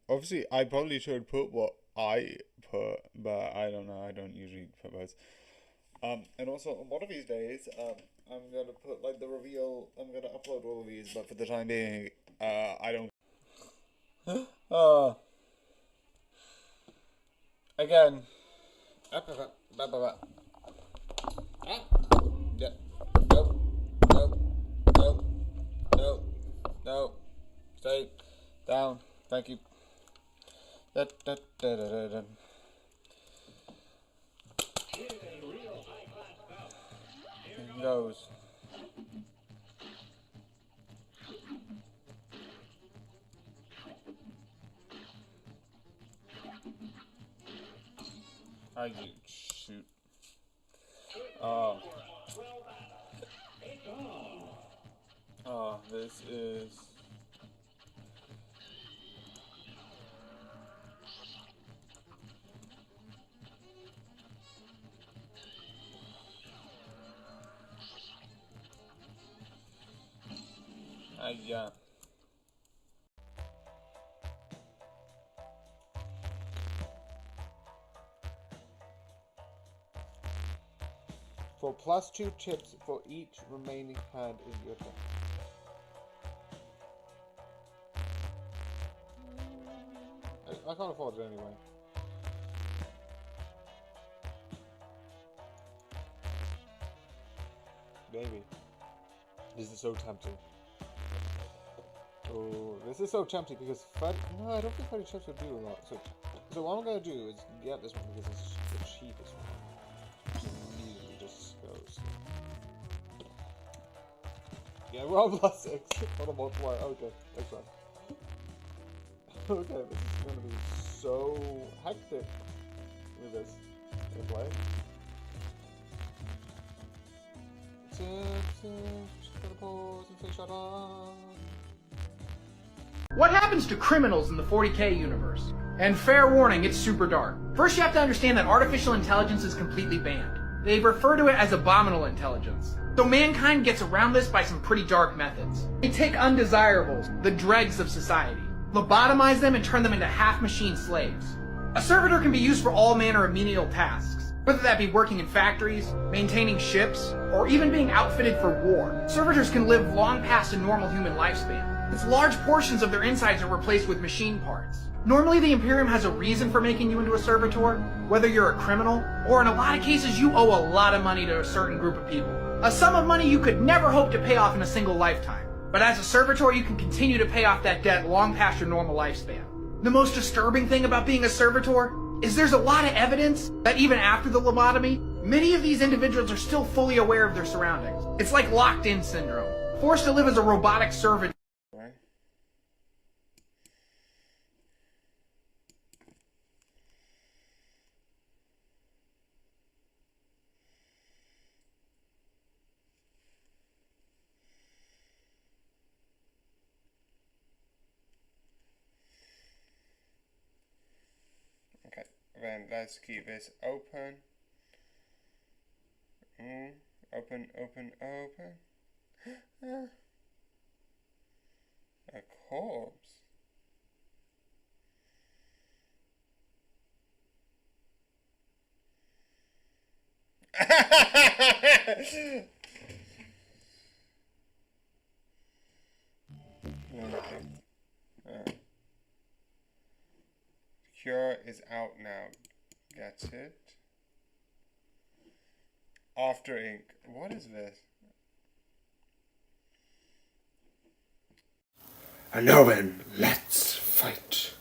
Obviously, I probably should put what I put, but I don't know. I don't usually put words. And also, one of these days, I'm gonna put like the reveal. I'm gonna upload all of these, but for the time being, I don't. Again. Yeah. No. Stay down. Thank you. Goes. I shoot. This is. Yeah. For +2 chips for each remaining hand in your deck. I can't afford it anyway. Maybe. This is so tempting. Oh, this is so tempting because no, I don't think Freddy chips would do a lot. So what I'm gonna do is get this one because it's the cheapest one. Immediately just goes. Yeah, we're on +6 on a multiplier. Okay, thanks, man. Okay, this is gonna be so hectic with this gameplay. Just gonna pause and say shut up. What happens to criminals in the 40K universe? And fair warning, it's super dark. First you have to understand that artificial intelligence is completely banned. They refer to it as abominable intelligence. So mankind gets around this by some pretty dark methods. They take undesirables, the dregs of society, lobotomize them and turn them into half-machine slaves. A servitor can be used for all manner of menial tasks, whether that be working in factories, maintaining ships, or even being outfitted for war. Servitors can live long past a normal human lifespan. Its large portions of their insides are replaced with machine parts. Normally the Imperium has a reason for making you into a servitor, whether you're a criminal, or in a lot of cases you owe a lot of money to a certain group of people. A sum of money you could never hope to pay off in a single lifetime. But as a servitor you can continue to pay off that debt long past your normal lifespan. The most disturbing thing about being a servitor is there's a lot of evidence that even after the lobotomy, many of these individuals are still fully aware of their surroundings. It's like locked-in syndrome, forced to live as a robotic servant. Okay, then let's keep this open. Open. A corpse. Cure is out now. Gets it. After ink. What is this? And now then, let's fight.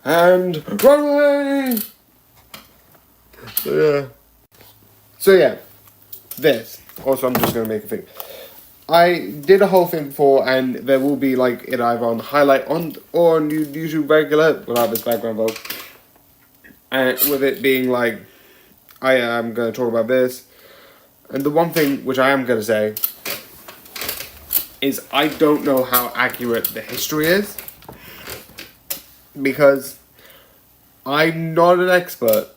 And run away! So yeah, this. Also, I'm just going to make a thing. I did a whole thing before, and there will be like it either on highlight or on YouTube regular without this background vote. And with it being like, I am going to talk about this. And the one thing which I am going to say is I don't know how accurate the history is. Because I'm not an expert.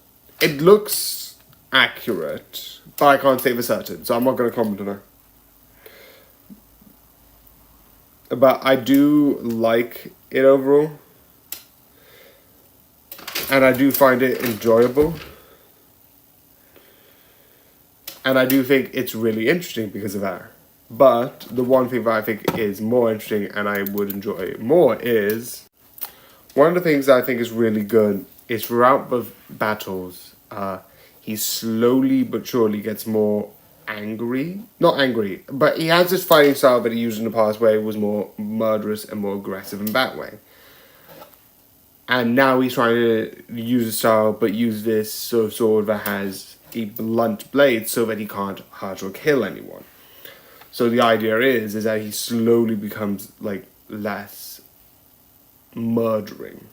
It looks accurate, but I can't say for certain, so I'm not going to comment on it. but I do like it overall. And I do find it enjoyable. And I do think it's really interesting because of that. But the one thing that I think is more interesting and I would enjoy more is... One of the things that I think is really good is throughout the battles, he slowly but surely gets more angry. Not angry, but he has this fighting style that he used in the past where it was more murderous and more aggressive in that way. And now he's trying to use a style, but use this sort of sword that has a blunt blade so that he can't hurt or kill anyone. So the idea is that he slowly becomes like less murdering.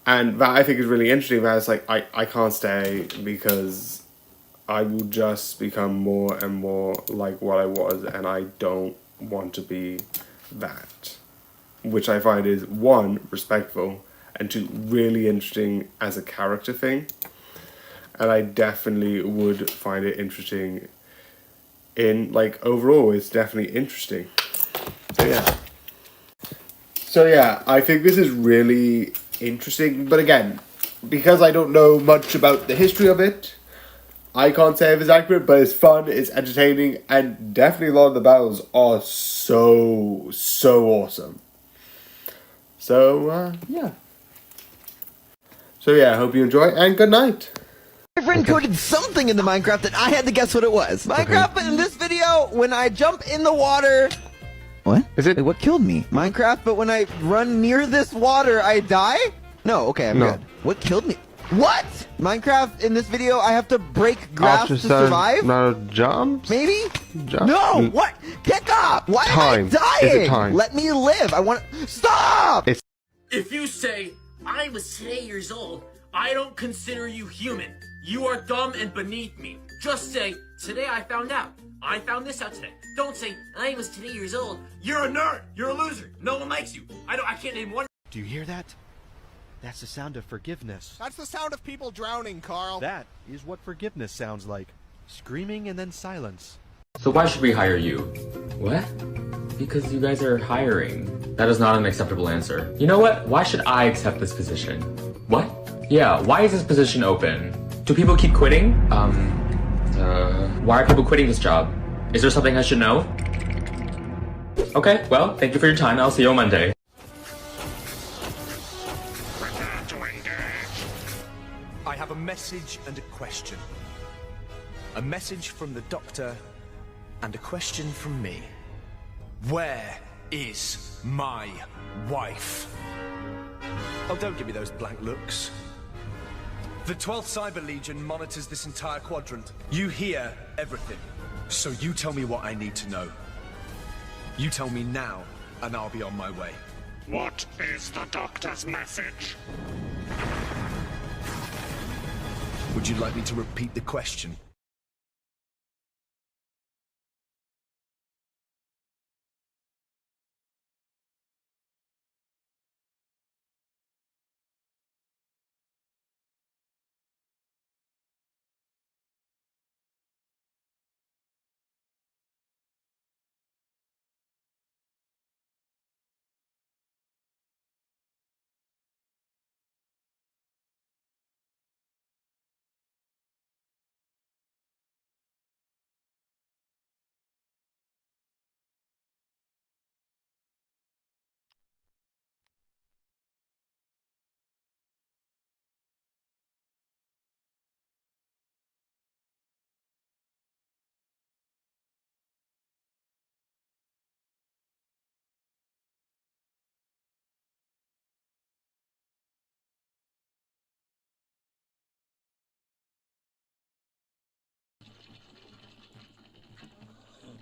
And that I think is really interesting. That it's like I can't stay because I will just become more and more like what I was, and I don't want to be that. Which I find is, one, respectful, and two, really interesting as a character thing. And I definitely would find it interesting in, like, overall, it's definitely interesting. So yeah, I think this is really interesting. But again, because I don't know much about the history of it, I can't say if it's accurate, but it's fun, it's entertaining, and definitely a lot of the battles are so awesome. So, yeah. So yeah, I hope you enjoy, and good night. My friend coded something into Minecraft that I had to guess what it was. Minecraft, in this video, when I jump in the water... What? Is it? What killed me? Minecraft, but when I run near this water, I die? No, okay, I'm good. What killed me? What? Minecraft, in this video, I have to break grass to survive? No, jumps? Maybe? No, what? Get up! Why am I dying? Is it time? Let me live. I want to... Stop! If you say, I was today years old, I don't consider you human. You are dumb and beneath me. Just say, today I found out. I found this out today. Don't say, I was today years old. You're a nerd. You're a loser. No one likes you. I can't name one. Do you hear that? That's the sound of forgiveness. That's the sound of people drowning, Carl. That is what forgiveness sounds like. Screaming and then silence. So why should we hire you? What? Because you guys are hiring. That is not an acceptable answer. You know what? Why should I accept this position? What? Yeah, why is this position open? Do people keep quitting? Why are people quitting this job? Is there something I should know? Okay, well, thank you for your time. I'll see you on Monday. I have a message and a question. A message from the doctor and a question from me. Where is my wife? Oh, don't give me those blank looks. The 12th Cyber Legion monitors this entire quadrant. You hear everything. So you tell me what I need to know. You tell me now, and I'll be on my way. What is the doctor's message? Would you like me to repeat the question?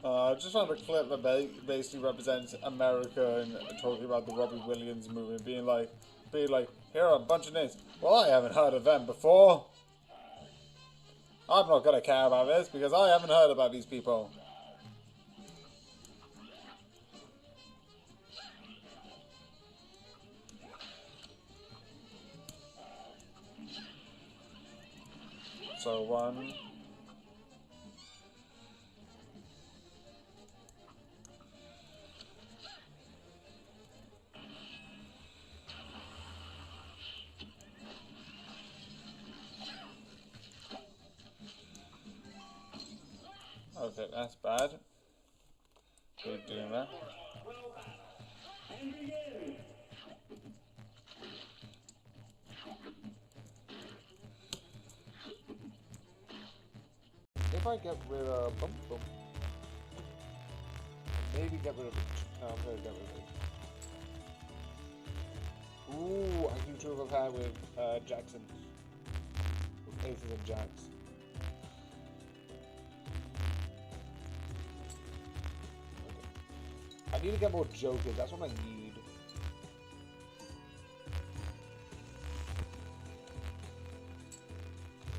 I just found a clip that basically represents America and talking about the Robbie Williams movie, being like, here are a bunch of names. Well, I haven't heard of them before. I'm not gonna care about this because I haven't heard about these people. So one. Okay, that's bad. Keep doing that. If I get rid of bump, maybe get rid of it. No, I'm gonna get rid of it. Ooh, I can triple pair with Jackson. With Aces and Jacks. Okay. I need to get more Jokers, that's what I need.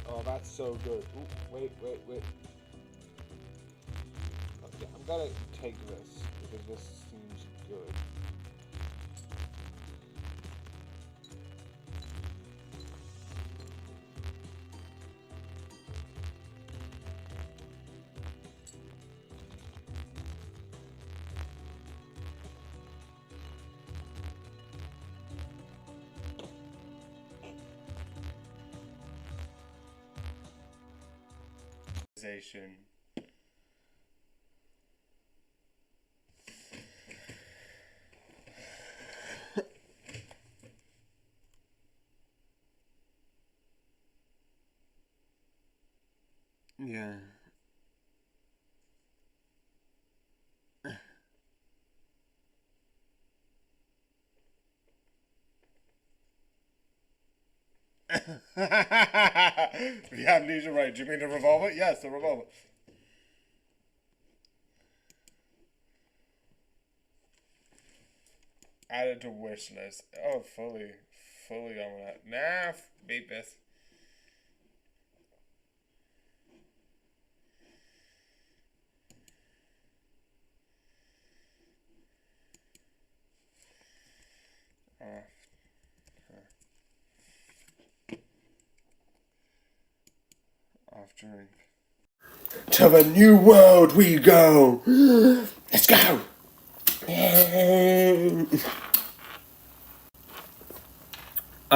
Oh, that's so good. Ooh, wait. Okay, I'm gonna take this, because this seems good. Yeah. Yeah, amnesia, right. Do you mean the revolver? Yes, the revolver. Added to wish list. Oh, fully on that. Nah, beat this. Off drink. To the new world we go. Let's go.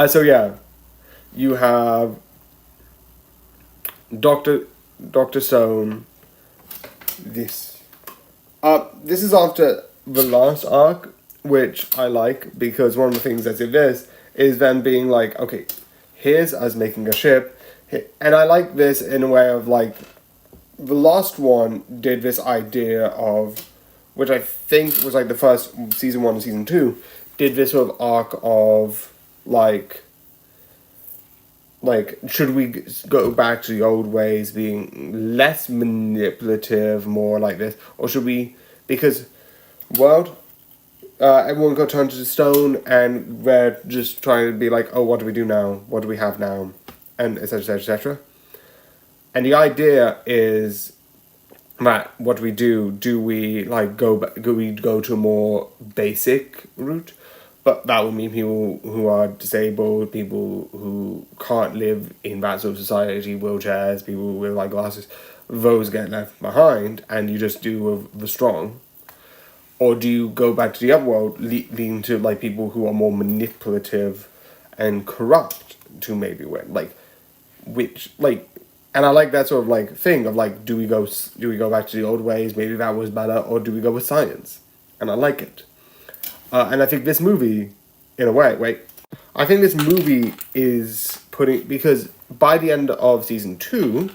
So yeah, you have Dr. Stone. This is after the last arc, which I like, because one of the things that's in this is them being like, okay, here's us making a ship, and I like this in a way of like, the last one did this idea of, which I think was like the first season 1 and season 2, did this sort of arc of like should we go back to the old ways, being less manipulative, more like this, or should we, because world, everyone got turned to stone, and we're just trying to be like, oh, what do we do now? What do we have now? And etc. etc. And the idea is that what we do we like go to a more basic route, but that would mean people who are disabled, people who can't live in that sort of society, wheelchairs, people with like glasses, those get left behind, and you just do with the strong. Or do you go back to the other world, leading to like people who are more manipulative and corrupt to maybe win, like, which like. And I like that sort of like thing of like, do we go back to the old ways? Maybe that was better, or do we go with science? And I like it. And I think this movie, in a way, I think this movie is because by the end of season 2,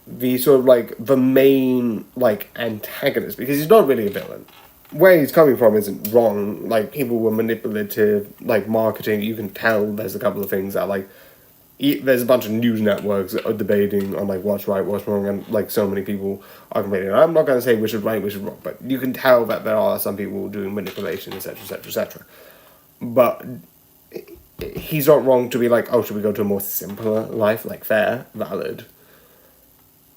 the sort of like the main like antagonist, because he's not really a villain. Where he's coming from isn't wrong. Like, people were manipulative, like marketing. You can tell there's a couple of things that like. There's a bunch of news networks that are debating on like what's right, what's wrong, and like so many people are debating. I'm not going to say which is right, which is wrong, but you can tell that there are some people doing manipulation, etc., etc., etc. But he's not wrong to be like, oh, should we go to a more simpler life, like fair, valid?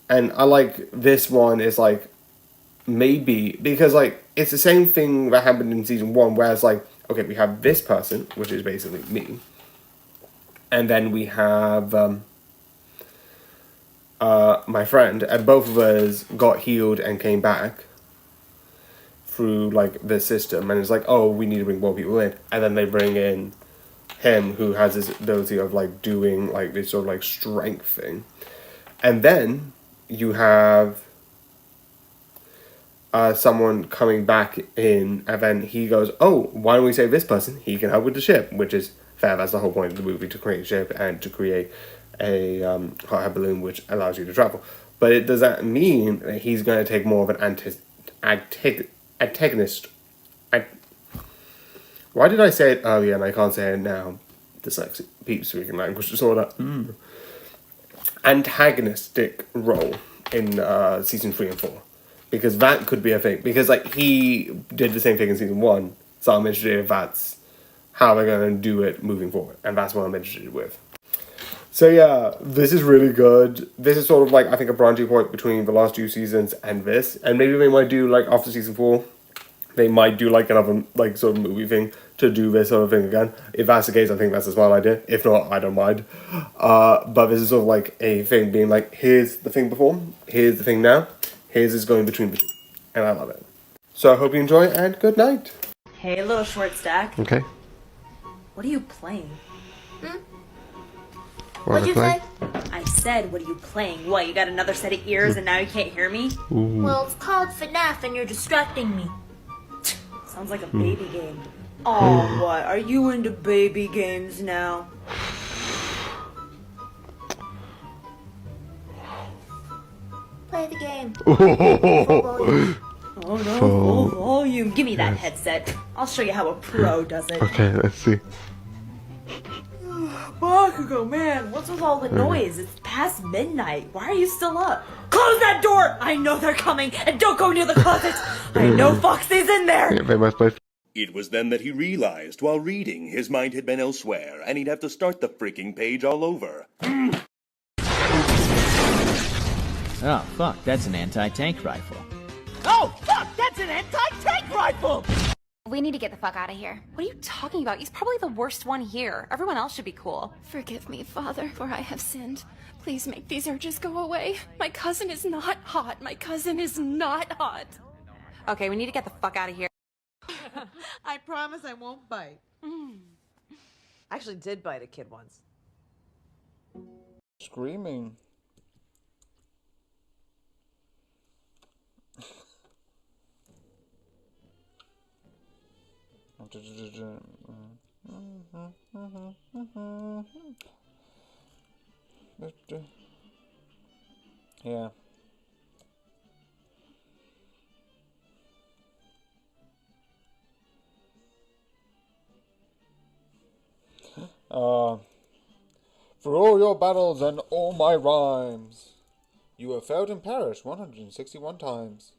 And I like this one is like, maybe, because like it's the same thing that happened in season 1, where it's like, okay, we have this person, which is basically me. And then we have my friend, and both of us got healed and came back through like the system. And it's like, oh, we need to bring more people in. And then they bring in him, who has this ability of like doing like this sort of like strength thing. And then you have someone coming back in, and then he goes, oh, why don't we save this person? He can help with the ship, which is fair. That's the whole point of the movie, to create a ship and to create a hot air balloon which allows you to travel. But does that mean that he's going to take more of an antagonist? Why did I say it earlier and I can't say it now? Dyslexic, people speaking language disorder. Antagonistic role in season 3 and 4, because that could be a thing. Because like he did the same thing in season 1, so I'm interested if that's how they're going to do it moving forward, and that's what I'm interested with. So yeah, this is really good. This is sort of like, I think, a branching point between the last 2 seasons and this, and maybe they might do, like, after season 4, they might do like another like sort of movie thing to do this sort of thing again. If that's the case, I think that's a smart idea. If not, I don't mind. But this is sort of like a thing being like, here's the thing before, here's the thing now, here's this going between the two. And I love it. So I hope you enjoy, and good night. Hey, little short stack. Okay. What are you playing? What'd you say? I said, what are you playing? What, you got another set of ears and now you can't hear me? Well, it's called FNAF and you're distracting me. Sounds like a baby game. Oh, what? Are you into baby games now? Play the game. Oh no, full volume. Give me that headset. I'll show you how a pro does it. Okay, let's see. Bakugo, man, what's with all the noise? It's past midnight. Why are you still up? Close that door! I know they're coming, and don't go near the closet! I know Foxy's in there! Yeah, they must play. It was then that he realized, while reading, his mind had been elsewhere, and he'd have to start the freaking page all over. Oh, fuck, that's an anti-tank rifle. Oh, fuck! That's an anti-tank rifle! We need to get the fuck out of here. What are you talking about? He's probably the worst one here. Everyone else should be cool. Forgive me, Father, for I have sinned. Please make these urges go away. My cousin is not hot. My cousin is not hot. Okay, we need to get the fuck out of here. I promise I won't bite. I actually did bite a kid once. Screaming. Yeah. For all your battles and all my rhymes, you have failed and perished 161 times.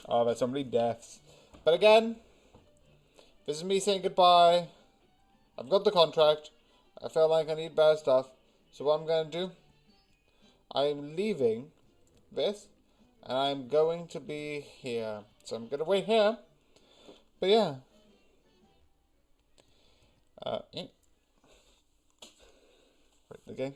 Oh, that's so many deaths. But again, this is me saying goodbye. I've got the contract. I feel like I need better stuff. So what I'm going to do, I'm leaving this, and I'm going to be here. So I'm going to wait here. But yeah. Right, the game.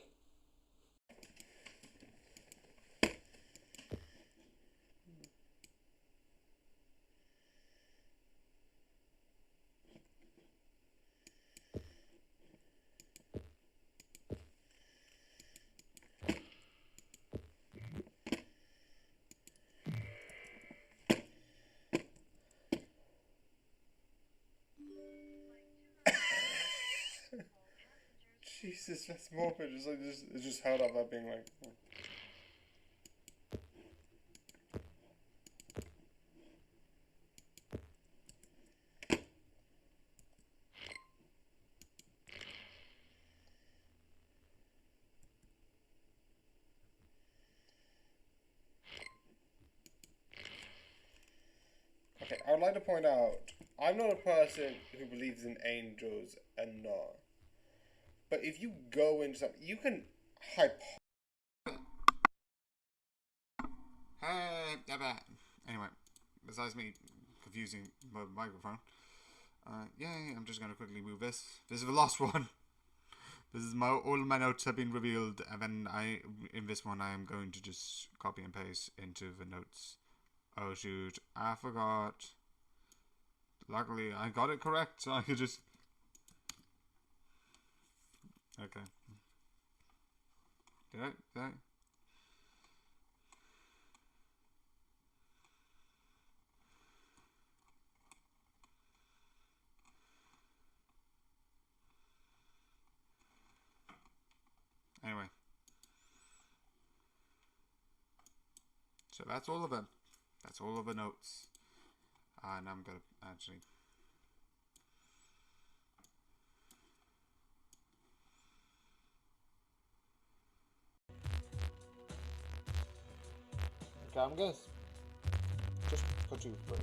Jesus, that's morbid. It's just held up that being like. Okay, I would like to point out, I'm not a person who believes in angels and not. But if you go into something, you can anyway, besides me confusing my microphone, I'm just going to quickly move this. This is the last one. This is all my notes have been revealed, and then in this one I am going to just copy and paste into the notes. Oh shoot, I forgot. Luckily I got it correct, so I could just... Okay. Did I? So that's all of them. That's all of the notes. And I'm going to actually... Okay, I'm going to just put you through.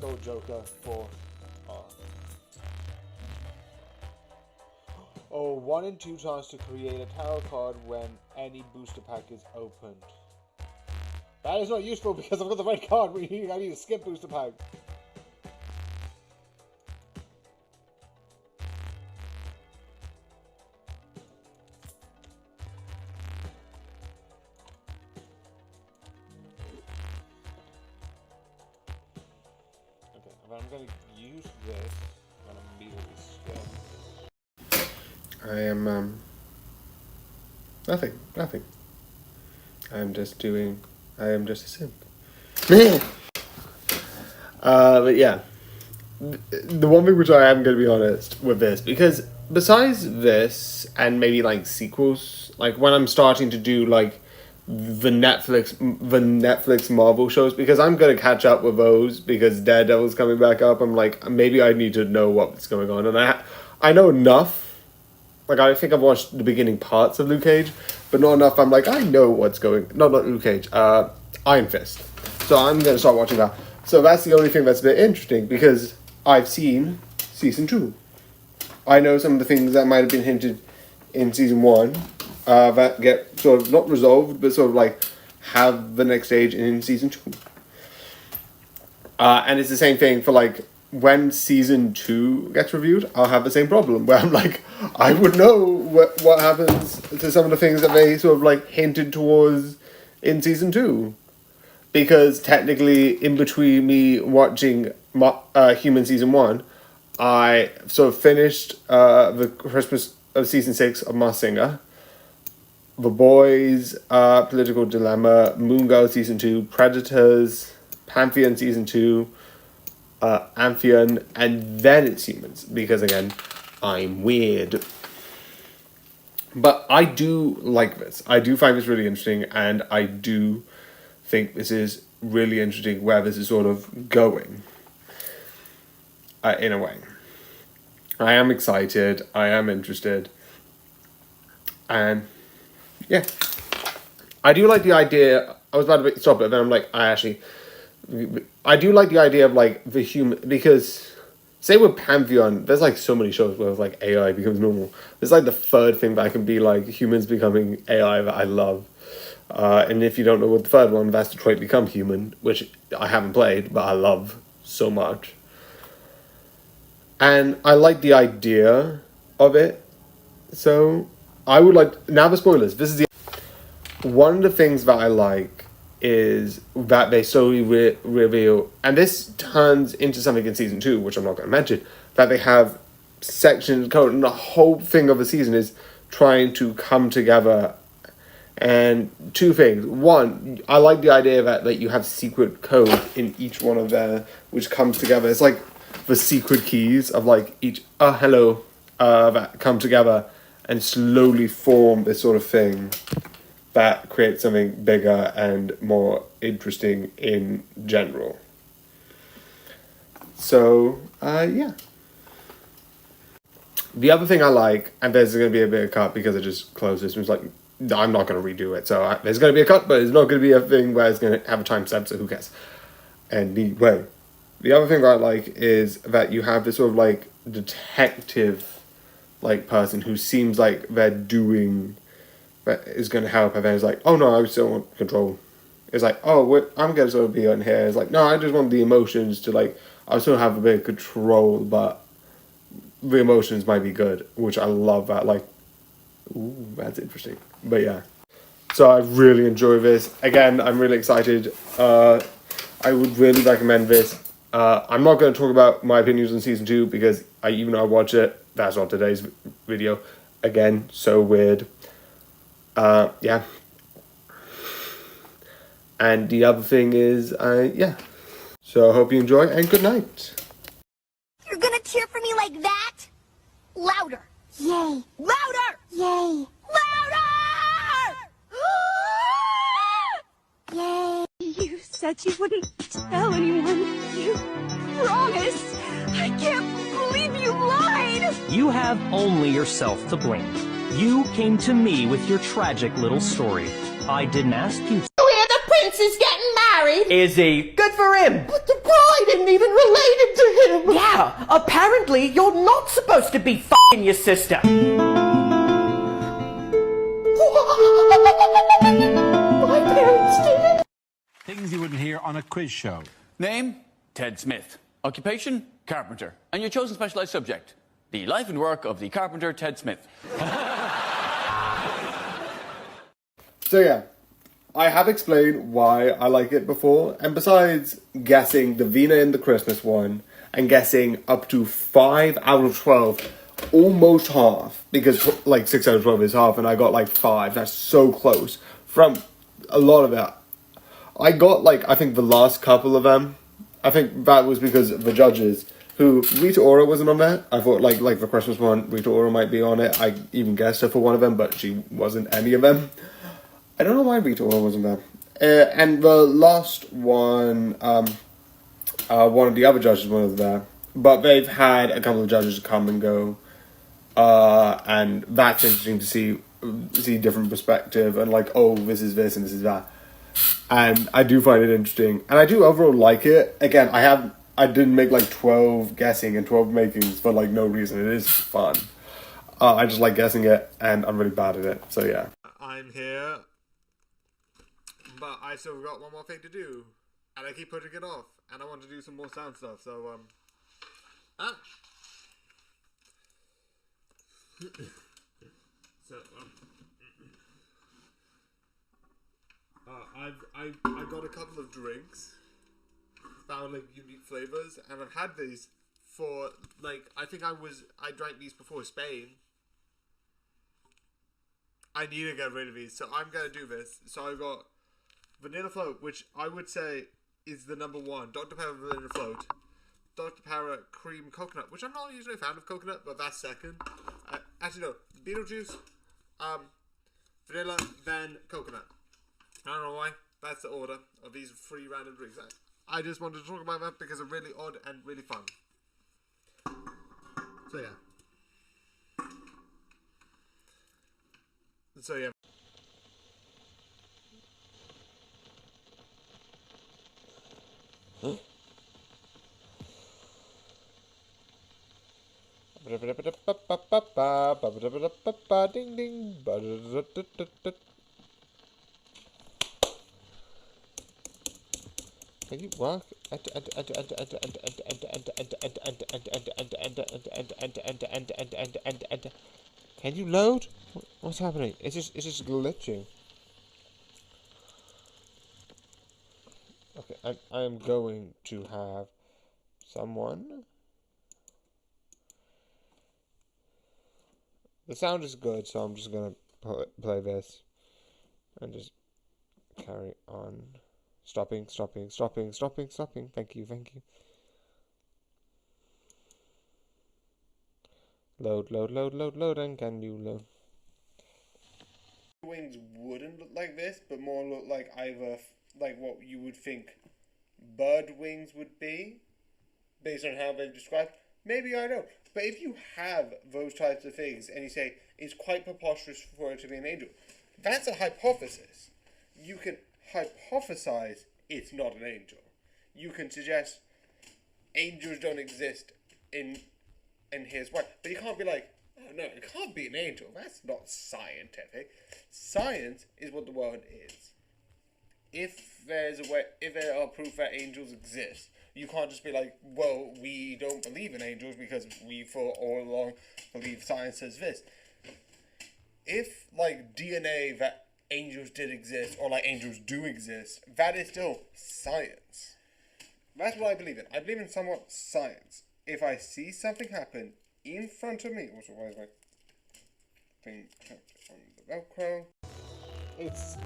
Go Joker for Oh, 1 and 2 times to create a tarot card when any booster pack is opened. That is not useful because I've got the red card. I need to skip booster pack. Okay, I'm going to use this and immediately skip. I am, nothing. I am just a simp. But yeah. The one thing which I am going to be honest with this, because besides this, and maybe, like, sequels, like, when I'm starting to do, like, the Netflix Marvel shows, because I'm going to catch up with those, because Daredevil's coming back up, I'm like, maybe I need to know what's going on, and I know enough. Like, I think I've watched the beginning parts of Luke Cage, but not enough. I'm like, I know what's going... No, not Luke Cage. Iron Fist. So I'm going to start watching that. So that's the only thing that's a bit interesting, because I've seen Season 2. I know some of the things that might have been hinted in Season 1 that get sort of not resolved, but sort of, like, have the next stage in Season 2. And it's the same thing for, like... When Season 2 gets reviewed, I'll have the same problem, where I'm like, I would know what happens to some of the things that they sort of, like, hinted towards in Season 2. Because technically, in between me watching Human Season 1, I sort of finished the Christmas of Season 6 of Masked Singer, The Boys, Political Dilemma, Moon Girl Season 2, Predators, Pantheon Season 2, Amphion, and then it's Humans, because again, I'm weird. But I do like this. I do find this really interesting, and I do think this is really interesting where this is sort of going, in a way. I am excited, I am interested, and yeah. I do like the idea, I was about to stop it, then I'm like, I do like the idea of, like, the human, because, say with Pantheon, there's, like, so many shows where, like, AI becomes normal. There's, like, the third thing that can be, like, humans becoming AI that I love. And if you don't know what the third one, that's Detroit Become Human, which I haven't played, but I love so much. And I like the idea of it. So, I would like, now the spoilers, this is the, one of the things that I like is that they slowly reveal, and this turns into something in Season 2, which I'm not going to mention, that they have sections code, and the whole thing of the season is trying to come together. And two things. One, I like the idea that you have secret code in each one of them, which comes together. It's like the secret keys of, like, each, hello, that come together and slowly form this sort of thing that creates something bigger and more interesting in general. So, yeah. The other thing I like, and there's going to be a bit of cut because I just closed this, it was like, I'm not going to redo it. So there's going to be a cut, but it's not going to be a thing where it's going to have a timestamp, so who cares? Anyway, the other thing that I like is that you have this sort of, like, detective, like, person who seems like they're doing... that is going to help, and then it's like, oh no, I still want control. It's like, oh, I'm going to sort of be on here. It's like, no, I just want the emotions to, like, I still have a bit of control, but the emotions might be good, which I love that, like, ooh, that's interesting. But yeah, so I really enjoy this. Again, I'm really excited. I would really recommend this. I'm not going to talk about my opinions on Season 2, because even though I watch it, that's not today's video. Again, so weird. Yeah. And the other thing is, yeah. So I hope you enjoy, and good night. You're gonna cheer for me like that? Louder. Yay. Louder. Yay. Louder! Yay. You said you wouldn't tell anyone. You promised. I can't believe you lied. You have only yourself to blame. You came to me with your tragic little story. I didn't ask you to. Where the prince is getting married? Is he? Good for him! But the bride isn't even related to him. Yeah, apparently you're not supposed to be f***ing your sister. My parents did it. Things you wouldn't hear on a quiz show. Name? Ted Smith. Occupation? Carpenter. And your chosen specialized subject? The life and work of the carpenter Ted Smith. So yeah, I have explained why I like it before, and besides guessing the Vina in the Christmas one, and guessing up to 5 out of 12, almost half, because like 6 out of 12 is half, and I got like 5, that's so close, from a lot of it. I got like, I think the last couple of them, I think that was because of the judges, who, Rita Ora wasn't on there. I thought like the Christmas one, Rita Ora might be on it. I even guessed her for one of them, but she wasn't any of them. I don't know why Rita Ora wasn't there. And the last one, one of the other judges wasn't there. But they've had a couple of judges come and go. And that's interesting to see different perspective and like, oh, this is this and this is that. And I do find it interesting. And I do overall like it. Again, I didn't make like 12 guessing and 12 makings for like no reason. It is fun. I just like guessing it, and I'm really bad at it. So yeah. I'm here, but I still got one more thing to do, and I keep putting it off, and I want to do some more sound stuff. So I got a couple of drinks. Found like unique flavors, and I've had these for like I drank these before Spain. I need to get rid of these, so I'm gonna do this. So I got Vanilla Float, which I would say is the number one. Dr. Pepper Vanilla Float, Dr. Pepper Cream Coconut, which I'm not usually a fan of coconut, but that's second. Actually no, Beetlejuice, vanilla, then coconut. I don't know why. That's the order of these 3 random drinks. I just wanted to talk about that because they're really odd and really fun. So yeah. So yeah. Huh? Ding ding. Can you walk? Can you load? What's happening? It's just glitching. Okay, I'm going to have someone. The sound is good, so I'm just gonna play this and just carry on. Stopping. Thank you. Load, and can you load? Wings wouldn't look like this, but more look like either like what you would think bird wings would be, based on how they've described. Maybe I don't. But if you have those types of things and you say it's quite preposterous for it to be an angel, that's a hypothesis. You can hypothesize it's not an angel. You can suggest angels don't exist and here's why. But you can't be like, oh no, it can't be an angel. That's not scientific. Science is what the world is. If there are proof that angels exist, you can't just be like, well, we don't believe in angels because we for all along believe science says this. If like DNA that angels did exist, or like angels do exist, that is still science. That's what I believe in. I believe in somewhat science. If I see something happen in front of me, also why is my thing on the Velcro?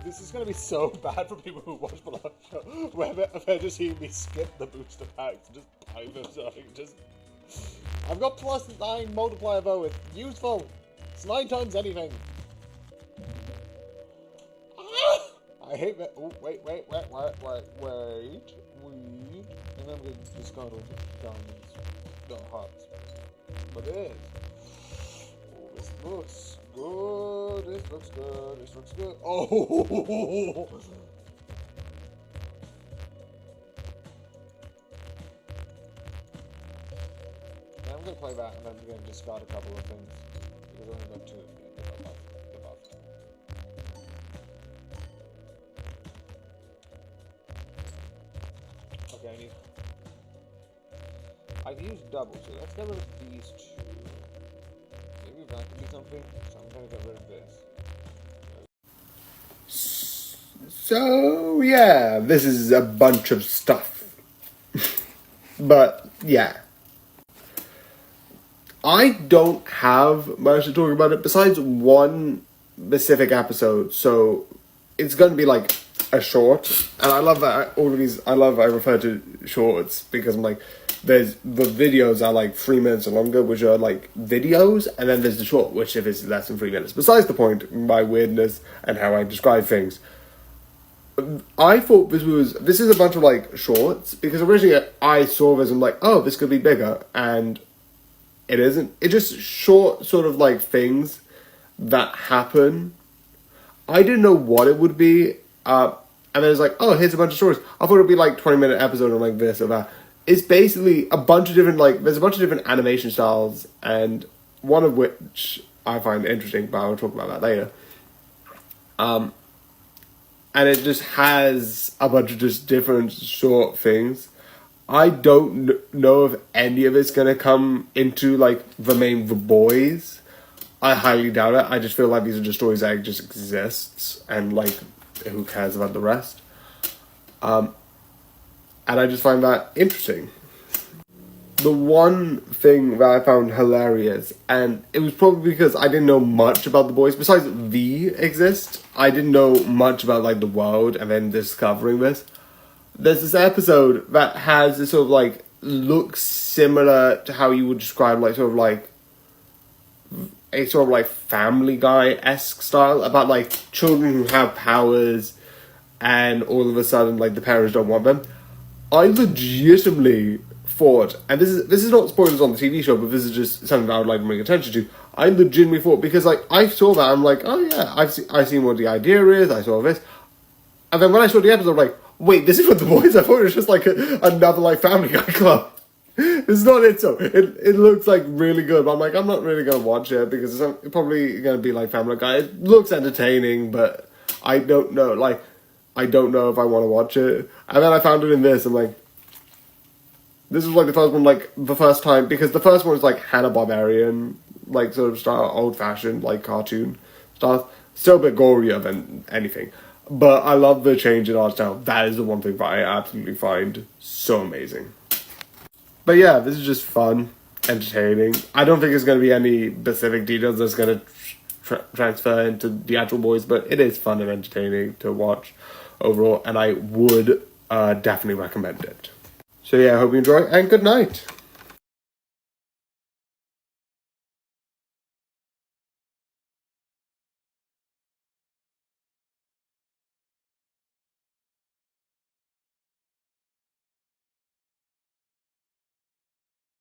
This is gonna be so bad for people who watch the last show. Where they're just hearing me skip the booster packs and just buy them. So I've got +9 multiplier bow. It's useful. It's 9 times anything. Ah! I hate that. Oh, wait. And then I'm gonna discard all the diamonds, not hearts. But it is. Oh, this looks good. This looks good. Oh! Now I'm gonna play that and then I'm gonna discard a couple of things. Because I've only got 2 above. Okay, I've used double, so let's get rid of these 2. Maybe that could be something, so I'm gonna get rid of this. So, yeah, this is a bunch of stuff. But, yeah. I don't have much to talk about it besides one specific episode, so it's going to be like a short, and I love that I refer to shorts because I'm like, there's the videos are like 3 minutes or longer, which are like videos, and then there's the short, which if it's less than 3 minutes. Besides the point, my weirdness and how I describe things. I thought this is a bunch of like shorts, because originally I saw this and I'm like, oh, this could be bigger, and it isn't. It's just short sort of like things that happen. I didn't know what it would be, and then it's like, oh, here's a bunch of stories. I thought it would be like 20-minute episode or like this or that. It's basically a bunch of different, like, there's a bunch of different animation styles, and one of which I find interesting, but I'll talk about that later. And it just has a bunch of just different short things. I don't know if any of it's going to come into, like, the main The Boys. I highly doubt it. I just feel like these are just stories that just exist, and, like, who cares about the rest? And I just find that interesting. The one thing that I found hilarious, and it was probably because I didn't know much about The Boys, besides V exist, I didn't know much about, like, the world, and then discovering this. There's this episode that has this sort of, like, looks similar to how you would describe, like, sort of, like, a sort of, like, Family Guy-esque style, about, like, children who have powers, and all of a sudden, like, the parents don't want them. I legitimately thought, and this is not spoilers on the TV show, but this is just something that I would like to bring attention to. I legitimately thought, because, like, I saw that, I'm like, oh yeah, I've seen what the idea is, I saw this. And then when I saw the episode, I'm like, wait, this is what The Boys, I thought it was just like another, like, Family Guy club. It's not it, so it looks like really good, but I'm like, I'm not really going to watch it, because it's probably going to be like Family Guy. It looks entertaining, but I don't know, like, I don't know if I want to watch it. And then I found it in this, and like, this was like the first one, like, the first time, because the first one was like Hanna-Barbarian, like, sort of style, old-fashioned, like, cartoon stuff. Still a bit gorier than anything. But I love the change in art style. That is the one thing that I absolutely find so amazing. But yeah, this is just fun, entertaining. I don't think there's going to be any specific details that's going to transfer into the actual Boys, but it is fun and entertaining to watch overall, and I would definitely recommend it. So yeah, I hope you enjoy, and good night.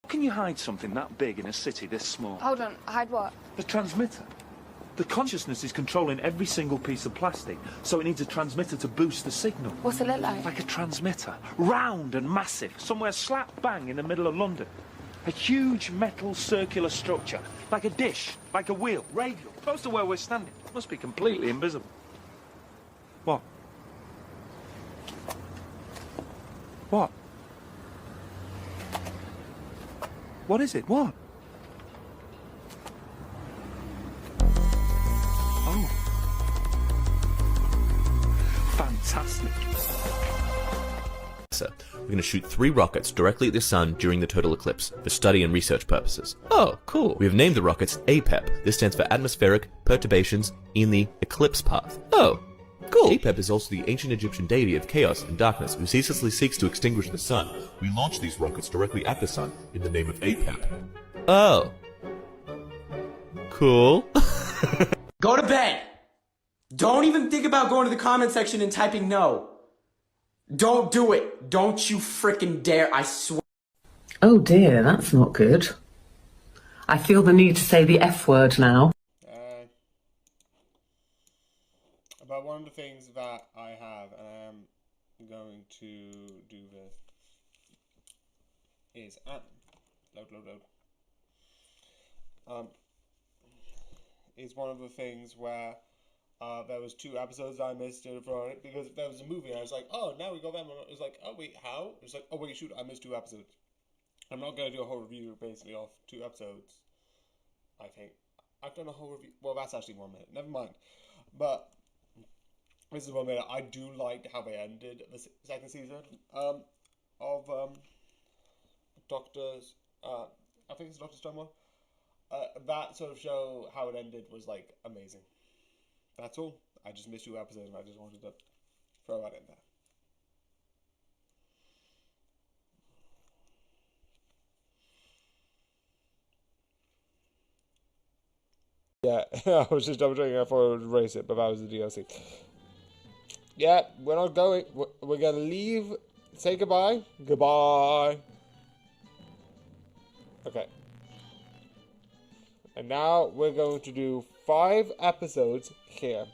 How can you hide something that big in a city this small? Hold on, hide what? The transmitter. The consciousness is controlling every single piece of plastic, so it needs a transmitter to boost the signal. What's it look like? Like a transmitter. Round and massive, somewhere slap bang in the middle of London. A huge metal circular structure, like a dish, like a wheel, radial, close to where we're standing. Must be completely invisible. What? What? What is it? What? Oh. Fantastic. We're going to shoot 3 rockets directly at the sun during the total eclipse for study and research purposes. Oh, cool. We have named the rockets APEP. This stands for Atmospheric Perturbations in the Eclipse Path. Oh, cool. Apep is also the ancient Egyptian deity of chaos and darkness who ceaselessly seeks to extinguish the sun. We launch these rockets directly at the sun in the name of Apep. Oh. Cool. Go to bed! Don't even think about going to the comment section and typing no. Don't do it. Don't you frickin' dare, I swear. Oh dear, that's not good. I feel the need to say the F word now. But one of the things that I have, and I am going to do this, is is one of the things where there was 2 episodes I missed for it because there was a movie and I was like, oh, now we got them. And it was like, oh wait, how? It was like, oh wait, shoot, I missed 2 episodes. I'm not going to do a whole review basically of 2 episodes. I think I've done a whole review. Well, that's actually 1 minute. Never mind. But this is 1 minute. I do like how they ended the 2nd season of Doctor's. I think it's Dr. Stonewall. That sort of show, how it ended, was like amazing. That's all. I just missed 2 episodes and I just wanted to throw that in there. Yeah, I was just double checking. I thought I would erase it, but that was the DLC. Yeah, we're not going. We're gonna leave. Say goodbye. Goodbye. Okay. And now we're going to do 5 episodes here.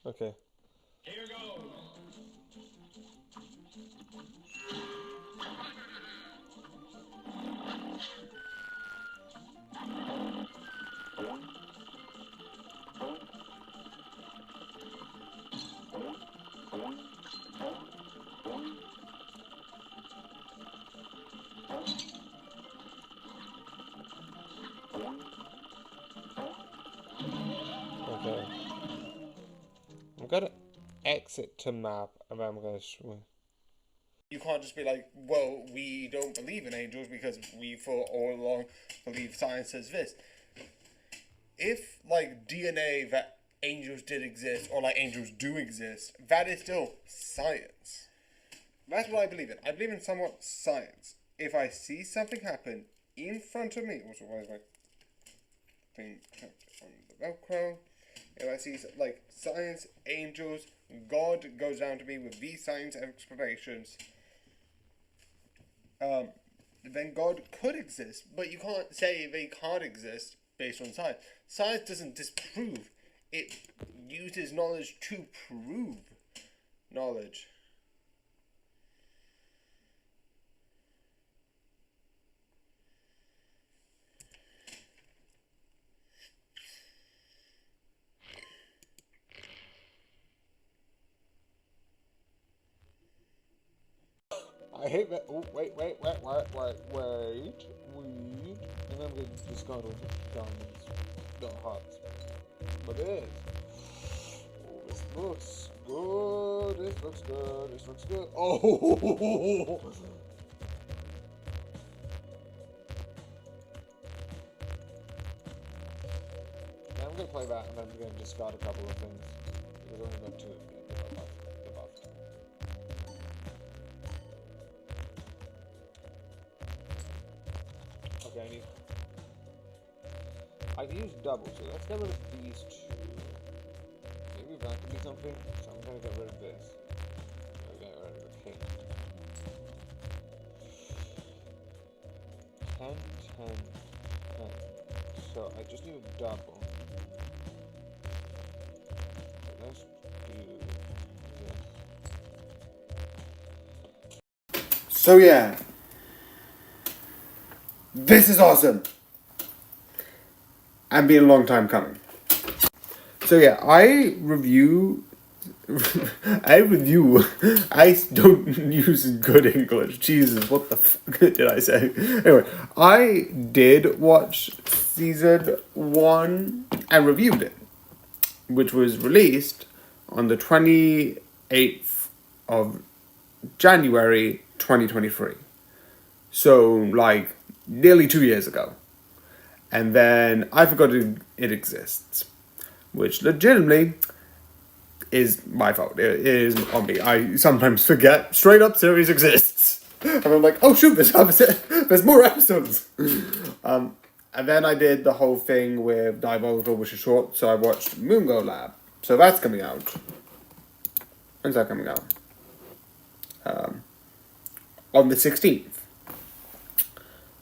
Okay. Here goes. Okay. I'm gonna exit to map and then I'm gonna swim. You can't just be like, well, we don't believe in angels because we for all along believe science says this. If, like, DNA that angels did exist, or, like, angels do exist, that is still science. That's what I believe in. I believe in somewhat science. If I see something happen in front of me, also, why is my thing kept on the Velcro? If I see, like, science, angels, God goes down to me with these science explanations, then God could exist, but you can't say they can't exist based on science. Science doesn't disprove, it uses knowledge to prove knowledge. I hate that. Oh, wait. And I'm going to discard all the diamonds, the hearts. But this. Oh, this looks good. This looks good. Oh! Now I'm going to play that and then I'm going to discard a couple of things. Because I'm going to above. Okay, I've used double, so let's get rid of these 2. Maybe that could be something. So I'm gonna get rid of this. I'm gonna get rid of the king. 10. So I just need a double. So let's do this. So yeah. This is awesome! And been a long time coming. So yeah, I don't use good English. Jesus, what the fuck did I say? Anyway, I did watch season 1 and reviewed it, which was released on the 28th of January 2023. So, like, nearly 2 years ago. And then I forgot it exists, which legitimately is my fault. It is on me. I sometimes forget straight up series exists. And I'm like, oh shoot, there's more episodes. And then I did the whole thing with Diabolical, which is short, so I watched Moongo Lab. So that's coming out. When's that coming out? On the 16th.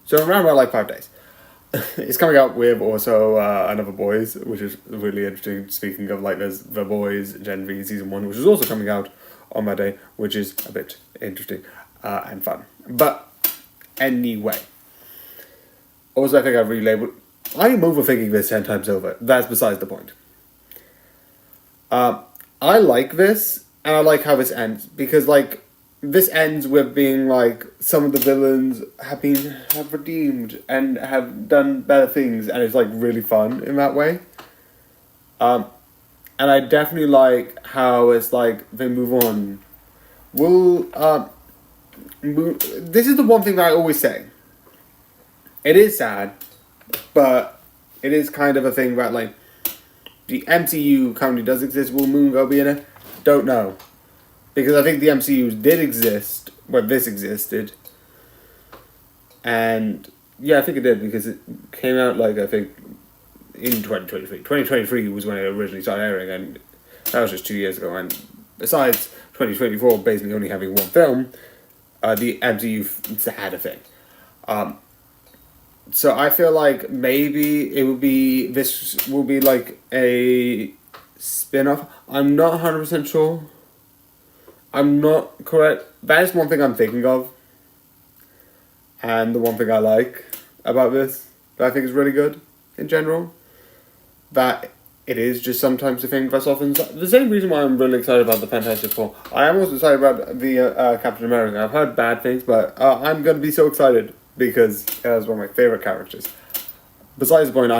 So around about like 5 days. It's coming out with also Another Boys, which is really interesting. Speaking of, like, there's The Boys Gen V Season 1, which is also coming out on that day, which is a bit interesting and fun. But anyway. Also, I think I've relabeled... I am overthinking this 10 times over. That's besides the point. I like this, and I like how this ends, because, like, this ends with being like some of the villains have redeemed and have done better things, and it's like really fun in that way. And I definitely like how it's like they move on. This is the one thing that I always say. It is sad, but it is kind of a thing that, like, the MCU currently does exist. Will Moongo be in it? Don't know. Because I think the MCU did exist when this existed. And yeah, I think it did, because it came out, like, I think in 2023. 2023 was when it originally started airing, and that was just 2 years ago. And besides 2024 basically only having one film, the MCU had a thing. So I feel like maybe this will be like a spin-off. I'm not 100% sure. I'm not correct. That is one thing I'm thinking of. And the one thing I like about this, that I think is really good in general, that it is just sometimes the thing that's often... The same reason why I'm really excited about the Fantastic Four. I am also excited about the Captain America. I've heard bad things, but I'm going to be so excited because it is one of my favourite characters. Besides the point,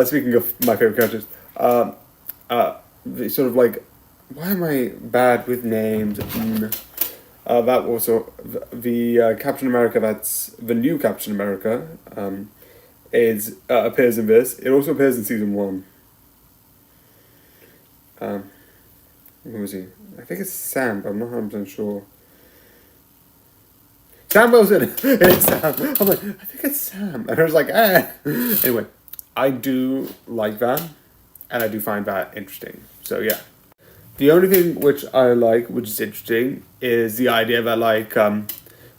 speaking of my favourite characters, sort of like... Why am I bad with names? That also, the Captain America, that's the new Captain America, appears in this. It also appears in Season 1. Who was he? I think it's Sam, but I'm not 100% sure. Sam Wilson! It is Sam! I'm like, I think it's Sam. And I was like, Anyway, I do like that, and I do find that interesting. So, yeah. The only thing which I like, which is interesting, is the idea that, like,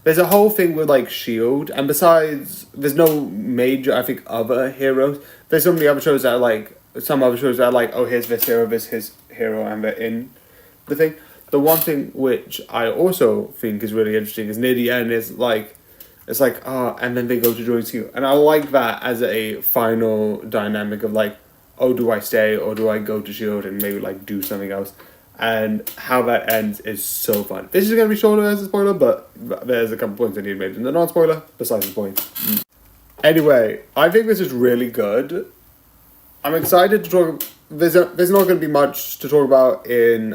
there's a whole thing with, like, S.H.I.E.L.D., and besides, there's no major, I think, other heroes. There's so many other shows that are, like, some other shows that are, like, oh, here's this his hero, and they're in the thing. The one thing which I also think is really interesting is near the end, it's like, and then they go to join S.H.I.E.L.D. And I like that as a final dynamic of, like, oh, do I stay or do I go to S.H.I.E.L.D. and maybe, like, do something else? And how that ends is so fun. This is going to be shorter as a spoiler, but there's a couple points I need to make in the non-spoiler, besides the point. Anyway, I think this is really good. I'm excited to talk... There's not going to be much to talk about in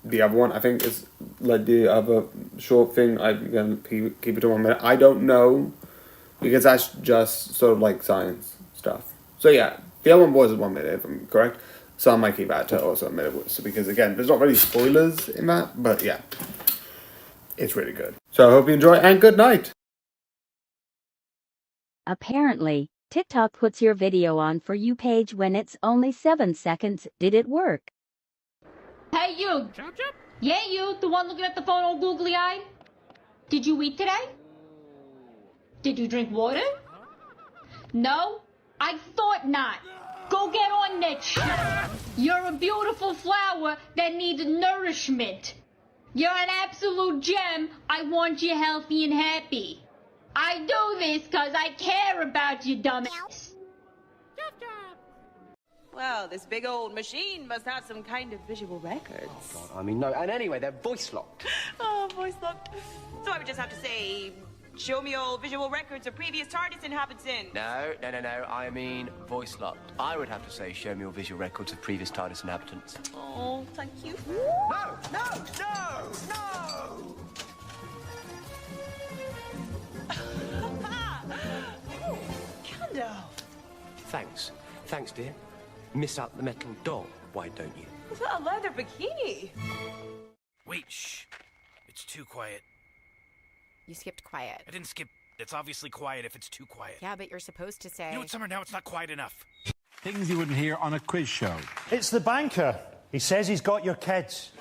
the other one. I think it's, like, the other short thing. I'm going to keep it to 1 minute. I don't know, because that's just sort of, like, science stuff. So, yeah. The other one was 1 minute, if I'm correct. So I might keep that to also a minute. So because, again, there's not really spoilers in that. But, yeah. It's really good. So I hope you enjoy, and good night. Apparently, TikTok puts your video on For You page when it's only 7 seconds. Did it work? Hey, you. Yeah, you. The one looking at the phone all googly-eyed. Did you eat today? Did you drink water? No? I thought not. Go get on that shit. You're a beautiful flower that needs nourishment. You're an absolute gem. I want you healthy and happy. I do this because I care about you, dumbass. Well, this big old machine must have some kind of visual records. Oh, God, I mean, no. And anyway, they're voice locked. Oh, voice locked. So I would just have to say, show me all visual records of previous TARDIS inhabitants. No. I mean voice locked. I would have to say, show me your visual records of previous TARDIS inhabitants. Oh, thank you. No! Thanks. Thanks, dear. Miss out the metal doll, why don't you? It's not a leather bikini. Wait, shh. It's too quiet. You skipped quiet. I didn't skip. It's obviously quiet if it's too quiet. Yeah, but you're supposed to say... You know what, Summer? Now it's not quiet enough. Things you wouldn't hear on a quiz show. It's the banker. He says he's got your kids.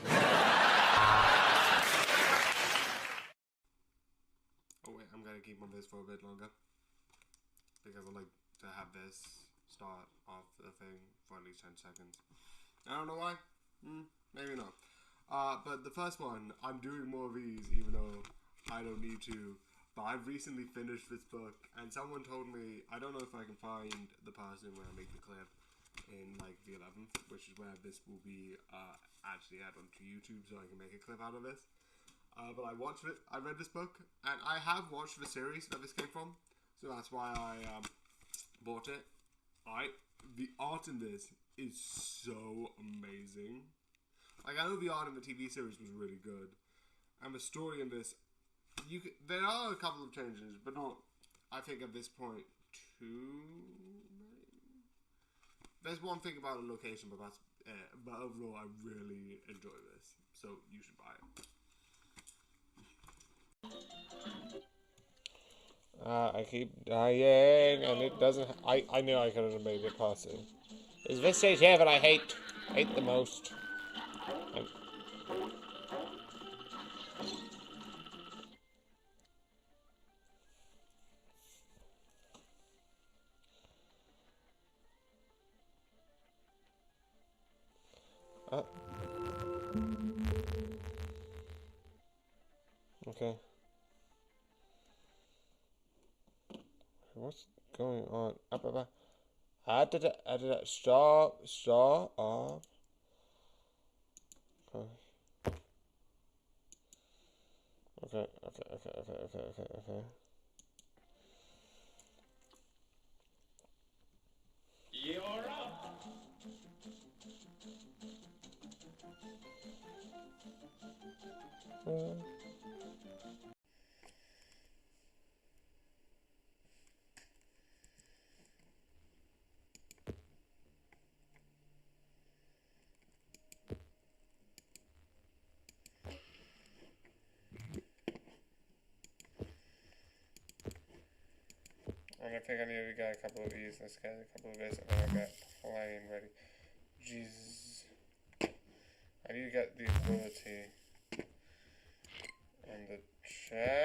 Oh wait, I'm gonna keep on this for a bit longer. Because I like to have this start off the thing for at least 10 seconds. I don't know why. Maybe not. But the first one, I'm doing more of these even though I don't need to. But I've recently finished this book and someone told me, I don't know if I can find the person when I make the clip in like the 11th, which is where this will be actually added onto YouTube so I can make a clip out of this. But I watched it, I read this book, and I have watched the series that this came from, so that's why I bought it. The art in this is so amazing. Like, I know the art in the TV series was really good, and the story in this, there are a couple of changes, but not, I think at this point, too many. There's one thing about the location, but that's it. But overall, I really enjoy this, so you should buy it. I keep dying, and it doesn't. I knew I could have made it past it. Is this stage here that I hate the most? Okay. What's going on? Stop. Okay. You're up. I think I need to get a couple of these. Let's get a couple of this, and then I'll get plane ready. Jesus. I need to get the ability on the chat.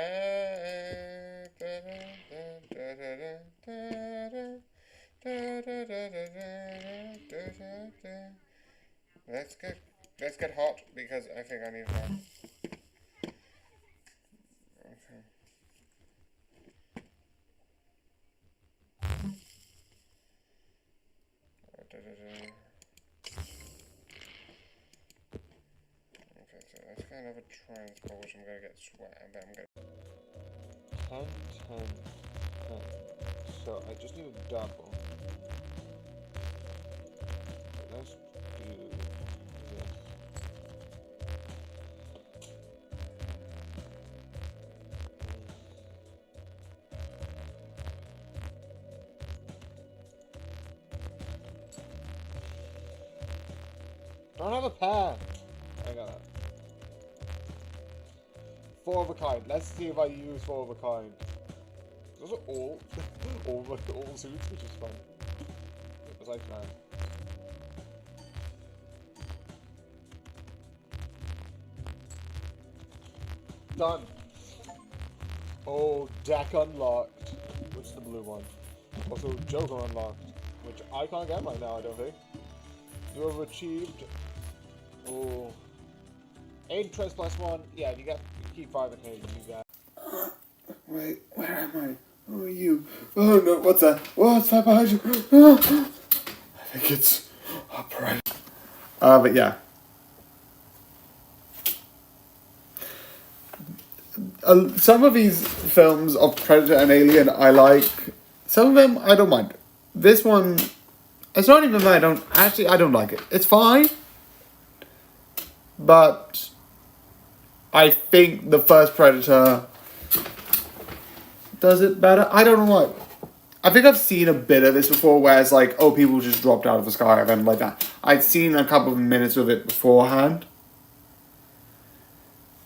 Let's get hot because I think I need hot. Okay. Okay, so let's get another transport, which I'm gonna get sweat, and then I'm gonna 10. So I just need a double. Let's do this. I don't have a pen. I got it. 4 of a kind. Let's see if I use 4 of a kind. Those are all suits, which is fun. Besides that. Done. Oh, deck unlocked. Which is the blue one. Also, Joker unlocked, which I can't get right now, I don't think. You have achieved. Oh. 8 interest plus 1. Yeah, you keep 5 in here, you got. Wait, where am I? Who are you? Oh no, what's that? What's that behind you? Oh. I think it's upright. But yeah. Some of these films of Predator and Alien I like. Some of them I don't mind. This one, it's not even that I don't like it. It's fine. But I think the first Predator does it better. I don't know what. I think I've seen a bit of this before where it's like, oh, people just dropped out of the sky and then like that. I'd seen a couple of minutes of it beforehand.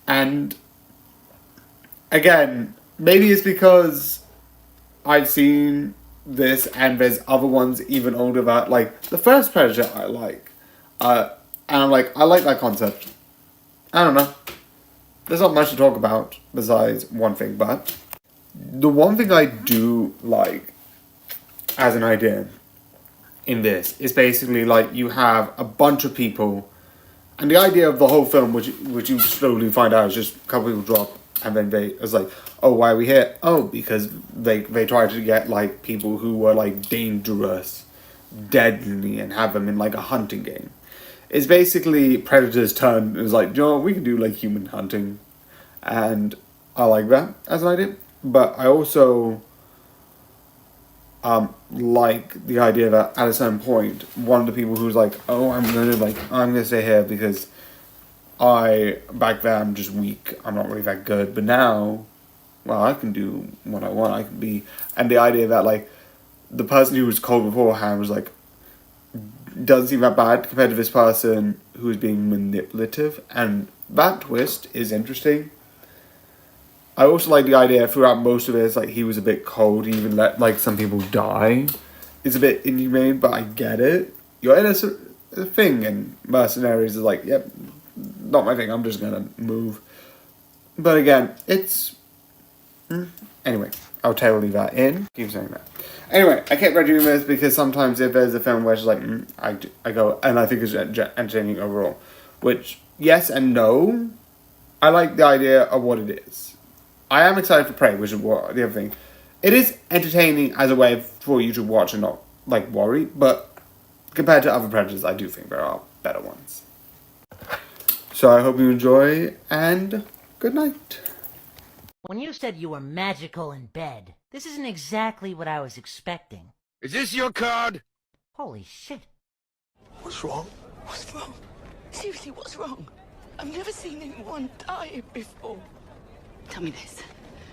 And again, maybe it's because I've seen this and there's other ones even older that, like, the first Predator I like. And I'm like, I like that concept. I don't know. There's not much to talk about besides one thing, but the one thing I do like as an idea in this is basically like you have a bunch of people, and the idea of the whole film, which you slowly find out, is just a couple people drop, and then it's like, oh, why are we here? Oh, because they tried to get like people who were like dangerous, deadly, and have them in like a hunting game. It's basically Predator's turn. It's like, you know, we can do like human hunting, and I like that as an idea. But I also like the idea that at a certain point, one of the people who's like, oh, I'm gonna stay here because back then I'm just weak. I'm not really that good. But now, well, I can do what I want. I can be, and the idea that like the person who was cold beforehand was like, doesn't seem that bad compared to this person who's being manipulative, and that twist is interesting. I also like the idea throughout most of it, it's like he was a bit cold, he even let like some people die. It's a bit inhumane, but I get it. You're in a thing, and mercenaries is like, yep, not my thing, I'm just gonna move. But again, it's... Anyway, I'll totally leave that in. Keep saying that. Anyway, I kept redoing this because sometimes if there's a film where it's like, I go, and I think it's entertaining overall. Which, yes and no. I like the idea of what it is. I am excited for Prey, which is what the other thing. It is entertaining as a way for you to watch and not, like, worry. But compared to other Predators, I do think there are better ones. So I hope you enjoy, and good night. When you said you were magical in bed, this isn't exactly what I was expecting. Is this your card? Holy shit. What's wrong? What's wrong? Seriously, what's wrong? I've never seen anyone die before. Tell me this.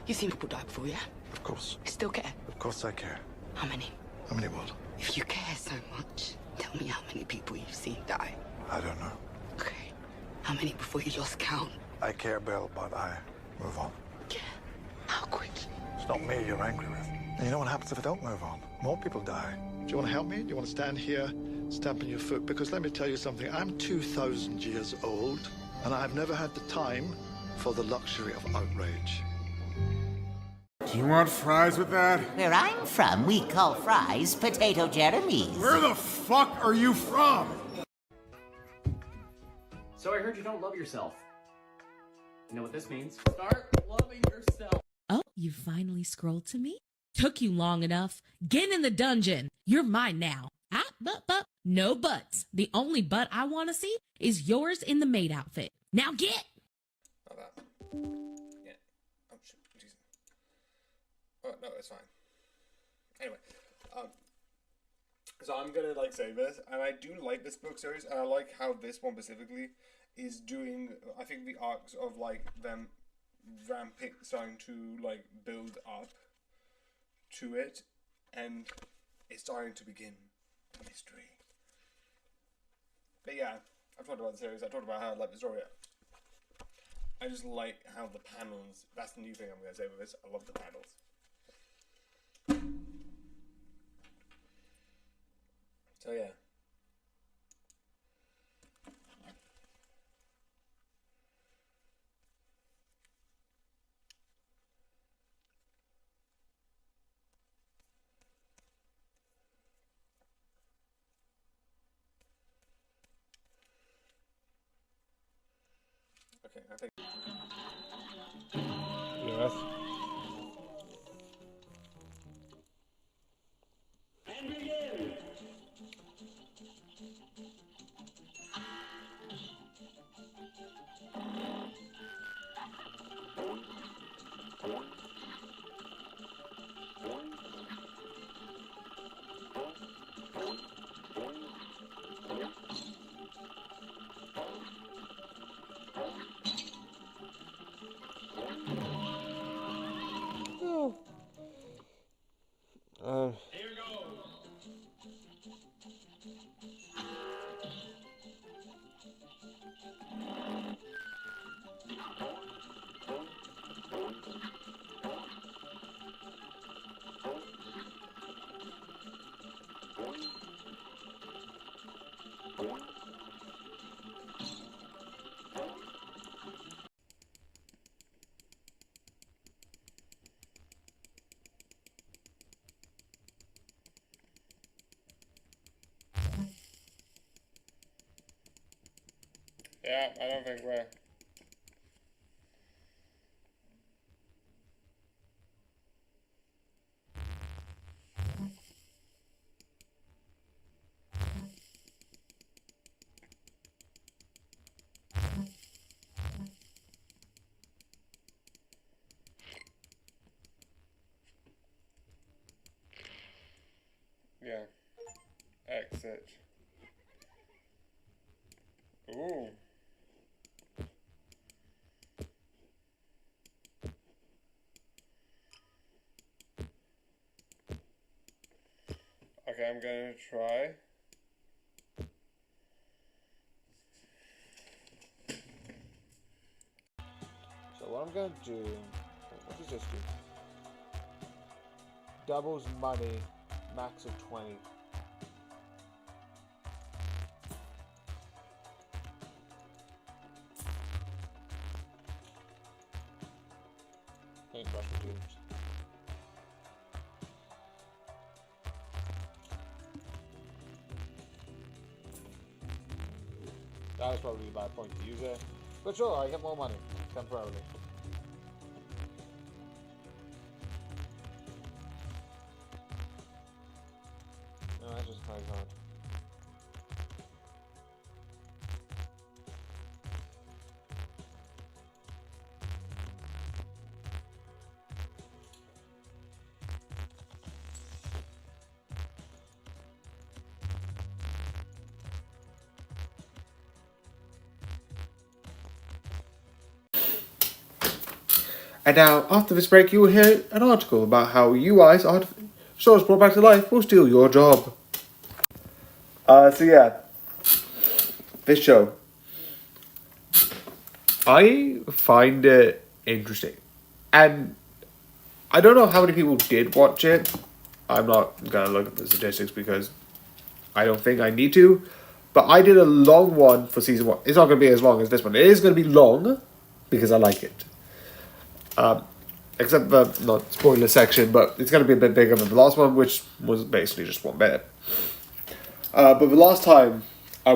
You've seen people die before, yeah? Of course. You still care? Of course I care. How many? How many what? If you care so much, tell me how many people you've seen die. I don't know. Okay. How many before you lost count? I care, Bill, but I move on. Yeah. How quick? It's not me you're angry with. And you know what happens if I don't move on? More people die. Do you want to help me? Do you want to stand here, stamping your foot? Because let me tell you something. I'm 2,000 years old, and I've never had the time for the luxury of outrage. Do you want fries with that? Where I'm from, we call fries Potato Jeremies. Where the fuck are you from? So I heard you don't love yourself. You know what this means? Start loving yourself. Oh, you finally scrolled to me? Took you long enough. Get in the dungeon. You're mine now. But, no buts. The only butt I want to see is yours in the maid outfit. Now get! Not that. Yeah. Oh, shit. Jesus. Oh, no, it's fine. Anyway. So I'm gonna, like, say this, and I do like this book series, and I like how this one specifically is doing, I think, the arcs of, like, them ramping, starting to, like, build up to it, and it's starting to begin a mystery. But yeah, I've talked about the series, I talked about how I like the story. I just like how the panels, that's the new thing I'm going to say with this, I love the panels. So yeah. Okay, I think. Yes. And begin. Yeah, I don't think we're... Yeah. Exit. Ooh. Okay, I'm gonna try. So what I'm gonna do, what does this do? Doubles money, max of 20. Paintbrush reduced. That was probably a bad point to use it. But sure, I get more money, temporarily. No, I just play hard. And now, after this break, you will hear an article about how UI's shows brought back to life will steal your job. So yeah, this show, I find it interesting, and I don't know how many people did watch it. I'm not gonna look at the statistics because I don't think I need to, but I did a long one for season 1. It's not gonna be as long as this one. It is gonna be long because I like it. Except the not spoiler section, but it's going to be a bit bigger than the last one, which was basically just 1 minute. But the last time I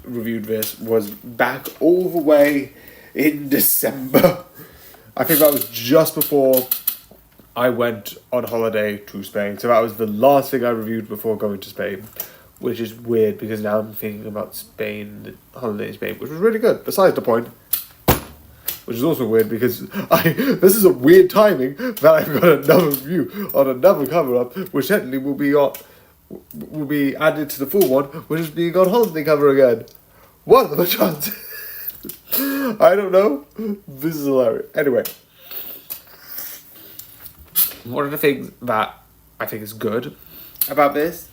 reviewed this was back all the way in December. I think that was just before I went on holiday to Spain. So that was the last thing I reviewed before going to Spain, which is weird because now I'm thinking about Spain, holiday in Spain, which was really good. Besides the point. Which is also weird because this is a weird timing that I've got another review on another cover-up, which technically will be added to the full one, which is being on holiday cover again. What are the chances? I don't know. This is hilarious. Anyway, one of the things that I think is good about this,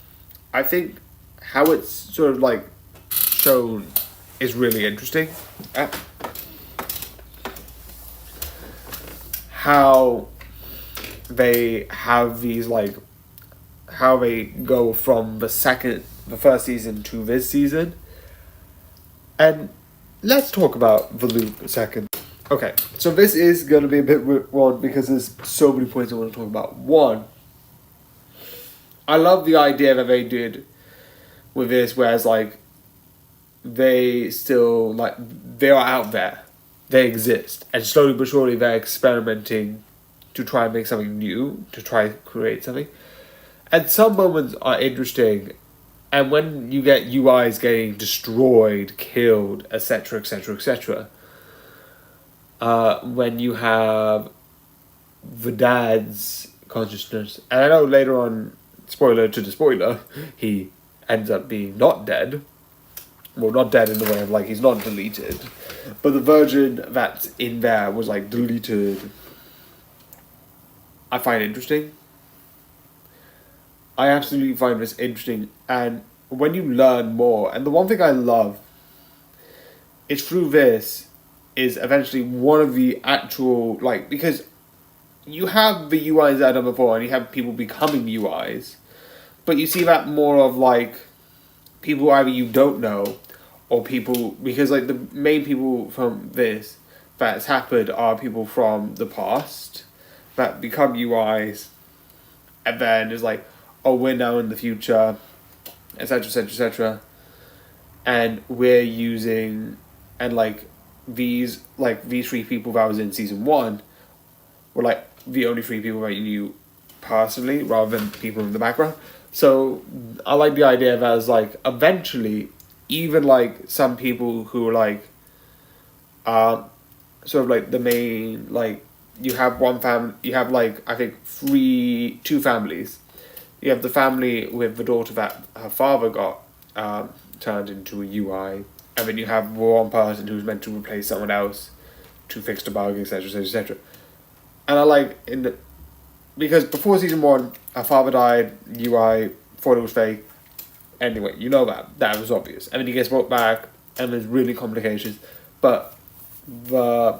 I think how it's sort of like shown is really interesting. How they have these how they go from the first season to this season. And let's talk about the loop a second. Okay, so this is going to be a bit one because there's so many points I want to talk about. One, I love the idea that they did with this, whereas they still they are out there. They exist, and slowly but surely they're experimenting to try and make something new, to try to create something. And some moments are interesting, and when you get UIs getting destroyed, killed, etc., etc., etc., when you have the dad's consciousness, and I know later on, spoiler to the spoiler, he ends up being not dead. Well, not dead in the way of he's not deleted. But the version that's in there was deleted. I find interesting. I absolutely find this interesting. And when you learn more, and the one thing I love is through this is eventually one of the actual, because you have the UIs that I've done before and you have people becoming UIs, but you see that more of people either you don't know or people, because the main people from this that's happened are people from the past that become UIs, and then it's oh, we're now in the future, etc., etc., etc., and we're using and like these three people that was in season 1 were like the only three people that you knew personally, rather than people in the background. So I like the idea that it's like eventually, even like some people who are like, sort of like the main, like you have one family, you have like I think two families. You have the family with the daughter that her father got turned into a UI, and then you have one person who's meant to replace someone else to fix the bug, etc., etc. And I like because before season 1, her father died, UI thought it was fake. Anyway, you know that was obvious. And then he gets brought back, and there's really complications. But the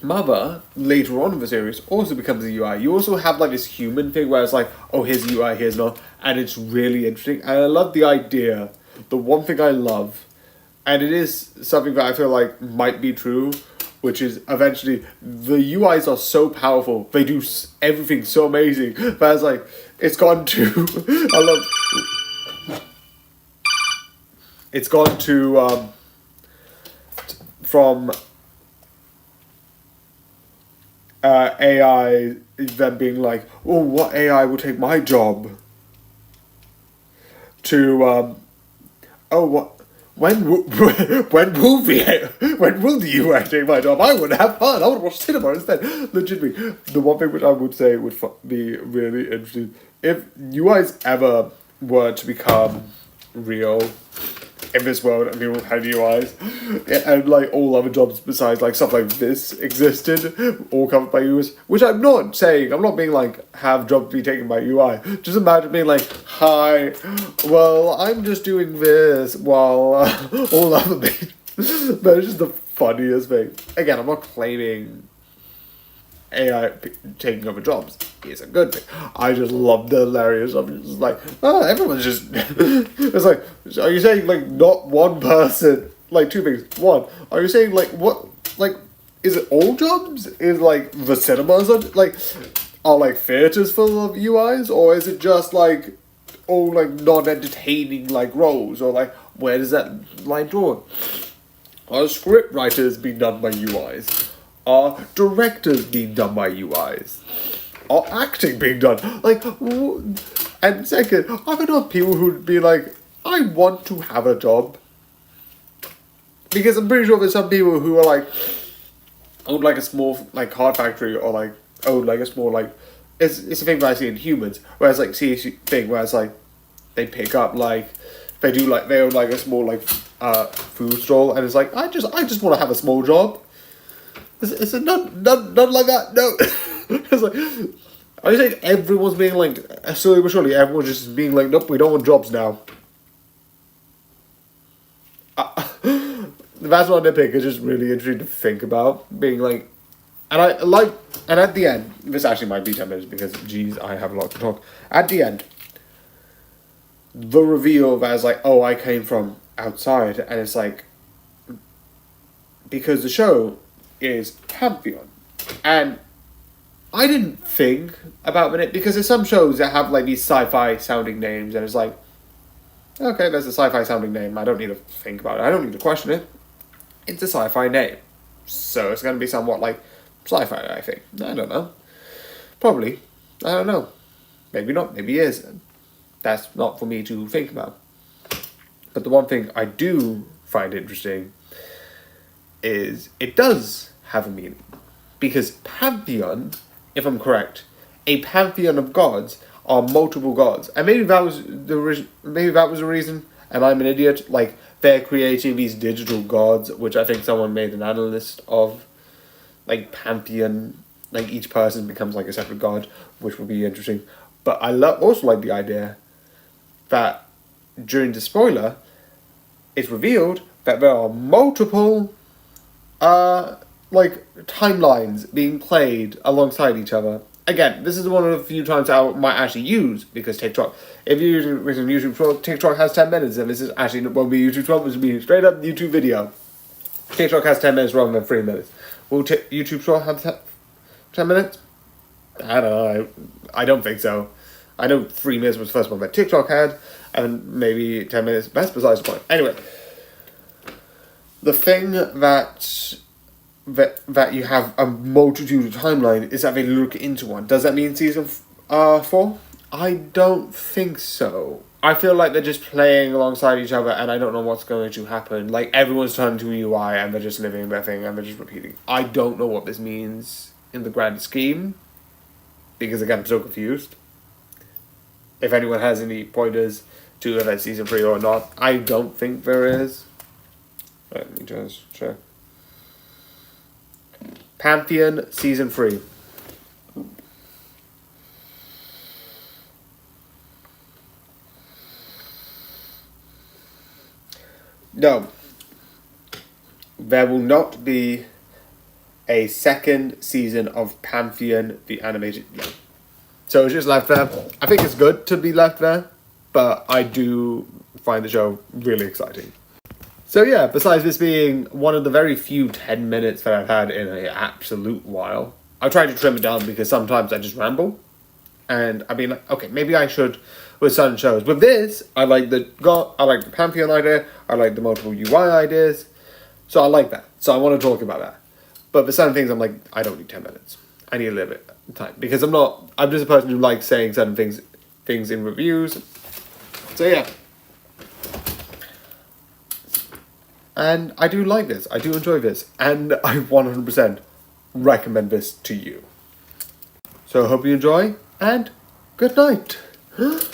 mother, later on in the series, also becomes a UI. You also have like this human thing where it's like, oh, here's UI, here's not. And it's really interesting. And I love the idea. The one thing I love, and it is something that I feel like might be true, which is eventually the UIs are so powerful, they do everything so amazing, but it's like, it's gone to, it's gone to, from AI, them being like, oh, what AI will take my job, to, oh, what, when will the UI take my job? I would have fun. I would watch cinema instead. Legitimately, the one thing which I would say would be really interesting, if UIs ever were to become real in this world and people had UIs, and like all other jobs besides like stuff like this existed, all covered by UIs, which I'm not saying, I'm not being like, have jobs be taken by UI. Just imagine being like, hi, well, I'm just doing this while all other things. But it's just the funniest thing. Again, I'm not claiming AI taking over jobs is a good thing. I just love the hilarious. I'm just like, everyone's just. It's like, are you saying like not one person? Like two things. One, are you saying like what? Like, is it all jobs? Is like the cinemas are like theaters full of UIs, or is it just like all like non-entertaining like roles, or like where does that line drawn? Are script writers being done by UIs? Are directors being done by UIs? Are acting being done? Like, and second, I've heard of people who'd be like, I want to have a job. Because I'm pretty sure there's some people who are like, own like a small like car factory, or like own like a small like, it's a thing that I see in humans, where it's like, see a thing where it's like, they pick up like, they own like a small like food stall, and it's like, I just want to have a small job. Is it not like that? No. It's like, are you saying everyone's being like, slowly but surely, everyone's just being like, nope, we don't want jobs now. That's what I nitpick. It's just really interesting to think about. Being like, and at the end, this actually might be 10 minutes because, geez, I have a lot to talk. At the end, the reveal that is like, oh, I came from outside, and it's like, because the show is Pantheon, and I didn't think about it, because there's some shows that have like these sci-fi sounding names, and it's like, okay, that's a sci-fi sounding name, I don't need to think about it, I don't need to question it, it's a sci-fi name, so it's going to be somewhat like sci-fi, I think. I don't know, probably, I don't know, maybe not, maybe it is, that's not for me to think about. But the one thing I do find interesting is it does have a meaning, because Pantheon, if I'm correct, a pantheon of gods are multiple gods, and maybe that was the reason, and I'm an idiot. Like, they're creating these digital gods, which I think someone made an analyst of, like Pantheon, like each person becomes like a separate god, which would be interesting. But I also like the idea that during the spoiler, it's revealed that there are multiple like timelines being played alongside each other. Again, this is one of the few times I might actually use, because TikTok, if you're using YouTube Short, TikTok has 10 minutes, and this is actually won't be YouTube Short, this will be straight up YouTube video. TikTok has 10 minutes rather than 3 minutes. Will YouTube Short have 10 minutes? I don't know, I don't think so. I know 3 minutes was the first one that TikTok had, and maybe 10 minutes, that's besides the point. Anyway, The thing that you have a multitude of timeline is that they look into one. Does that mean season 4? I don't think so. I feel like they're just playing alongside each other and I don't know what's going to happen. Like, everyone's turned to a UI and they're just living their thing and they're just repeating. I don't know what this means in the grand scheme, because again, I'm so confused. If anyone has any pointers to if that's season 3 or not, I don't think there is. Let me just check. Pantheon season 3. No. There will not be a second season of Pantheon, the animated. No. So it's just left there. I think it's good to be left there, but I do find the show really exciting. So yeah, besides this being one of the very few 10 minutes that I've had in an absolute while, I try to trim it down because sometimes I just ramble. And I mean, like, okay, maybe I should with certain shows. With this, I like the Pantheon idea, I like the multiple UI ideas, so I like that. So I want to talk about that. But for certain things, I'm like, I don't need 10 minutes. I need a little bit of time. Because I'm just a person who likes saying certain things in reviews. So yeah. And I do like this. I do enjoy this. And I 100% recommend this to you. So I hope you enjoy, and good night. Good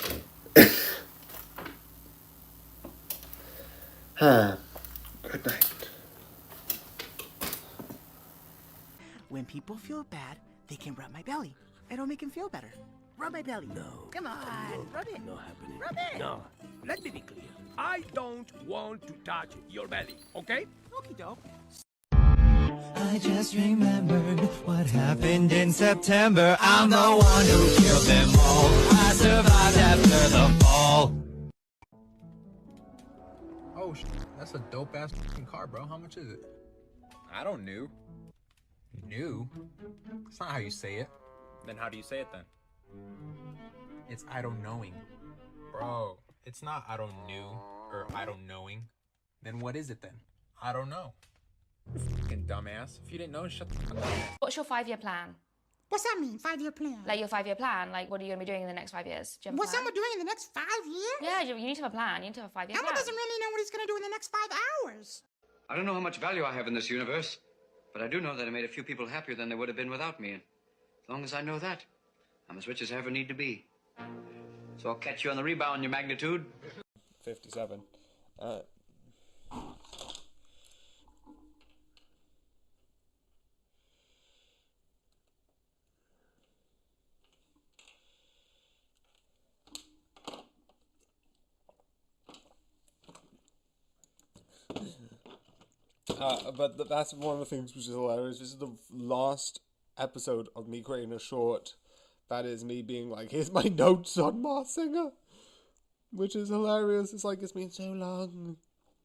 night. When people feel bad, they can rub my belly. It'll make them feel better. Rub my belly. No. Come on. Rub it. Not happening. Rub it. No. Let me be clear. I don't want to touch your belly, okay? Okie doke. I just remembered what happened in September. I'm the one who killed them all. I survived after the fall. Oh, that's a dope ass car, bro. How much is it? I don't know. New? That's not how you say it. Then how do you say it then? It's I don't knowing. Bro, it's not I don't know or I don't knowing. Then what is it then? I don't know. Fucking dumbass. If you didn't know, shut the fuck up. What's your 5-year plan? What's that mean, 5-year plan? Like your 5-year plan? Like, what are you going to be doing in the next 5 years? Do you have a What's plan? someone doing in the next 5 years? Yeah, you need to have a plan. You need to have a 5-year plan. Emma doesn't really know what he's going to do in the next 5 hours. I don't know how much value I have in this universe, but I do know that I made a few people happier than they would have been without me. And as long as I know that, I'm as rich as I ever need to be. So I'll catch you on the rebound, your magnitude. 57. But that's one of the things which is hilarious. This is the last episode of me creating a short that is me being like, here's my notes on Mars Singer, which is hilarious. It's like, it's been so long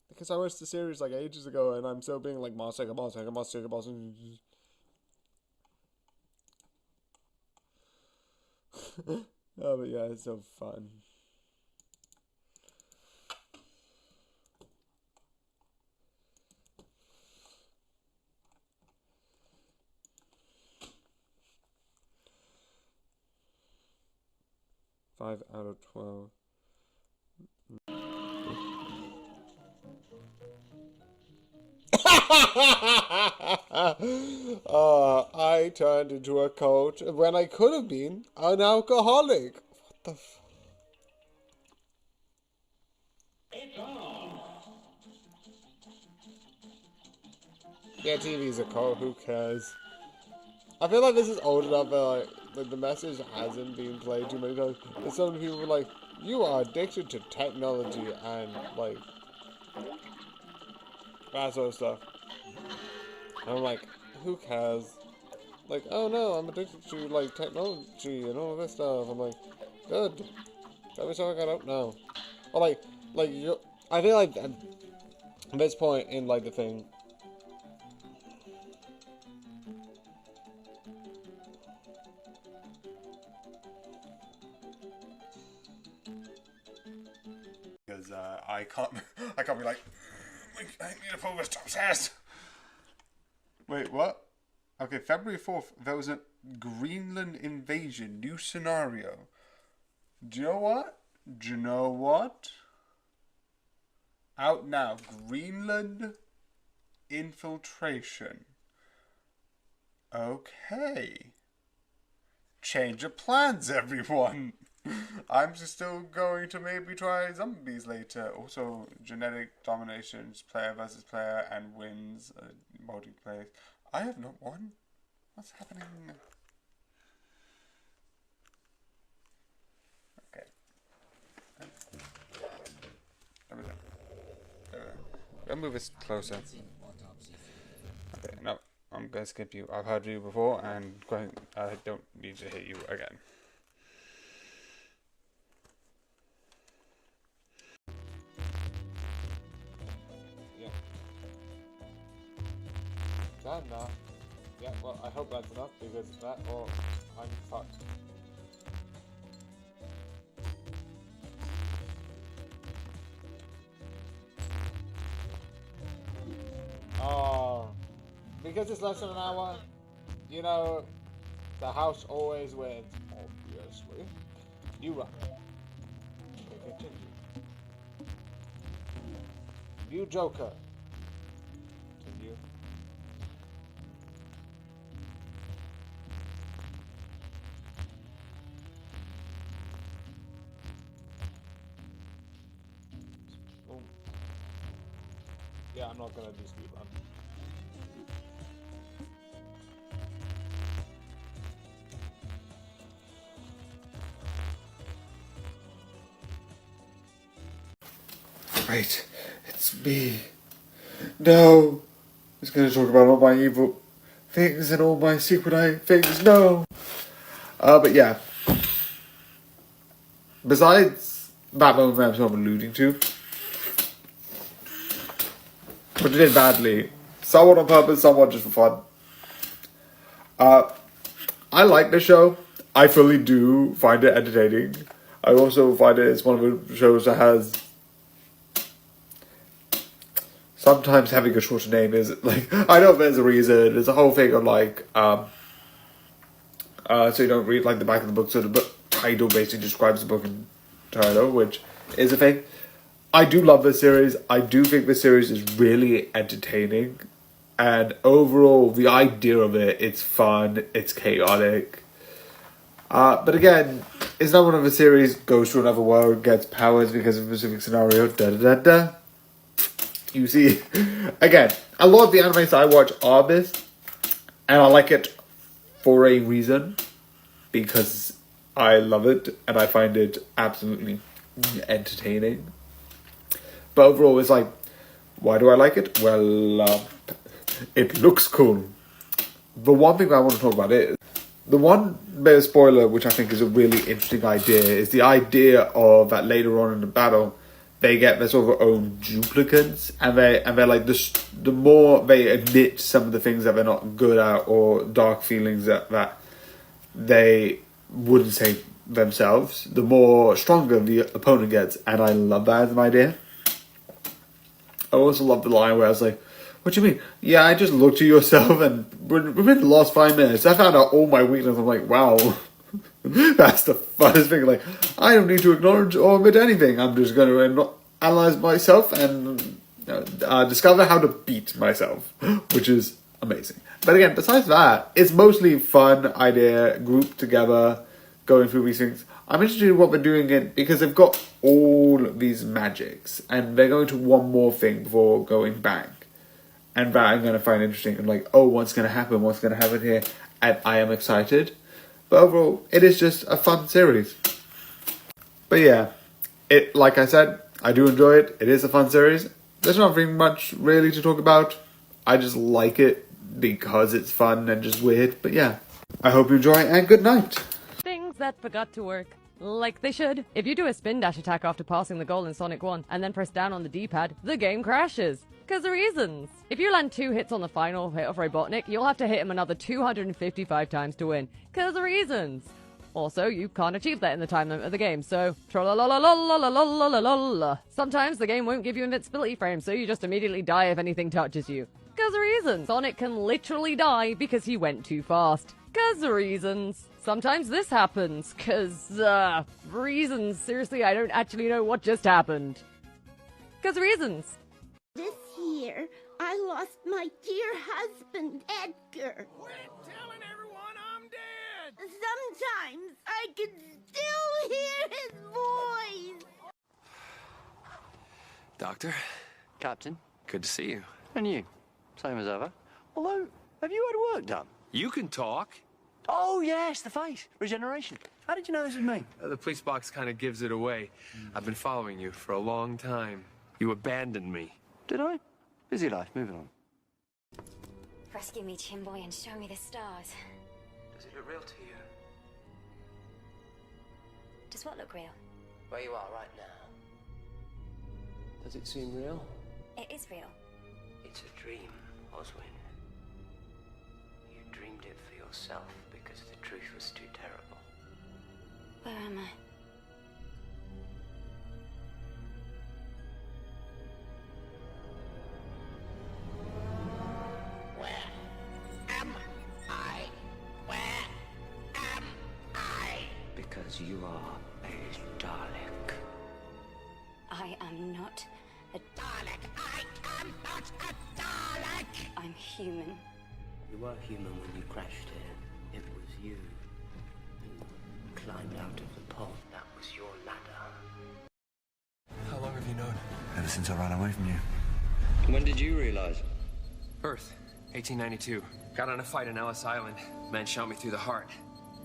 because I watched the series like ages ago and I'm still being like Mars Singer, Mars Singer, Mars Singer, Mars Singer. Oh, but yeah, it's so fun. Five out of 12. I turned into a coach when I could have been an alcoholic. What the f... Yeah, TV's a cult, who cares? I feel like this is old enough that like the message hasn't been played too many times. And so many people are like, you are addicted to technology and like that sort of stuff. And I'm like, who cares? Like, oh no, I'm addicted to like technology and all this stuff. I'm like, good. Tell me something I don't know. Or like you. I feel like at this point in like the thing. Because I can't be like, I need to pull this upstairs. Wait, what? Okay, February 4th, there was a Greenland invasion, new scenario. Do you know what? Do you know what? Out now, Greenland infiltration. Okay. Change of plans, everyone. I'm just still going to maybe try zombies later. Also, genetic dominations, player versus player, and wins multiplayer. I have not won. What's happening? Okay. I'll move this closer. Okay, no, I'm gonna skip you. I've heard you before, and I don't need to hit you again. Yeah. Is that enough? Yeah, well, I hope that's enough, because that or I'm fucked. Oh, because it's less than an hour, you know, the house always wins, obviously. You run. Okay, continue. You Joker. Continue. Oh. Yeah, I'm not gonna do speed run. Right, it's me. No! I was going to talk about all my evil things and all my secret things. No! But yeah. Besides that moment I'm sort of alluding to, which I did badly, somewhat on purpose, somewhat just for fun. I like the show. I fully do find it entertaining. I also find it's one of the shows that has... Sometimes having a shorter name is, like, I know there's a reason. There's a whole thing of, like, so you don't read, like, the back of the book, so the book title basically describes the book in title, which is a thing. I do love this series. I do think this series is really entertaining. And overall, the idea of it, it's fun, it's chaotic. But again, it's not one of the series goes to another world, gets powers because of a specific scenario, da-da-da-da. You see, again, a lot of the animes I watch are this, and I like it for a reason, because I love it, and I find it absolutely entertaining. But overall, it's like, why do I like it? Well, it looks cool. The one thing I want to talk about is, the one bit of spoiler, which I think is a really interesting idea, is the idea of that later on in the battle, they get their sort of own duplicates, and they're like, the more they admit some of the things that they're not good at, or dark feelings that they wouldn't say themselves, the more stronger the opponent gets, and I love that as an idea. I also love the line where I was like, what do you mean? Yeah, I just looked at yourself, and within the last 5 minutes, I found out all my weaknesses. I'm like, wow. That's the funnest thing. Like, I don't need to acknowledge or admit anything. I'm just going to analyze myself and discover how to beat myself, which is amazing. But again, besides that, it's mostly fun idea, grouped together, going through these things. I'm interested in what they're doing it because they've got all these magics, and they're going to one more thing before going back. And that I'm going to find interesting. And like, oh, what's going to happen? What's going to happen here? And I am excited. But overall, it is just a fun series. But yeah, like I said, I do enjoy it. It is a fun series. There's nothing much really to talk about. I just like it because it's fun and just weird. But yeah, I hope you enjoy and good night. Things that forgot to work. Like they should. If you do a spin dash attack after passing the goal in Sonic 1 and then press down on the D-pad, the game crashes. Because of reasons. If you land 2 hits on the final hit of Robotnik, you'll have to hit him another 255 times to win. Because of reasons. Also, you can't achieve that in the time limit of the game, so tra-la-la-la-la-la-la-la-la-la. Sometimes the game won't give you invincibility frames, so you just immediately die if anything touches you. 'Cause reasons. Sonic can literally die because he went too fast. 'Cause reasons. Sometimes this happens, 'cause, reasons. Seriously, I don't actually know what just happened. 'Cause reasons. This year, I lost my dear husband, Edgar. Quit telling everyone I'm dead! Sometimes I can still hear his voice. Doctor? Captain? Good to see you. And you? Same as ever. Although, have you had work done? You can talk. Oh, yes, the face. Regeneration. How did you know this was me? The police box kind of gives it away. I've been following you for a long time. You abandoned me. Did I? Busy life. Moving on. Rescue me, Chinboy, and show me the stars. Does it look real to you? Does what look real? Where you are right now. Does it seem real? It is real. It's a dream, Oswin. You dreamed it for yourself because the truth was too terrible. Where am I? Because you are a Dalek. I am not a Dalek. I am not a Dalek. I'm human. You were human when you crashed here. It was you who climbed out of the pond. That was your ladder. How long have you known? Ever since I ran away from you. When did you realize? Birth, 1892. Got on a fight on Ellis Island. Man shot me through the heart.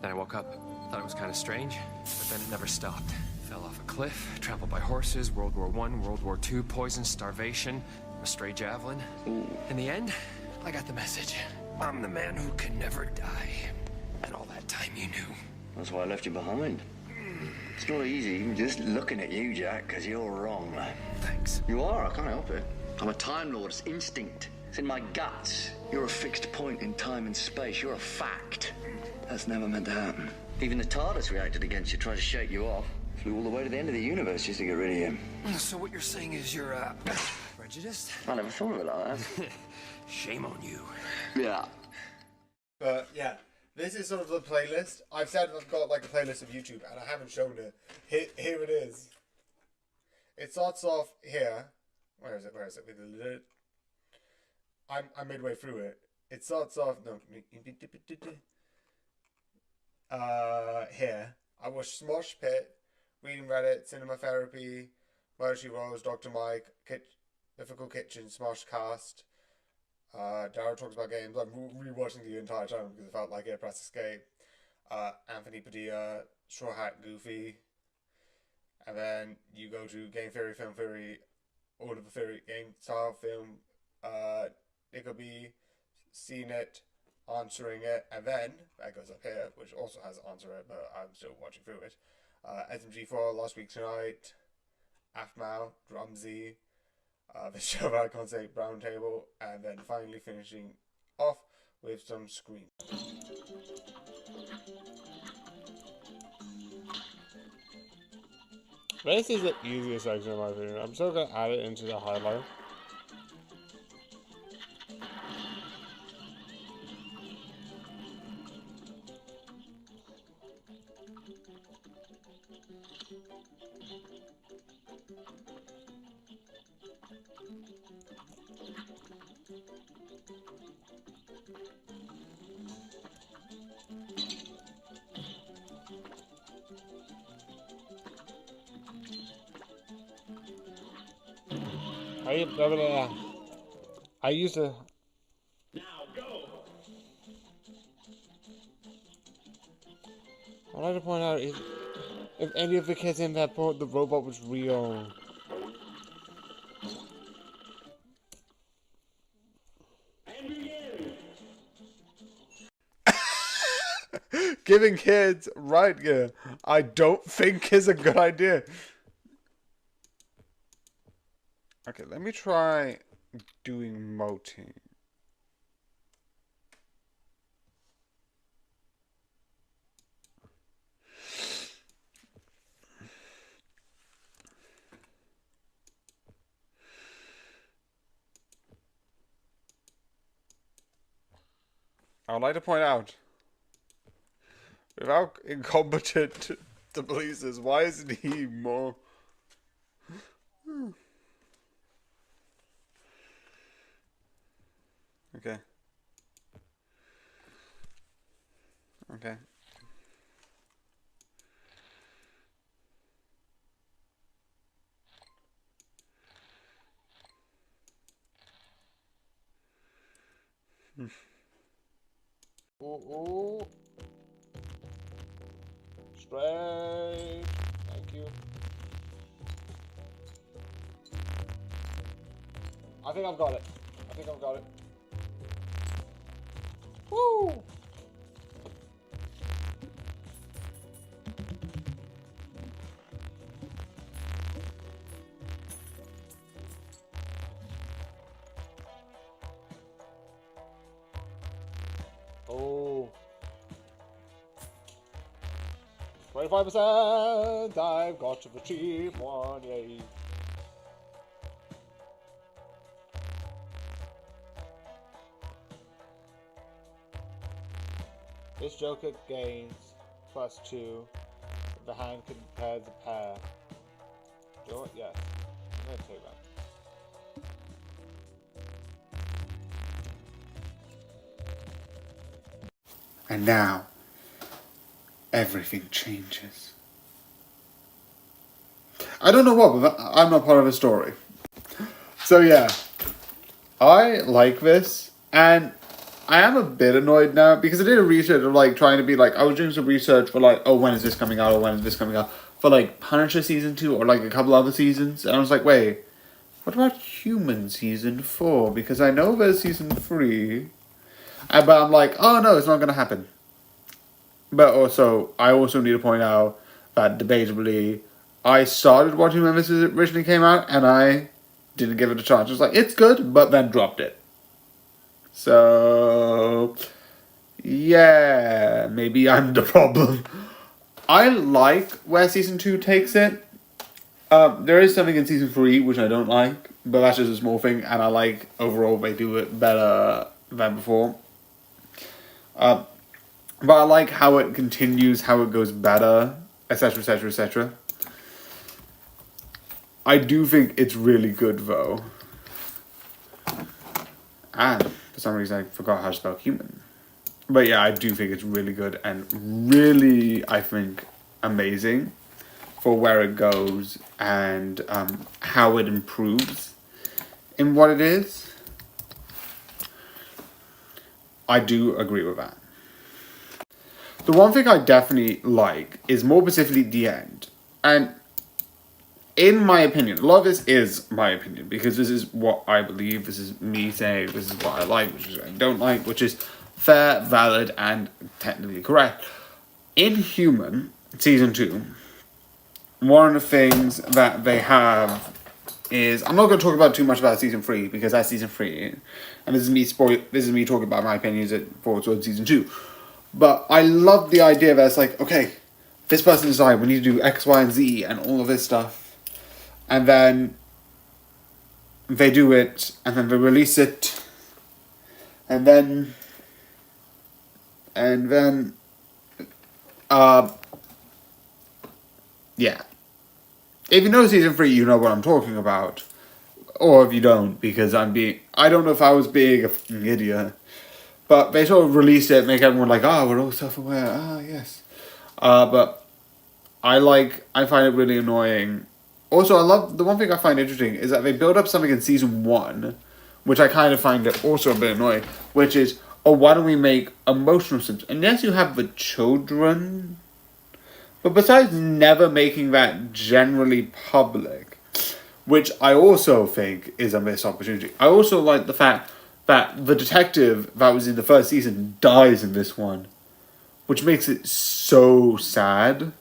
Then I woke up. Thought it was kind of strange, but then it never stopped. Fell off a cliff, trampled by horses, World War I, World War II, poison, starvation, a stray javelin. In the end, I got the message. I'm the man who can never die. And all that time you knew. That's why I left you behind. It's not easy even just looking at you, Jack, because you're wrong. Thanks. You are, I can't help it. I'm a Time Lord, it's instinct. It's in my guts. You're a fixed point in time and space. You're a fact. That's never meant to happen. Even the TARDIS reacted against you, tried to shake you off. Flew all the way to the end of the universe just to get rid of you. So what you're saying is you're, prejudiced? I never thought of it like that. Shame on you. Yeah. But yeah, this is sort of the playlist. I've said I've got like a playlist of YouTube, and I haven't shown it. Here it is. It starts off here. Where is it? Where is it? I'm midway through it. It starts off here. I watched Smosh Pit, Reading Reddit, Cinema Therapy, Murder Rose, Dr. Mike, Difficult Kitchen, Smosh Cast. Dara Talks About Games. I'm rewatching the entire time because it felt like it. Press Escape. Anthony Padilla, Straw Hat Goofy. And then you go to Game Theory, Film Theory, Order of Theory, Game Style Film, Nickelby, Seen It, Answering It, and then that goes up here, which also has Answer It, but I'm still watching through it. SMG4, Last Week Tonight, Afmao, Drumsy, The Show I Can't Say, Brown Table, and then finally finishing off with some Scream. This is the easiest section in my video. I'm still going to add it into the highlight. I used to. Now go. I'd like to point out if any of the kids in that thought the robot was real. Giving kids riot gear, I don't think is a good idea. Okay, let me try doing emoting. I would like to point out, with how incompetent the police is, why isn't he more... Okay. Okay. Ooh. Straight. Thank you. I think I've got it. Woo! Oh. 25%! I've got to achieve one, yay. This joker gains +2 if the hand compares a pair. Do it? Yes. I'm going to take that. And now, everything changes. I don't know what, but I'm not part of the story. So yeah, I like this, and I am a bit annoyed now, because I did a research of like trying to be like, I was doing some research for like, oh, when is this coming out, or when is this coming out, for like Punisher season 2, or like a couple other seasons, and I was like, wait, what about Human season 4? Because I know there's season 3, but I'm like, oh no, it's not going to happen. But also, I also need to point out that debatably, I started watching when this originally came out, and I didn't give it a chance. I was like, it's good, but then dropped it. So, yeah, maybe I'm the problem. I like where season 2 takes it. There is something in season 3 which I don't like, but that's just a small thing, and I like overall they do it better than before. But I like how it continues, how it goes better, etc, etc, etc. I do think it's really good though. And for some reason I forgot how to spell human. But yeah, I do think it's really good and really, I think, amazing for where it goes and how it improves in what it is. I do agree with that. The one thing I definitely like is more specifically the end. And in my opinion, a lot of this is my opinion, because this is what I believe, this is me saying, this is what I like, which is what I don't like, which is fair, valid, and technically correct. In Human, season 2, one of the things that they have is, I'm not going to talk about too much about season 3, because that's season 3, and this is me talking about my opinions for season 2. But I love the idea that it's like, okay, this person decided we need to do X, Y, and Z, and all of this stuff. And then they do it, and then they release it, and then, yeah. If you know season 3, you know what I'm talking about. Or if you don't, because I don't know if I was being a fucking idiot. But they sort of released it, make everyone like, we're all self-aware, yes. But I find it really annoying. Also, I love, the one thing I find interesting is that they build up something in season 1, which I kind of find it also a bit annoying, which is, why don't we make emotional symptoms? And yes, you have the children, but besides never making that generally public, which I also think is a missed opportunity. I also like the fact that the detective that was in the first season dies in this one, which makes it so sad.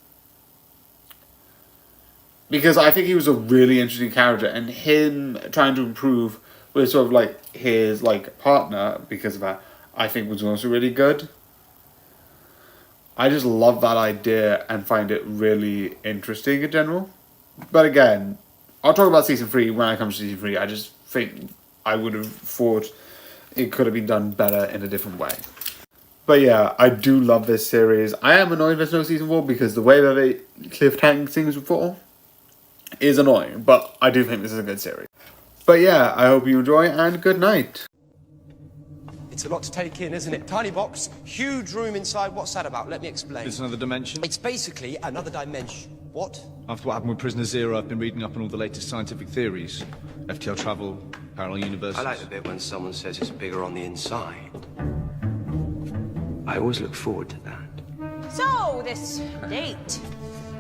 Because I think he was a really interesting character, and him trying to improve with sort of like his like partner because of that, I think was also really good. I just love that idea and find it really interesting in general. But again, I'll talk about season 3 when I come to season 3. I just think I would have thought it could have been done better in a different way. But yeah, I do love this series. I am annoyed there's no season 4 because the way that they cliffhang things before is annoying. But I do think this is a good series. But yeah, I hope you enjoy and good night. It's a lot to take in, isn't it? Tiny box, huge room inside. What's that about? Let me explain. It's another dimension? It's basically another dimension. What? After what happened with Prisoner Zero, I've been reading up on all the latest scientific theories. FTL travel, parallel universes. I like the bit when someone says it's bigger on the inside. I always look forward to that. So, this date.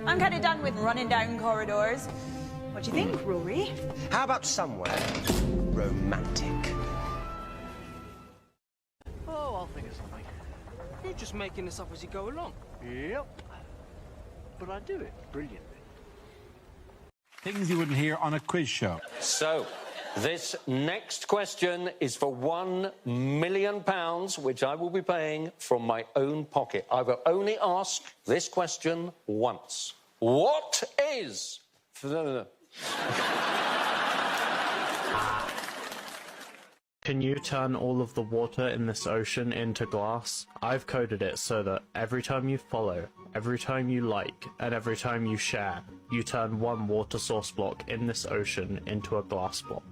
I'm kind of done with running down corridors. What do you think, Rory? How about somewhere romantic? Oh, I'll think of something. You're just making this up as you go along. Yep. But I do it brilliantly. Things you wouldn't hear on a quiz show. So, this next question is for £1 million, which I will be paying from my own pocket. I will only ask this question once. What is... Can you turn all of the water in this ocean into glass? I've coded it so that every time you follow, every time you like, and every time you share, you turn one water source block in this ocean into a glass block.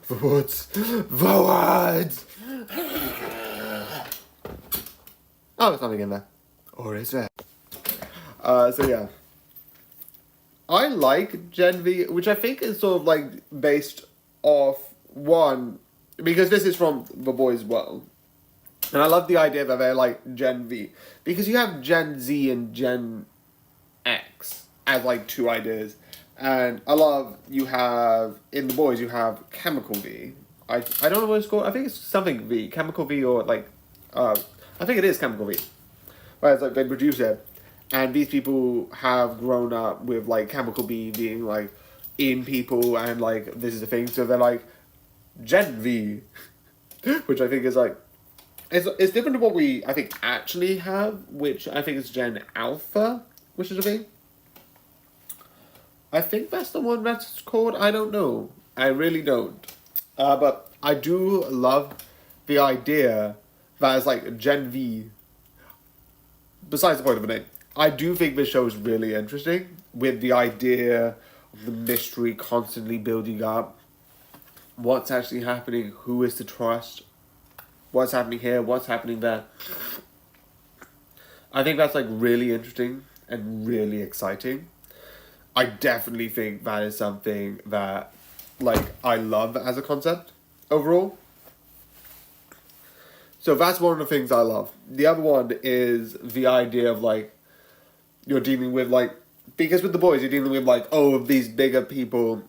Forwards! Forwards! Oh, there's nothing in there. Or is there? So yeah. I like Gen V, which I think is sort of like based off one, because this is from The Boys World. And I love the idea that they're like Gen V. Because you have Gen Z and Gen X as like two ideas. And I love you have, in The Boys, you have Chemical V. I don't know what it's called. I think it's something V. Chemical V or like, I think it is Chemical V. Where it's like they produce it. And these people have grown up with like Chemical V being like in people and like this is the thing. So they're like Gen V. Which I think is like, it's different to what we, I think, actually have. Which I think is Gen Alpha, which is a thing. I think that's the one that's called. I don't know. I really don't. But I do love the idea that it's like Gen V. Besides the point of the name, I do think this show is really interesting with the idea of the mystery constantly building up. What's actually happening? Who is to trust? What's happening here? What's happening there? I think that's like really interesting and really exciting. I definitely think that is something that, like, I love as a concept overall. So that's one of the things I love. The other one is the idea of, like, you're dealing with, like, because with The Boys, you're dealing with, like, oh, these bigger people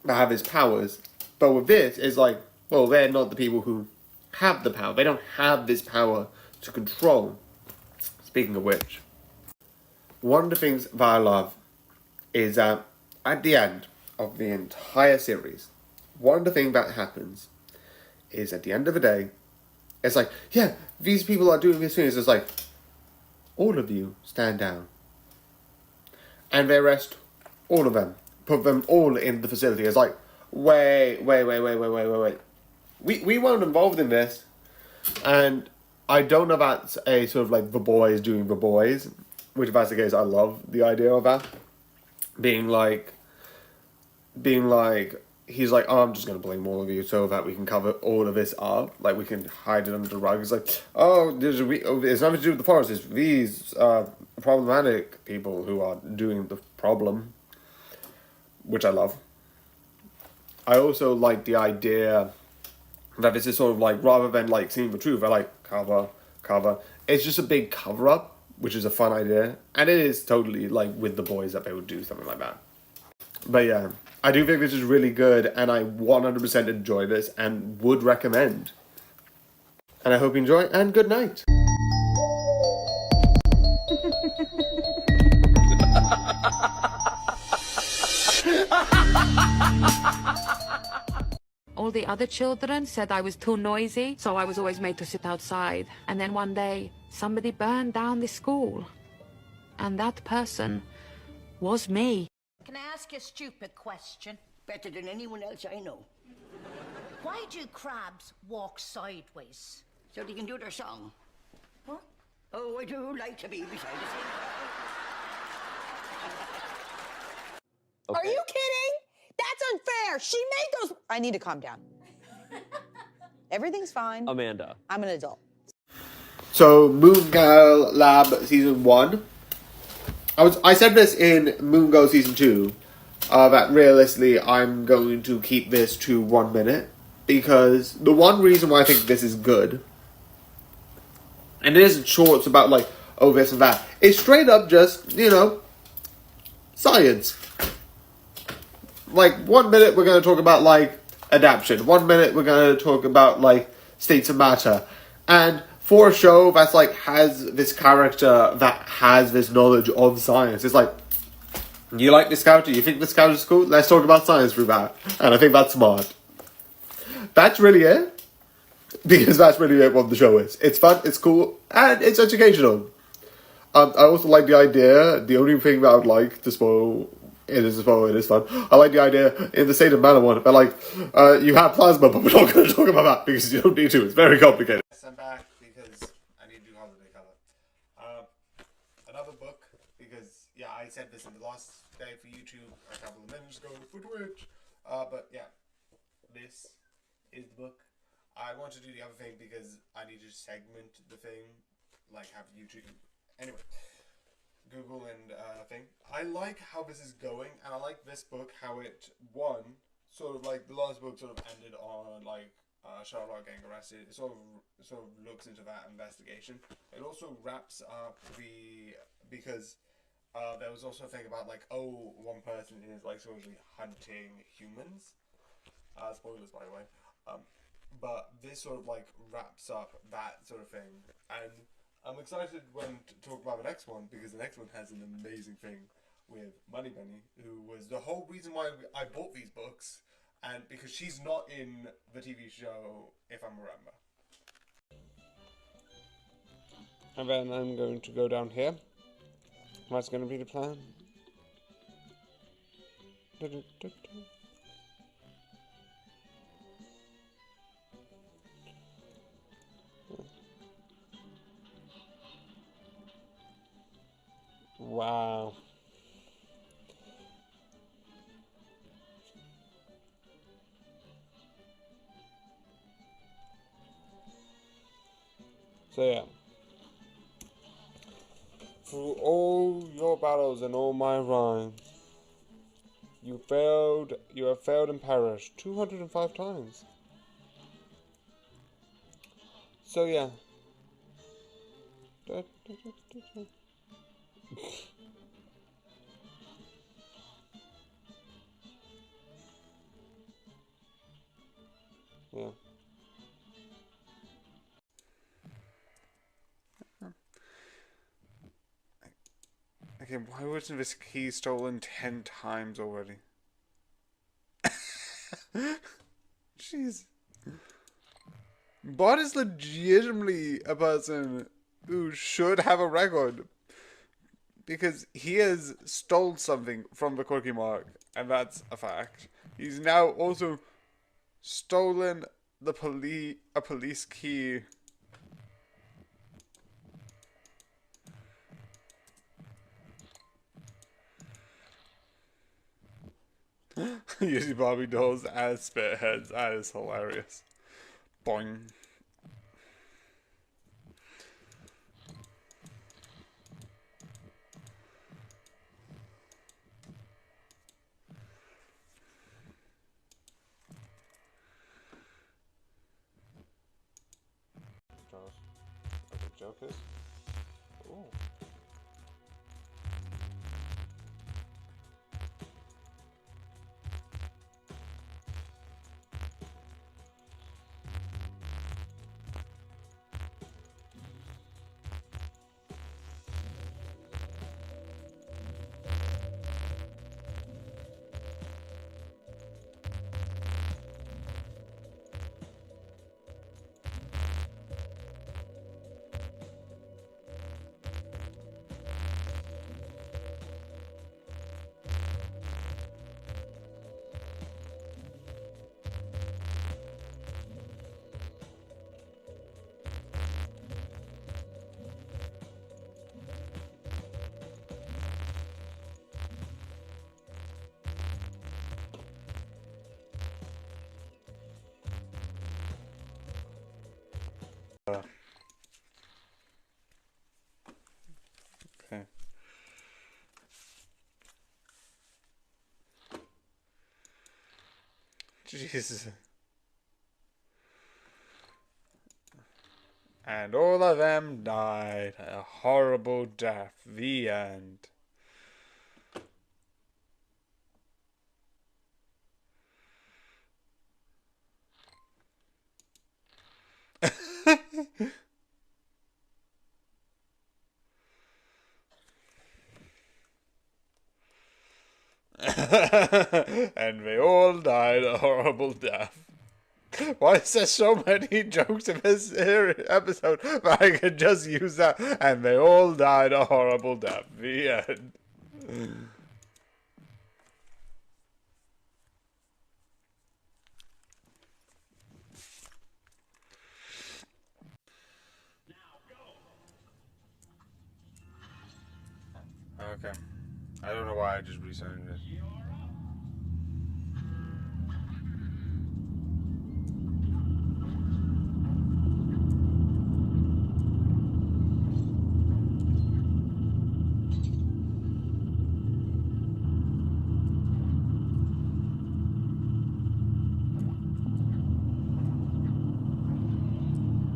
that have these powers. But with this, it's like, well, they're not the people who have the power. They don't have this power to control. Speaking of which, one of the things that I love is that at the end of the entire series, one of the things that happens is at the end of the day, it's like, yeah, these people are doing this thing. It's like, all of you stand down. And they arrest all of them. Put them all in the facility. It's like, wait. We weren't involved in this. And I don't know if that's a sort of like The Boys doing The Boys. Which if that's the case, I love the idea of that. Being like, he's like, oh, I'm just going to blame all of you so that we can cover all of this up. Like, we can hide it under the rug. It's like, oh, it's nothing to do with the forest. It's these problematic people who are doing the problem. Which I love. I also like the idea that this is sort of like, rather than like seeing the truth, I like cover. It's just a big cover up, which is a fun idea. And it is totally like with The Boys that they would do something like that. But yeah, I do think this is really good and I 100% enjoy this and would recommend. And I hope you enjoy and good night. All the other children said I was too noisy, so I was always made to sit outside. And then one day, somebody burned down the school. And that person was me. Can I ask you a stupid question? Better than anyone else I know. Why do crabs walk sideways? so they can do their song. What? Oh, I do like to be beside the sea. Are you kidding? That's unfair. She made those. I need to calm down. Everything's fine. Amanda. I'm an adult. So, Moon Girl Lab Season 1. I said this in Moon Girl Season 2, that realistically I'm going to keep this to 1 minute, because the one reason why I think this is good, and it isn't shorts about like, oh this and that, it's straight up just, science. Like, 1 minute we're going to talk about like, adaptation, 1 minute we're going to talk about like, states of matter, and for a show that's like has this character that has this knowledge of science, it's like, you like this character? You think this character's cool? Let's talk about science through that. And I think that's smart. That's really it. Because that's really it what the show is. It's fun, it's cool, and it's educational. I also like the idea, the only thing that I would like to spoil, it is fun. I like the idea in the State of Mana one, but like, you have plasma, but we're not going to talk about that because you don't need to. It's very complicated. I'm back because I need to do holiday color. Another book, because, yeah, I said this in the last day for YouTube a couple of minutes ago for Twitch. But yeah, this is the book. I want to do the other thing because I need to segment the thing, like have YouTube. Anyway, Google and thing. I like how this is going, and I like this book how it sort of like the last book sort of ended on like Sherlock getting arrested. It sort of looks into that investigation. It also wraps up because there was also a thing about like, oh, one person is like sort of hunting humans. Spoilers, by the way. But this sort of like wraps up that sort of thing, and I'm excited to talk about the next one because the next one has an amazing thing with Moneypenny, who was the whole reason why I bought these books, and because she's not in the TV show, if I remember. And then I'm going to go down here. That's going to be the plan. Wow. So yeah. Through all your battles and all my rhymes, you have failed and perished 205 times. So yeah. Yeah. Okay, why wasn't this key stolen 10 times already? Jeez. Bot is legitimately a person who should have a record. Because he has stole something from the Quickie Mart, and that's a fact. He's now also stolen a police key. Using Barbie dolls as spearheads, that is hilarious. Boing. Jokers. Ooh. Jesus. And all of them died a horrible death. The end. And they all died a horrible death. Why is there so many jokes in this episode? But I could just use that. And they all died a horrible death. The end. Okay. I don't know why I just restarted it.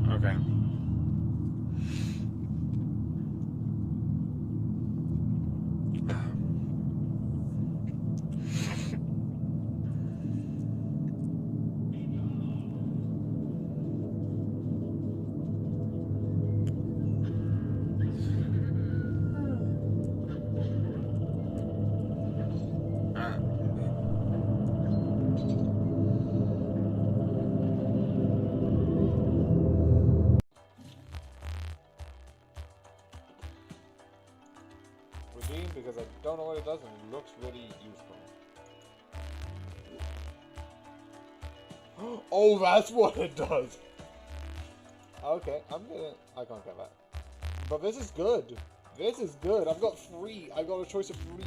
Okay. Redeem, because I don't know what it does and it looks really useful. Oh, that's what it does! Okay, I can't get that. But this is good. This is good. I've got a choice of 3.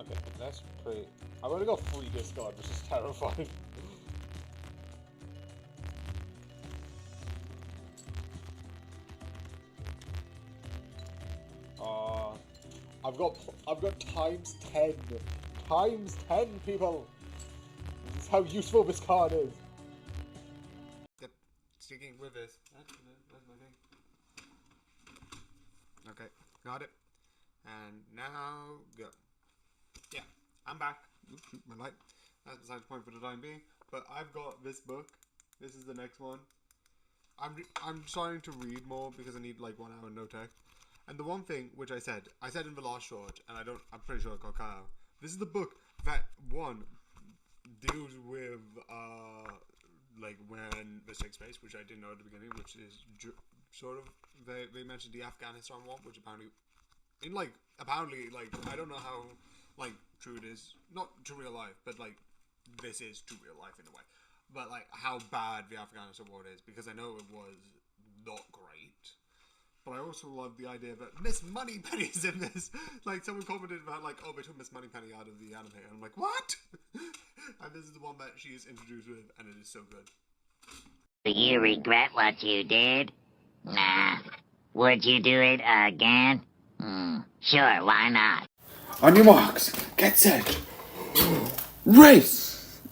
Okay, that's pretty... I've only got 3 discard, which is terrifying. I've got times 10. Times 10, people! This is how useful this card is. Yep, sticking with this. That's my thing. Okay, got it. And now, go. Yeah, I'm back. Oops, my light. That's beside the point for the time being. But I've got this book. This is the next one. I'm starting to read more because I need like 1 hour no text. And the one thing which I said in the last short, and I'm pretty sure it got cut out. This is the book that deals with like when this takes place, which I didn't know at the beginning, which is sort of they mentioned the Afghanistan one, which apparently I don't know how like true it is, not to real life, but like this is to real life in a way, but like how bad the Afghanistan war is, because I know it was not great. But I also love the idea that Miss Moneypenny's in this. Like, someone commented about, like, oh, they took Miss Moneypenny out of the anime. And I'm like, what? And this is the one that she is introduced with, and it is so good. Do you regret what you did? Nah. Would you do it again? Sure, why not? On your marks, get set, race!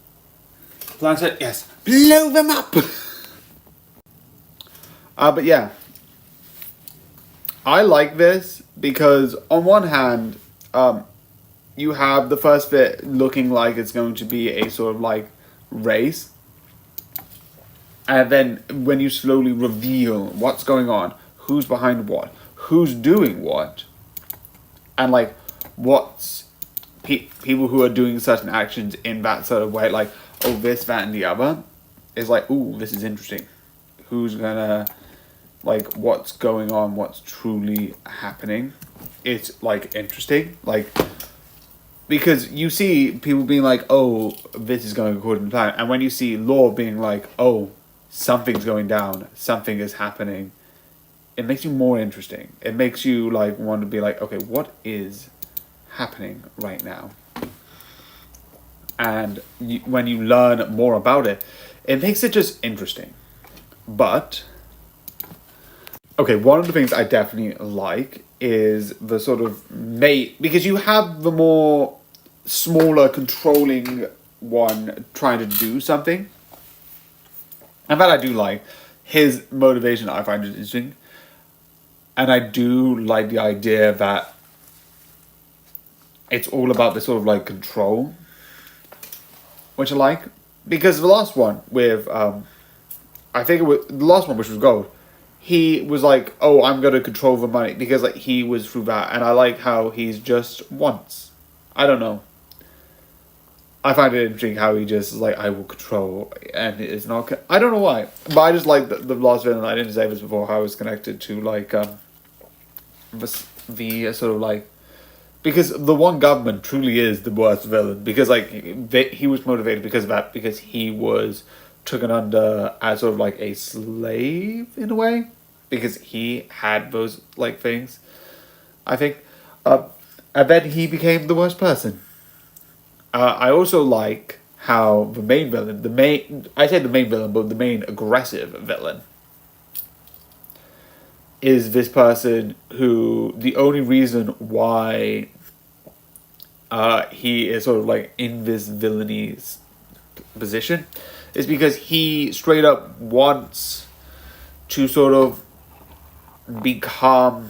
Plan set, yes. Blow them up! But yeah. I like this because on one hand, you have the first bit looking like it's going to be a sort of like race. And then when you slowly reveal what's going on, who's behind what, who's doing what, and like what's people who are doing certain actions in that sort of way, like, oh, this, that, and the other, is like, ooh, this is interesting. Who's gonna... like, what's going on, what's truly happening. It's, like, interesting. Like, because you see people being like, oh, this is going according to plan. And when you see Law being like, oh, something's going down, something is happening, it makes you more interesting. It makes you, like, want to be like, okay, what is happening right now? and when you learn more about it, it makes it just interesting. But okay, one of the things I definitely like is the sort of mate, because you have the more smaller controlling one trying to do something, and that I do like. His motivation I find it interesting, and I do like the idea that it's all about this sort of like control, which I like, because the last one with I think it was the last one, which was Gold, he was like, oh, I'm gonna control the money, because like he was through that, and I like how he's just once, I don't know, I find it interesting how he just is like, I will control, and it's not, I don't know why, but I just like the last villain. I didn't say this before, how it's connected to like the sort of like, because the one government truly is the worst villain, because like he was motivated because of that, because he was taken under as sort of like a slave in a way, because he had those like things, I think, and then he became the worst person. I also like how the main villain, the main aggressive villain, is this person who, the only reason why he is sort of like in this villainy position is because he straight up wants to sort of become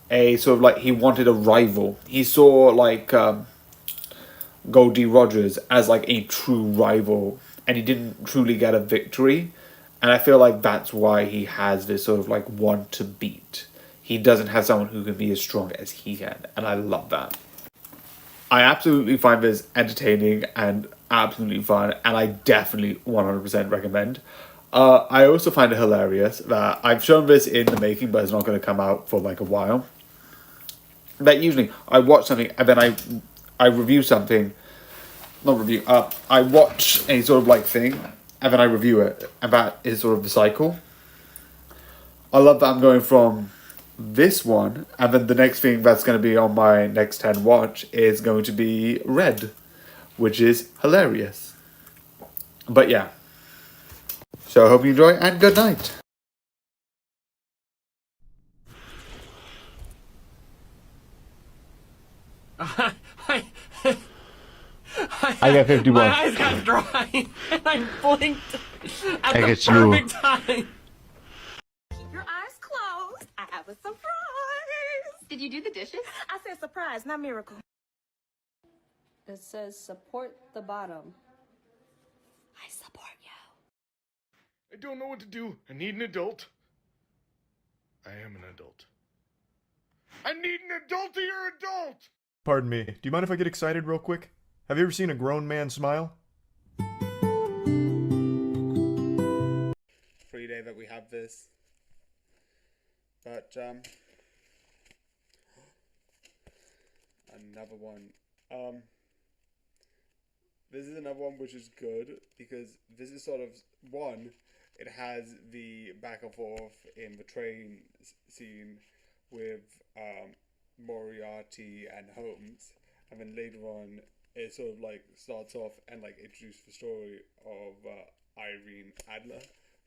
a sort of like, he wanted a rival. He saw like Goldie Rogers as like a true rival, and he didn't truly get a victory, and I feel like that's why he has this sort of like want to beat. He doesn't have someone who can be as strong as he can, and I love that. I absolutely find this entertaining and absolutely fun, and I definitely 100% recommend. I also find it hilarious that I've shown this in the making, but it's not going to come out for like a while. That usually I watch something and then I review something, not review, I watch a sort of like thing, and then I review it, and that is sort of the cycle. I love that I'm going from this one, and then the next thing that's going to be on my next 10 watch is going to be Red, which is hilarious. But yeah. So I hope you enjoy, and good night. I got 51. My eyes got dry, and I blinked at I the get you. perfect time. Keep your eyes closed. I have a surprise. Did you do the dishes? I said surprise, not miracle. It says support the bottom. I support you. I don't know what to do. I need an adult. I am an adult. I need an adultier adult! Pardon me, do you mind if I get excited real quick? Have you ever seen a grown man smile? 3 day that we have this. But, another one. This is another one which is good, because this is sort of, one, it has the back and forth in the train scene with Moriarty and Holmes, and then later on it sort of like starts off and like introduces the story of Irene Adler,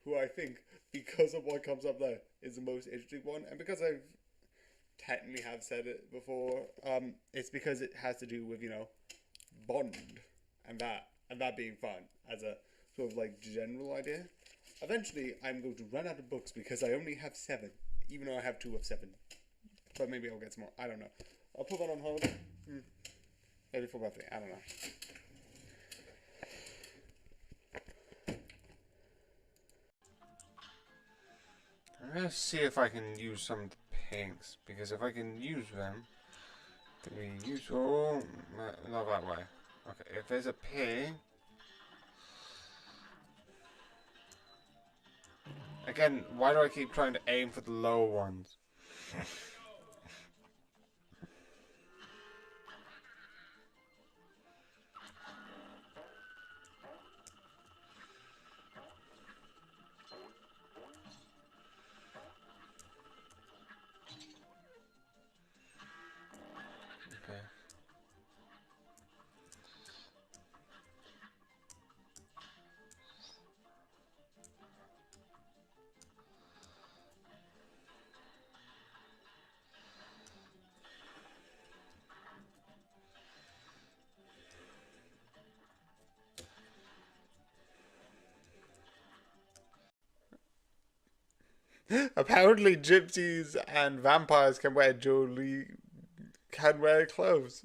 who I think, because of what comes up there, is the most interesting one, and because I've technically have said it before, it's because it has to do with, you know, Bond and that being fun as a sort of like general idea. Eventually I'm going to run out of books because I only have 7, even though I have 2 of 7, but maybe I'll get some more. I don't know. I'll put that on hold. Maybe for birthday. I don't know. I'm gonna see if I can use some of the pinks, because if I can use them, can we use, oh, not that way. Okay, if there's a pink, again, why do I keep trying to aim for the lower ones? Apparently, gypsies and vampires can wear clothes.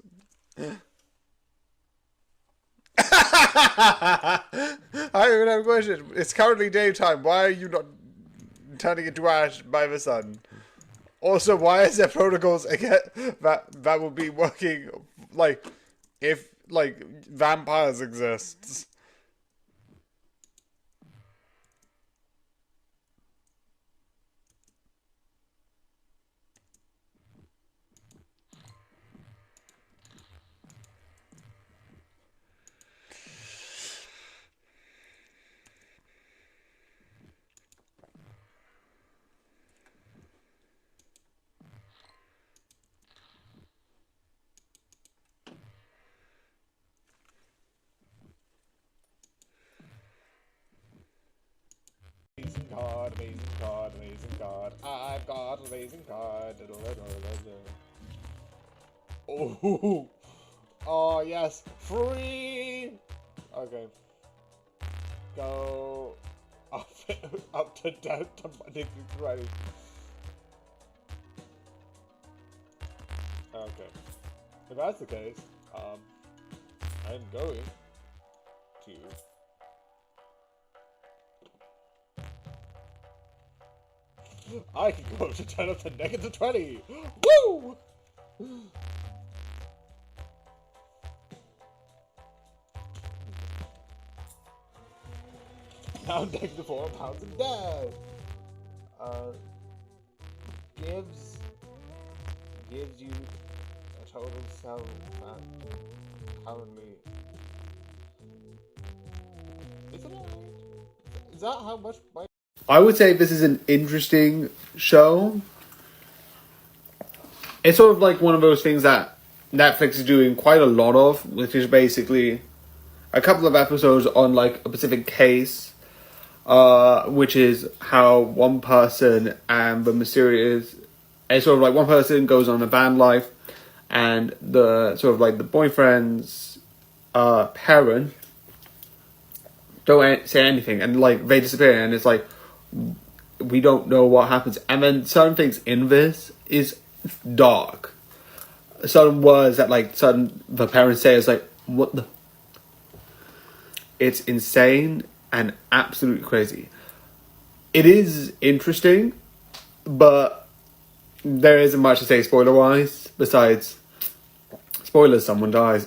I even have a question. It's currently daytime. Why are you not turning into ash by the sun? Also, why is there protocols again that will be working like if like vampires exist? Amazing card, amazing card, amazing card. I've got an amazing card. Oh, oh yes, free. Okay, go up to down to Monday through Friday. Okay, if that's the case, I'm going to. I can go up to 10 up to -20! Woo! Now negative 4 pounds of death! Gives you a total cell fat currently. Is it alright? Is that how much my I would say this is an interesting show. It's sort of like one of those things that Netflix is doing quite a lot of, which is basically a couple of episodes on like a specific case, which is how one person and the mysterious, it's sort of like one person goes on a van life, and the sort of like the boyfriend's parent don't say anything, and like they disappear, and it's like, we don't know what happens. And then certain things in this is dark. Certain words that like the parents say is like, what the? It's insane and absolutely crazy. It is interesting, but there isn't much to say spoiler wise besides spoilers, someone dies.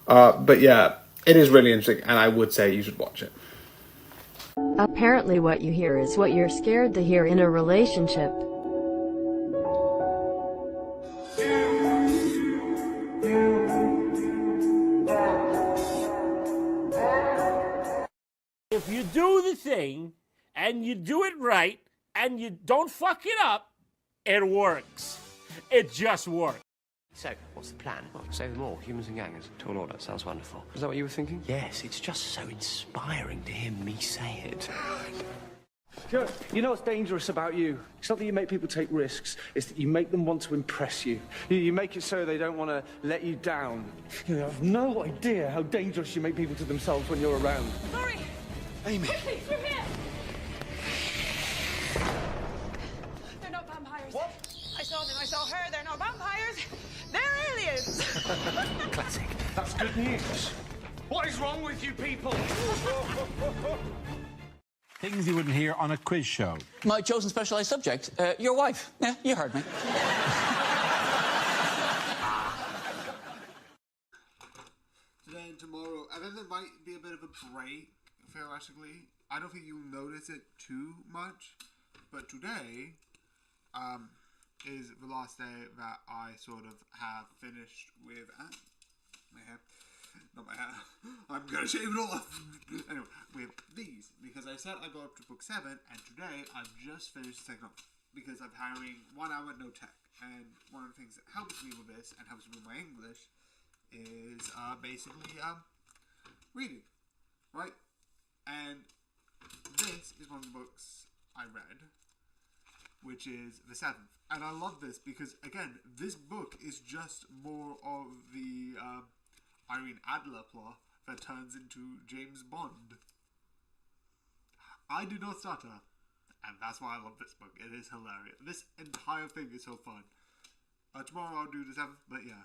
But yeah, it is really interesting, and I would say you should watch it. Apparently what you hear is what you're scared to hear in a relationship. If you do the thing, and you do it right, and you don't fuck it up, it works. It just works. So, what's the plan? Well, save them all, humans and gangers. Tall order, sounds wonderful. Is that what you were thinking? Yes, it's just so inspiring to hear me say it. You know what's dangerous about you? It's not that you make people take risks, it's that you make them want to impress you. You make it so they don't want to let you down. You have no idea how dangerous you make people to themselves when you're around. Sorry! Amy! Quickly, through here! They're not vampires. What? I saw them, I saw her, they're not vampires. They're aliens! Classic. That's good news. What is wrong with you people? Things you wouldn't hear on a quiz show. My chosen specialized subject, your wife. Yeah, you heard me. Today and tomorrow, I think there might be a bit of a break, theoretically. I don't think you'll notice it too much, but today, is the last day that I sort of have finished with my hair. Not my hair. I'm gonna shave it all off. Anyway, with these, because I said I got up to book 7, and today I've just finished the second one because I'm having 1 hour no tech. And one of the things that helps me with this and helps me with my English is basically reading, right? And this is one of the books I read, which is the 7th. And I love this because, again, this book is just more of the Irene Adler plot that turns into James Bond. I do not stutter. And that's why I love this book. It is hilarious. This entire thing is so fun. Tomorrow I'll do the 7th, but yeah.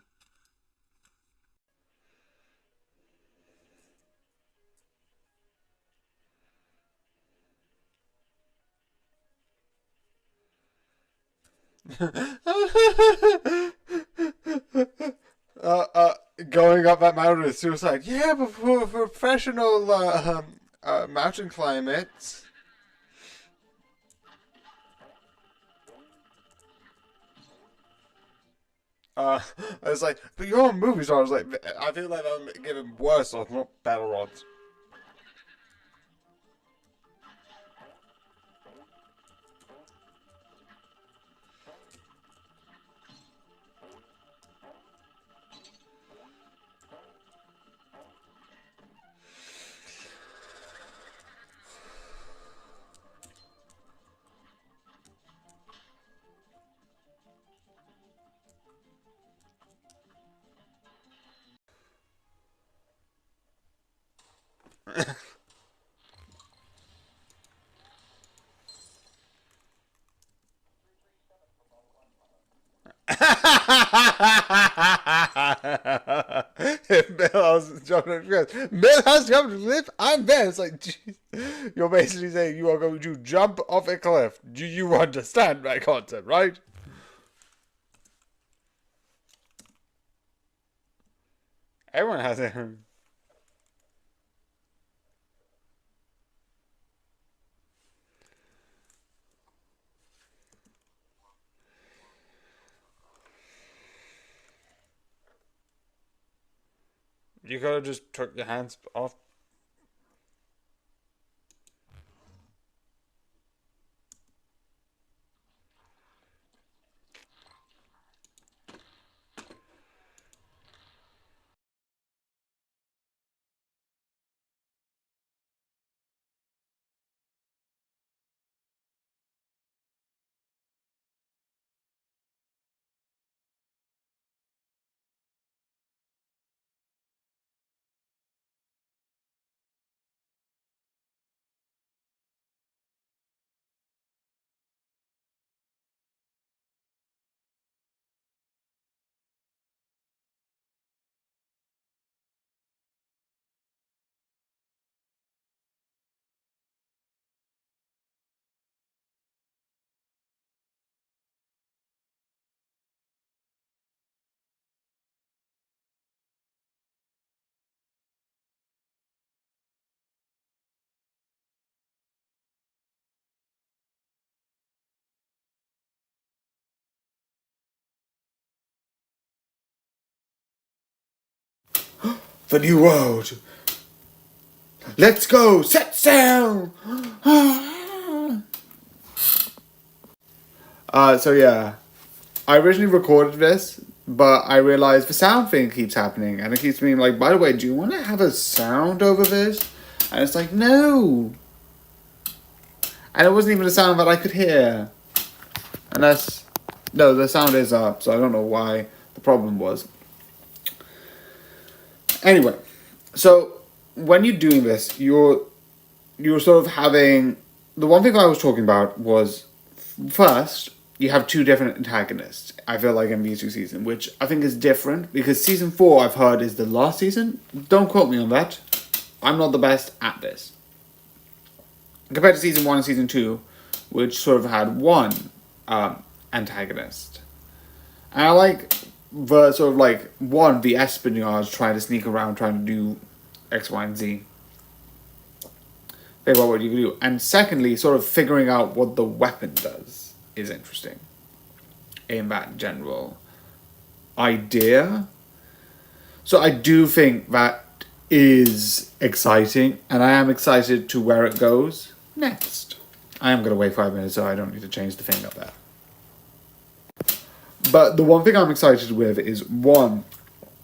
Going up that mountain is suicide. Yeah, but for professional mountain climates. I was like, but you're on movie stars. Like, I feel like I'm giving worse odds, not better odds. Millhouse jumped a cliff. I'm there. It's like, geez. You're basically saying you are going to jump off a cliff. Do you understand my concept, right? Everyone has it. You could have just took your hands off. The new world. Let's go. Set sail. So yeah, I originally recorded this, but I realized the sound thing keeps happening, and it keeps being like, by the way, do you want to have a sound over this? And it's like, no. And it wasn't even a sound that I could hear. And that's, no, the sound is up, so I don't know why the problem was. Anyway, so when you're doing this, you're sort of having, the one thing I was talking about was, first, you have two different antagonists, I feel like, in these two seasons, which I think is different, because season 4, I've heard, is the last season. Don't quote me on that. I'm not the best at this. Compared to season 1 and season 2, which sort of had one antagonist. And I like the sort of like, one, the espionage, trying to sneak around, trying to do X, Y, and Z. Figure out what you can do. And secondly, sort of figuring out what the weapon does is interesting. In that general idea. So I do think that is exciting, and I am excited to where it goes next. I am going to wait 5 minutes, so I don't need to change the thing up there. But the one thing I'm excited with is, one,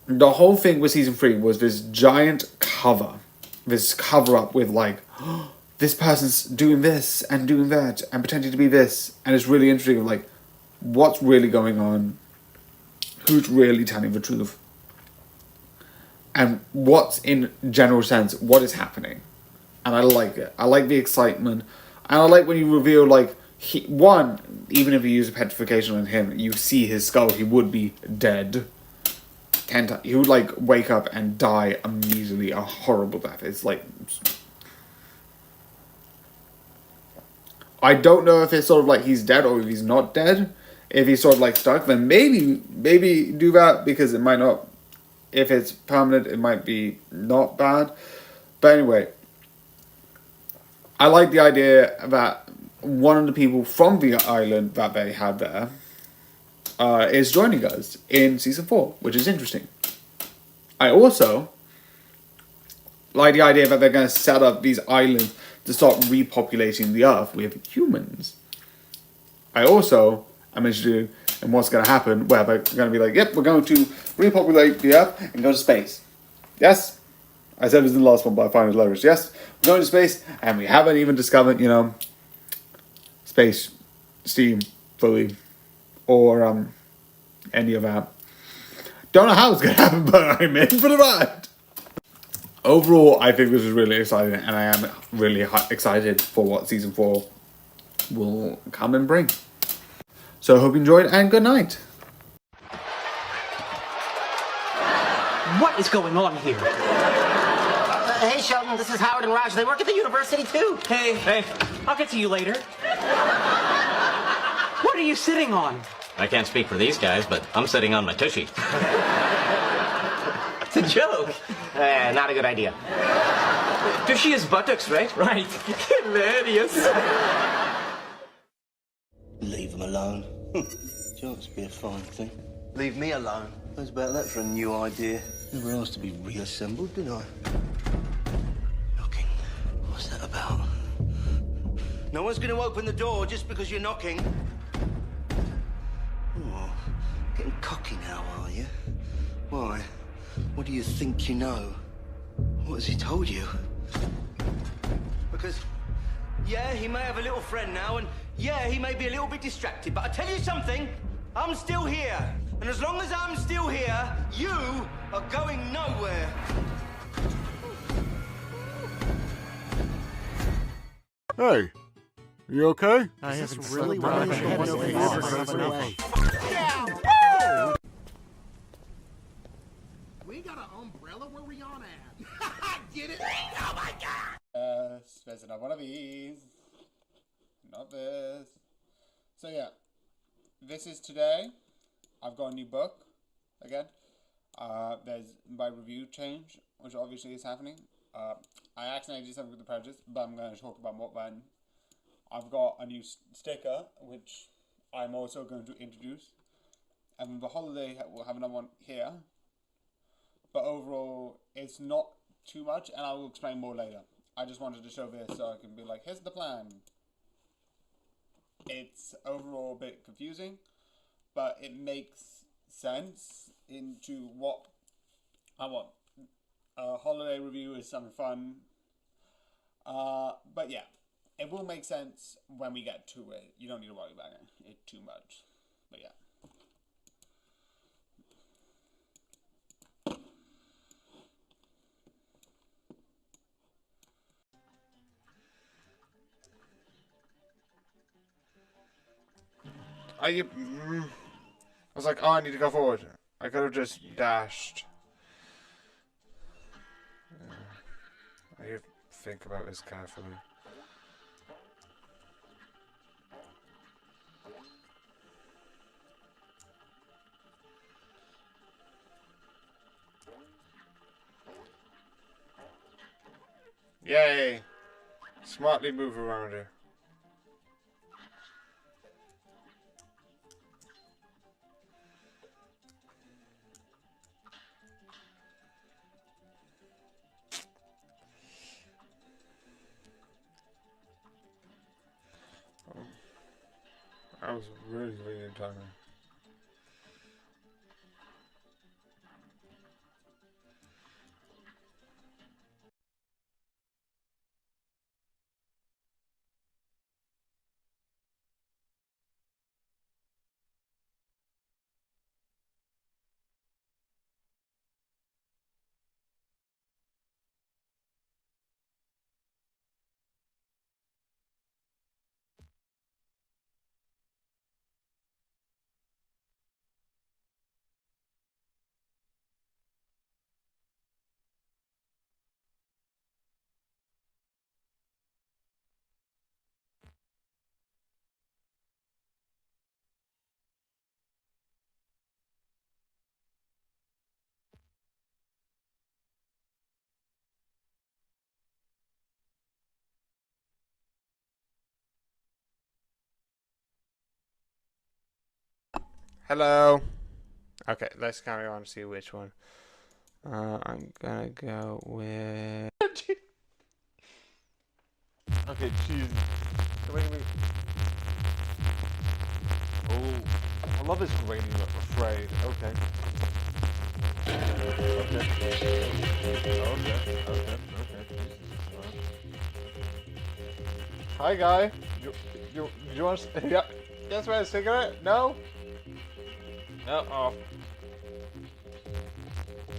the whole thing with season 3 was this giant cover. This cover-up with like, oh, this person's doing this and doing that and pretending to be this. And it's really interesting, like, what's really going on? Who's really telling the truth? And what's, in general sense, what is happening? And I like it. I like the excitement. And I like when you reveal, like, even if you use a petrification on him, you see his skull, he would be dead. He would, like, wake up and die immediately, a horrible death. It's like... I don't know if it's sort of like he's dead or if he's not dead. If he's sort of, like, stuck, then maybe do that, because it might not... If it's permanent, it might be not bad. But anyway, I like the idea that one of the people from the island that they had there is joining us in season 4, which is interesting. I also like the idea that they're going to set up these islands to start repopulating the Earth with humans. I also am interested in what's going to happen, where they're going to be like, yep, we're going to repopulate the Earth and go to space. Yes, I said this in the last one, but I find it hilarious. Yes, we're going to space, and we haven't even discovered, you know, space steam fully, or any of that. Don't know how it's going to happen, but I'm in for the ride. Overall, I think this is really exciting, and I am really excited for what season 4 will come and bring. So I hope you enjoyed, and good night. What is going on here? Hey, Sheldon, this is Howard and Raj. They work at the university, too. Hey, I'll get to you later. What are you sitting on? I can't speak for these guys, but I'm sitting on my tushy. It's a joke. Not a good idea. Tushy is buttocks, right? Right. Hilarious. Leave them alone. Just be a fine thing. Leave me alone. How's about that for a new idea? Never asked to be reassembled, did I? Knocking. What's that about? No one's going to open the door just because you're knocking. Oh, getting cocky now, are you? Why? What do you think you know? What has he told you? Because, yeah, he may have a little friend now, and yeah, he may be a little bit distracted, but I tell you something, I'm still here. And as long as I'm still here, you are going nowhere. Hey, you okay? I haven't really run ahead of away. We got an umbrella. Where Rihanna at? Get it? Oh my god! There's another one of these. Not this. So yeah, this is today. I've got a new book again. There's my review change, which obviously is happening. I accidentally did something with the Prejudice, but I'm going to talk about what then. I've got a new sticker, which I'm also going to introduce. And the holiday will have another one here. But overall, it's not too much, and I will explain more later. I just wanted to show this so I can be like, here's the plan. It's overall a bit confusing, but it makes sense into what I want. A holiday review is something fun. But yeah, it will make sense when we get to it. You don't need to worry about it too much. But yeah. I was like, oh, I need to go forward. I could have just dashed. I need to think about this carefully. Yay! Smartly move around here. That was really, really good timing. Hello. Okay, let's carry on to see which one. I'm gonna go with. Okay, cheese. Wait. Oh, I love this grainy look. Afraid. Okay. Okay. Hi, guy. You want? Yeah. Guess what? A cigarette? No. No. Oh.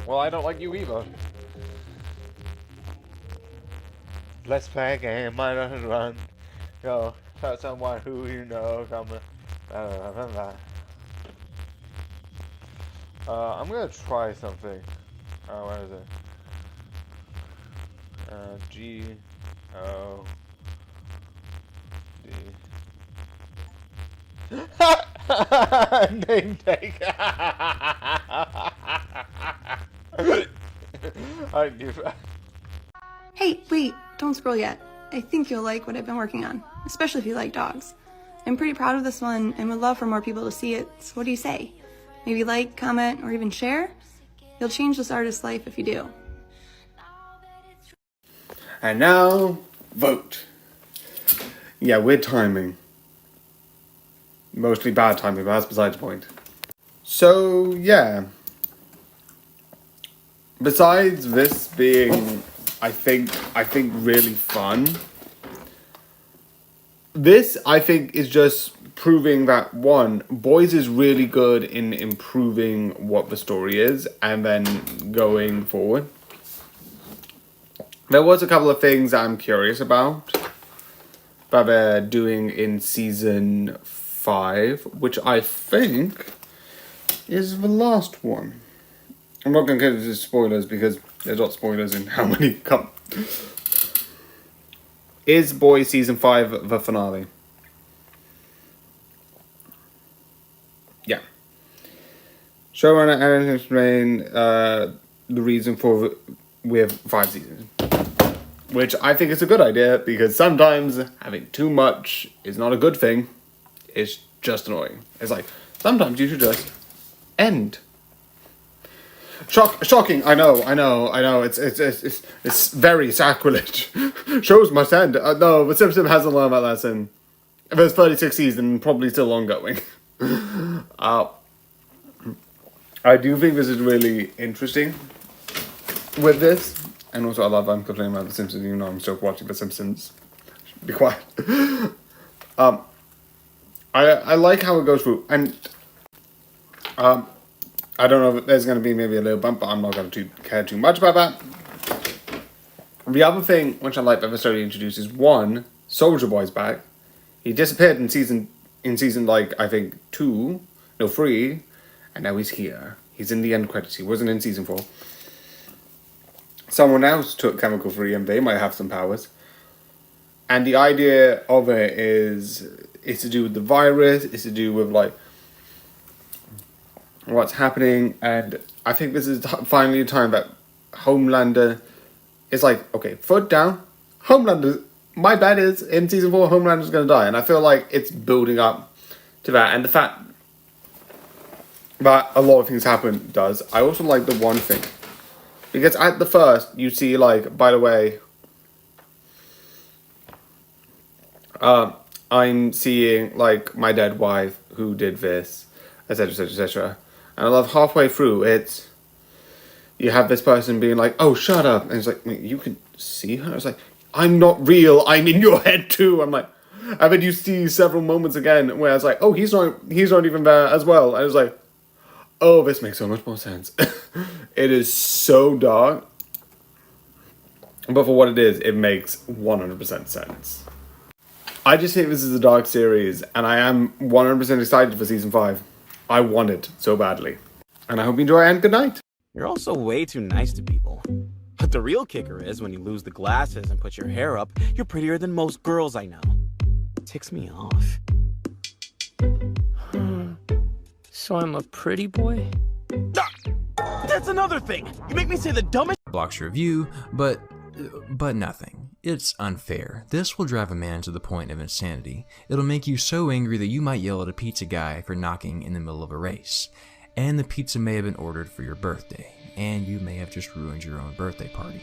Well, I don't like you either. Let's play a game. I don't run. Go. Tell someone who you know. Come. I'm gonna try something. What is it? G O D. Name tag. I knew that. Hey, wait, don't scroll yet. I think you'll like what I've been working on, especially if you like dogs. I'm pretty proud of this one and would love for more people to see it, so what do you say? Maybe like, comment, or even share? You'll change this artist's life if you do. And now, vote. Yeah, weird timing. Mostly bad timing, but that's besides the point. So, yeah. Besides this being, I think really fun, this, I think, is just proving that, one, Boys is really good in improving what the story is and then going forward. There was a couple of things I'm curious about that they're doing in season 5, which I think is the last one. I'm not going to get into spoilers because there's not spoilers in how many come. Is Boys season 5 the finale? Yeah. Showrunner Aaron explained the reason for with 5 seasons. Which I think is a good idea because sometimes having too much is not a good thing. It's just annoying. It's like, sometimes you should just end. Shocking, I know. It's very sacrilege. Shows must end. No, but Simpson hasn't learned that lesson. There's 36 seasons, probably still ongoing. I do think this is really interesting with this. And also, I love I'm complaining about The Simpsons, even though I'm still watching The Simpsons. Be quiet. I like how it goes through. And I don't know if there's going to be maybe a little bump, but I'm not going to care too much about that. The other thing which I like that the story introduces, one, Soldier Boy's back. He disappeared in season like, I think 3, and now he's here. He's in the end credits. He wasn't in season 4. Someone else took chemical free and they might have some powers. And the idea of it is, it's to do with the virus, it's to do with like what's happening, and I think this is finally a time that Homelander is like, okay, foot down. Homelander, my bet is in season 4, Homelander's gonna die, and I feel like it's building up to that, and the fact that a lot of things happen does. I also like the one thing, because at the first you see like, by the way, I'm seeing like my dead wife who did this, etc, etc, etc. And I love halfway through it's, you have this person being like, oh, shut up. And it's like, wait, you can see her? It's like, I'm not real. I'm in your head too. I'm like, and then you see several moments again where it's like, oh, he's not even there as well. And it's like, oh, this makes so much more sense. It is so dark. But for what it is, it makes 100% sense. I just think this is a dark series, and I am 100% excited for season 5. I want it so badly. And I hope you enjoy, and good night. You're also way too nice to people. But the real kicker is when you lose the glasses and put your hair up, you're prettier than most girls I know. It ticks me off. So I'm a pretty boy? That's another thing! You make me say the dumbest— Blocks your view, but nothing. It's unfair. This will drive a man to the point of insanity. It'll make you so angry that you might yell at a pizza guy for knocking in the middle of a race. And the pizza may have been ordered for your birthday, and you may have just ruined your own birthday party.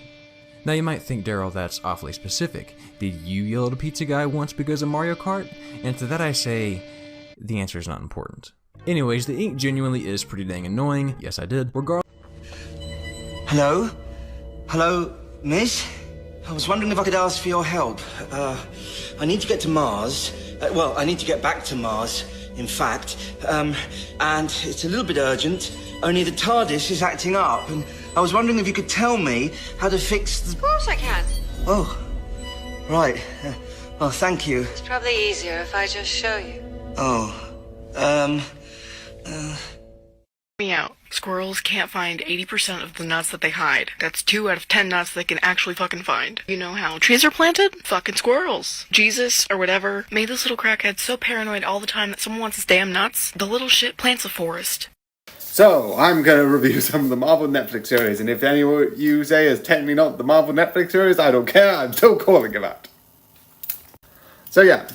Now you might think, Daryl, that's awfully specific. Did you yell at a pizza guy once because of Mario Kart? And to that I say, the answer is not important. Anyways, the ink genuinely is pretty dang annoying. Yes, I did. Regardless. Hello? Hello, miss? I was wondering if I could ask for your help. I need to get to Mars. Well, I need to get back to Mars, in fact. And it's a little bit urgent. Only the TARDIS is acting up, and I was wondering if you could tell me how to fix the... Of course I can. Oh, right. Well, thank you. It's probably easier if I just show you. Oh, Me out. Squirrels can't find 80% of the nuts that they hide. That's 2 out of 10 nuts they can actually fucking find. You know how trees are planted? Fucking squirrels. Jesus, or whatever, made this little crackhead so paranoid all the time that someone wants his damn nuts. The little shit plants a forest. So, I'm going to review some of the Marvel Netflix series, and if any of you say it's technically not the Marvel Netflix series, I don't care, I'm still calling it that. So, yeah.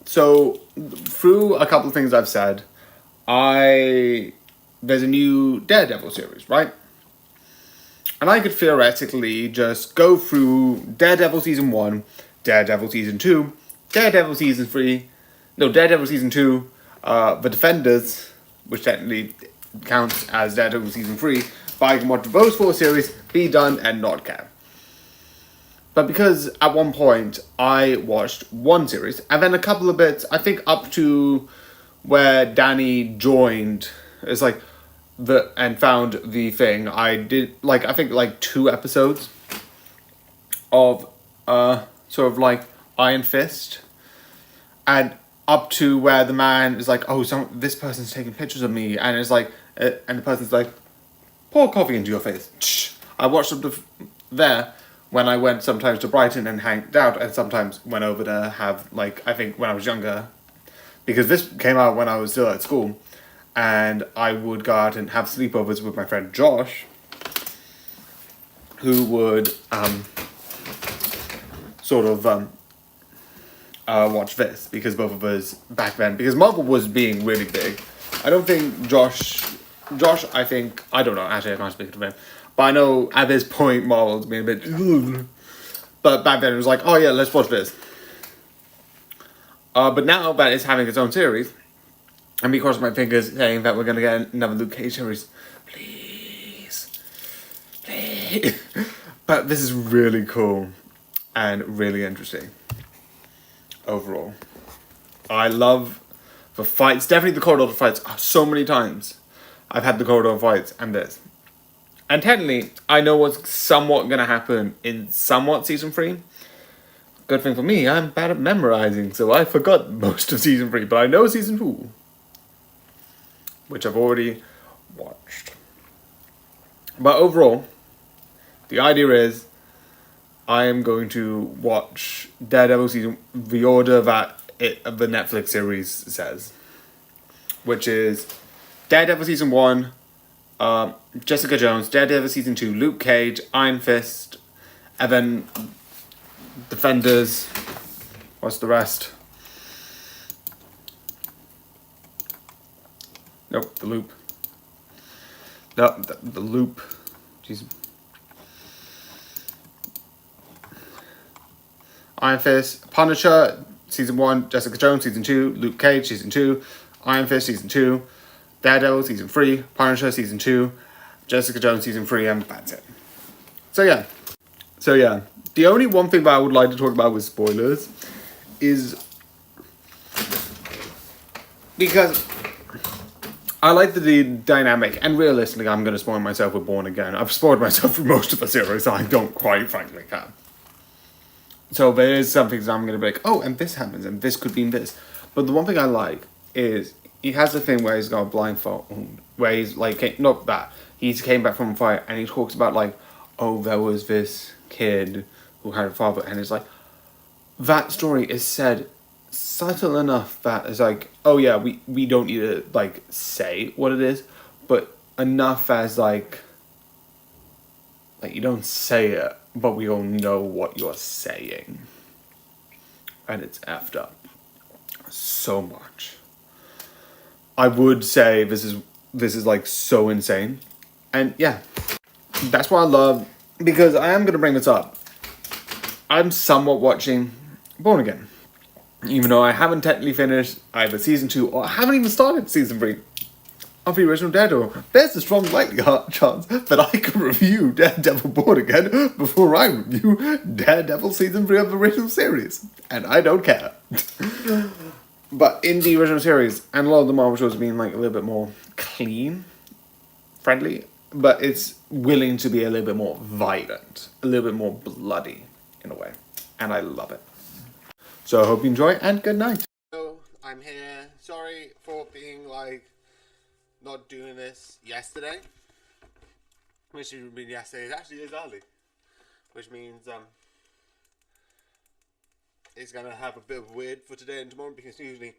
So, through a couple of things I've said, there's a new Daredevil series, right? And I could theoretically just go through Daredevil Season 1, Daredevil Season 2, Daredevil Season 3, no, Daredevil Season 2, The Defenders, which technically counts as Daredevil Season 3, but I can watch those 4 series, be done, and not care. But because at one point I watched one series, and then a couple of bits, I think up to where Danny joined, it's like, and found the thing, I did, like, I think, like, 2 episodes of, sort of, like, Iron Fist, and up to where the man is like, oh, this person's taking pictures of me, and it's like, and the person's like, pour coffee into your face. I watched up to there when I went sometimes to Brighton and hanged out, and sometimes went over to have, like, I think when I was younger, because this came out when I was still at school, and I would go out and have sleepovers with my friend Josh, who would sort of watch this, because both of us back then, because Marvel was being really big. I don't think Josh, I think, I don't know, actually I can't speak to him, but I know at this point Marvel's being a bit, but back then it was like, oh yeah, let's watch this. But now that it's having its own series, and me crossing my fingers saying that we're going to get another Luke Cage series, please. But this is really cool and really interesting overall. I love the fights, definitely the corridor fights. So many times I've had the corridor fights and this. And technically, I know what's somewhat going to happen in somewhat Season 3. Good thing for me, I'm bad at memorizing, so I forgot most of Season 3, but I know Season 2, which I've already watched. But overall, the idea is, I am going to watch Daredevil season, the order that the Netflix series says, which is Daredevil Season 1, Jessica Jones, Daredevil Season 2, Luke Cage, Iron Fist, and then Defenders. What's the rest? Nope, the Loop. No, the Loop. Jeez. Iron Fist, Punisher, Season 1, Jessica Jones, Season 2, Luke Cage, Season 2, Iron Fist, Season 2, Daredevil, Season 3, Punisher, Season 2, Jessica Jones, Season 3, and that's it. So yeah. The only one thing that I would like to talk about with spoilers is because I like the dynamic, and realistically I'm going to spoil myself with Born Again. I've spoiled myself for most of the series, so I don't quite frankly care. So there is some things I'm going to be like, oh, and this happens, and this could mean this. But the one thing I like is he has the thing where he's got a blindfold, where he's like, not that, he came back from a fight, and he talks about like, oh, there was this kid who had a father, and it's like, that story is said subtle enough that it's like, oh yeah, we don't need to like say what it is, but enough as like, Like, you don't say it, but we all know what you're saying. And it's effed up. So much. I would say this is like so insane. And yeah, that's what I love, because I am going to bring this up. I'm somewhat watching Born Again. Even though I haven't technically finished either season 2 or I haven't even started season 3 of the original Daredevil. There's a strong likely chance that I can review Daredevil Born Again before I review Daredevil season 3 of the original series. And I don't care. But in the original series, and a lot of the Marvel shows have been like a little bit more clean, friendly, but it's willing to be a little bit more violent, a little bit more bloody in a way. And I love it. So I hope you enjoy, and good night. So, I'm here. Sorry for being like not doing this yesterday. Which should have been yesterday. It actually is early. Which means it's gonna have a bit of weird for today and tomorrow, because usually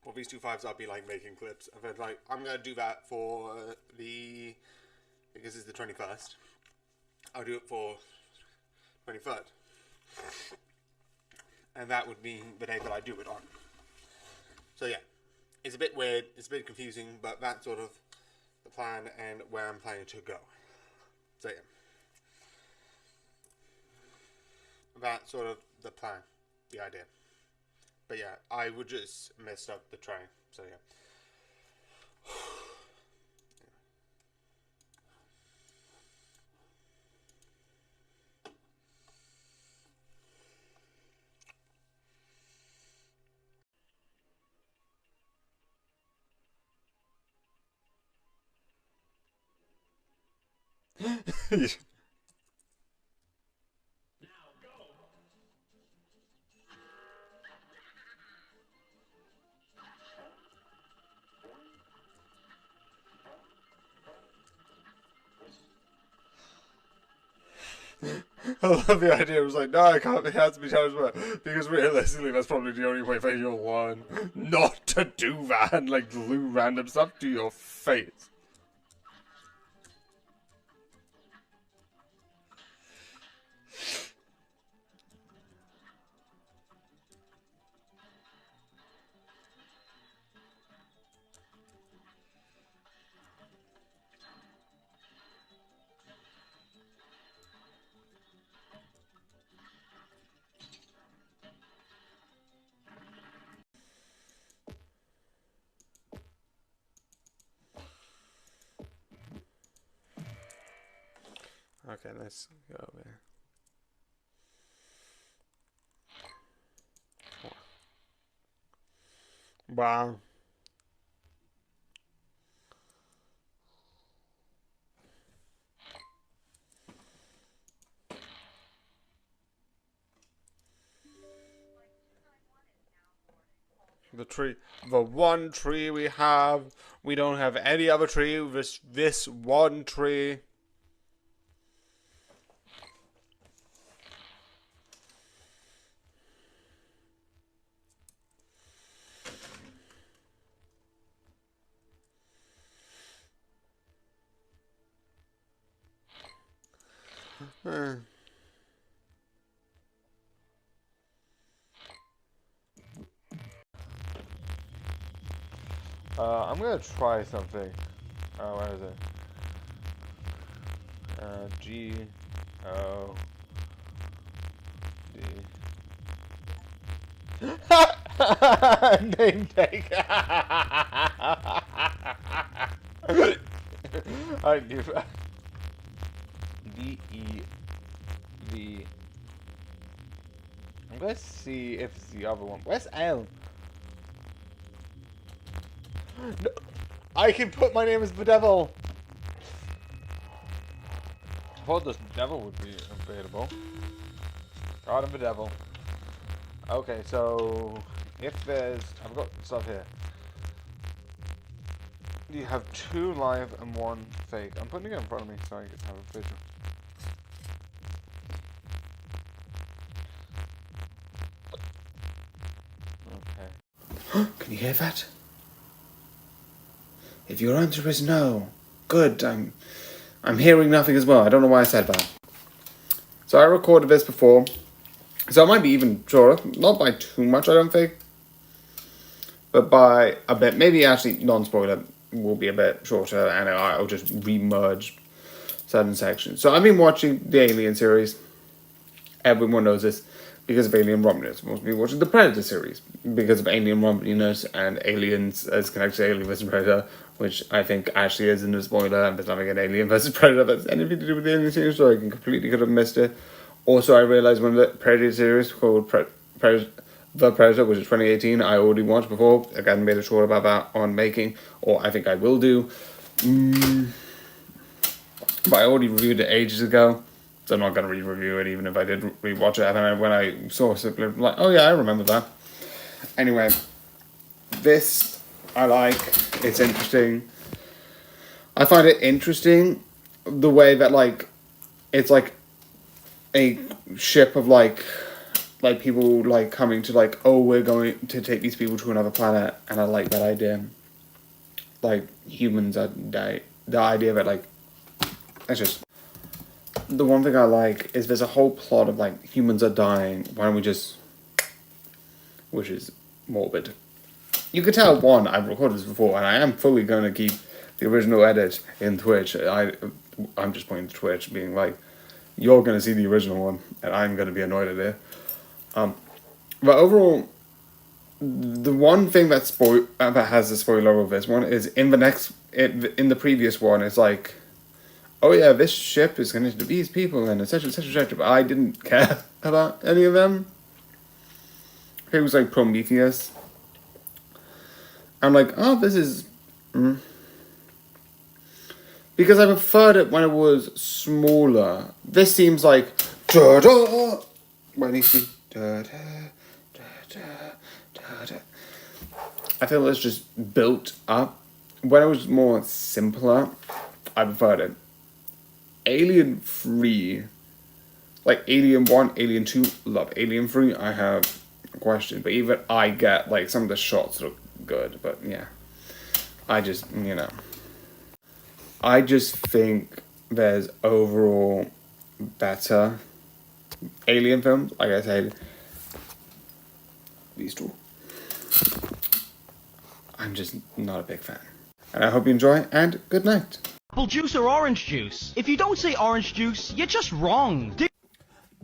for these 2 5s I'll be like making clips. And then like I'm gonna do that for because it's the 21st. I'll do it for 23rd. And that would be the day that I do it on. So yeah, it's a bit weird, it's a bit confusing, but that's sort of the plan and where I'm planning to go. So yeah, that's sort of the plan, the idea. But yeah, I would just messed up the train, so yeah. I love the idea. It was like, no, I can't. It has to be challenged, but because realistically, that's probably the only way that you'll learn not to do that and like glue random stuff to your face. Okay, let's go over here. Wow. The tree, the one tree we have. We don't have any other tree. This one tree. I'm gonna try something. Where is it? G O D. Name tag. I knew that. D-E-V. I'm gonna see if it's the other one. Where's L? No, I can put my name as the devil. I thought this devil would be available. God of the devil. Okay, so if there's, I've got stuff here. You have 2 live and 1 fake. I'm putting it in front of me so I can have a visual. Okay. Can you hear that? If your answer is no, good, I'm I'm hearing nothing as well. I don't know why I said that. So I recorded this before. So it might be even shorter. Not by too much, I don't think. But by a bit. Maybe actually non-spoiler will be a bit shorter. And I'll just re-merge certain sections. So I've been watching the Alien series. Everyone knows this. Because of Alien Romulus. We've also been watching the Predator series. Because of Alien Romulus and Aliens as connected to Alien vs. Predator. Which I think actually isn't a spoiler. And there's nothing in Alien vs. Predator that's anything to do with the Alien series. So I completely could have missed it. Also, I realized one of the Predator series called The Predator, which is 2018, I already watched before. Again, made a short about that on making, or I think I will do. But I already reviewed it ages ago, so I'm not going to re-review it, even if I did rewatch it. And when I saw it, I'm like, oh yeah, I remember that. Anyway, this I like. It's interesting. I find it interesting the way that, like, it's like a ship of like people like coming to like, oh, we're going to take these people to another planet, and I like that idea. Like, humans are die. The idea that, like, it's just the one thing I like is there's a whole plot of like humans are dying. Why don't we just, which is morbid. You could tell, one, I've recorded this before, and I am fully going to keep the original edit in Twitch. I'm just pointing to Twitch, being like, you're going to see the original one, and I'm going to be annoyed at it. But overall, the one thing that has a spoiler of this one is in the previous one, it's like, oh yeah, this ship is connected to these people, and etc, etc, etc. But I didn't care about any of them. It was like Prometheus. I'm like, oh, this is... Because I preferred it when it was smaller. This seems like... Da-da! When you see... Da-da, da-da, da-da. I feel it's just built up. When it was more simpler, I preferred it. Alien 3... Like, Alien 1, Alien 2, love. Alien 3, I have a question. But even I get, like, some of the shots look good. But, yeah. I just, you know... I just think there's overall better Alien films. Like I said, these two. I'm just not a big fan. And I hope you enjoy, and good night. Apple juice or orange juice? If you don't say orange juice, you're just wrong.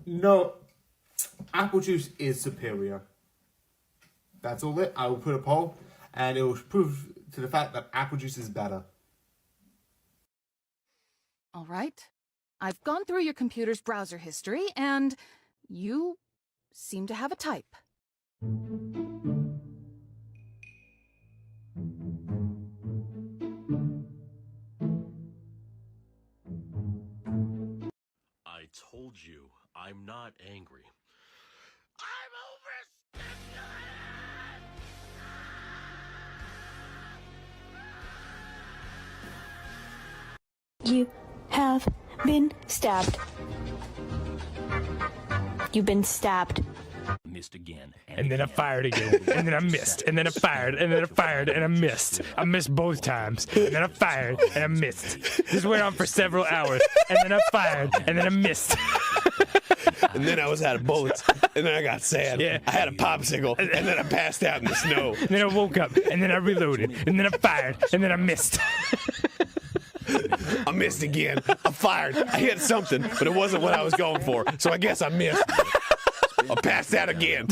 No, apple juice is superior. That's all it. I will put a poll, and it will prove to the fact that apple juice is better. All right. I've gone through your computer's browser history, and you seem to have a type. I told you, I'm not angry. You have been stabbed. You've been stabbed. Missed again. And then I fired again. And then I missed. And then I fired. And then I fired. And I missed. I missed both times. And then I fired. And I missed. This went on for several hours. And then I fired. And then I missed. And then I was out of bullets. And then I got sad. Yeah. I had a popsicle. And then I passed out in the snow. And then I woke up. And then I reloaded. And then I fired. And then I missed. I missed again. I fired. I hit something, but it wasn't what I was going for. So I guess I missed. I passed out again.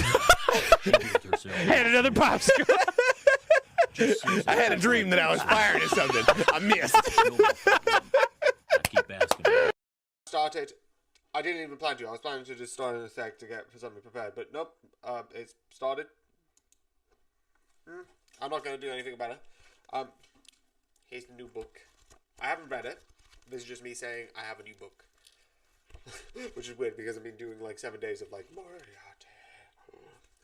And another popsicle. I had a dream that I was firing at something. I missed. Keep asking. Started. I didn't even plan to. I was planning to just start in a sec to get for something prepared, but nope. It's started. I'm not going to do anything about it. Here's the new book. I haven't read it. This is just me saying I have a new book. Which is weird because I've been doing like 7 days of like Moriarty.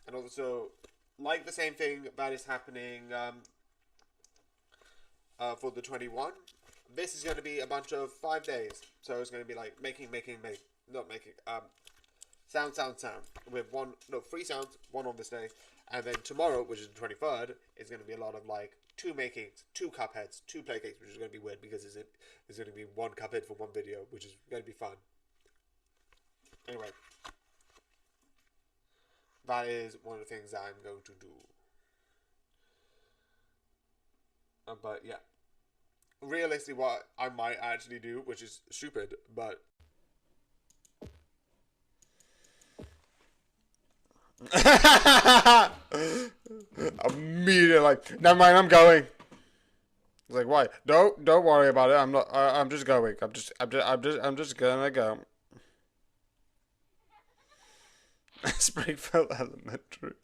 And also, like the same thing that is happening for the 21. This is going to be a bunch of 5 days. So it's going to be like sound. With 3 sounds, 1 on this day. And then tomorrow, which is the 23rd, is going to be a lot of like 2 makings, 2 cupheads, 2 play cakes, which is going to be weird because there's going to be 1 cuphead for 1 video, which is going to be fun. Anyway, that is one of the things that I'm going to do. But yeah, realistically, what I might actually do, which is stupid, but immediately like, never mind, I'm going. It's like, why? Don't worry about it. I'm not. I'm just going. I'm just gonna go. Springfield Elementary.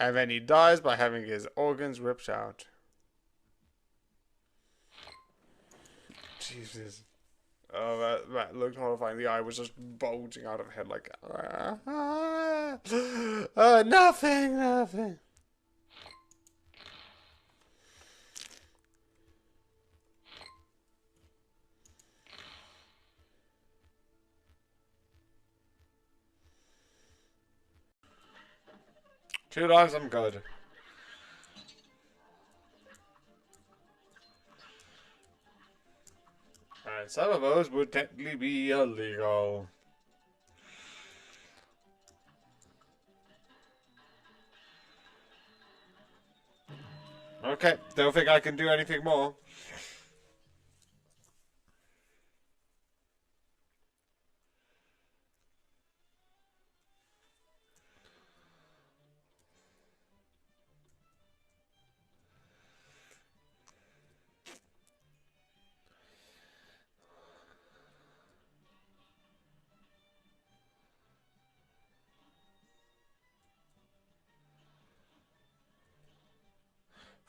And then he dies by having his organs ripped out. Jesus. Oh, that looked horrifying. The eye was just bulging out of his head like... nothing. $2, I'm good. And some of those would technically be illegal. Okay, don't think I can do anything more.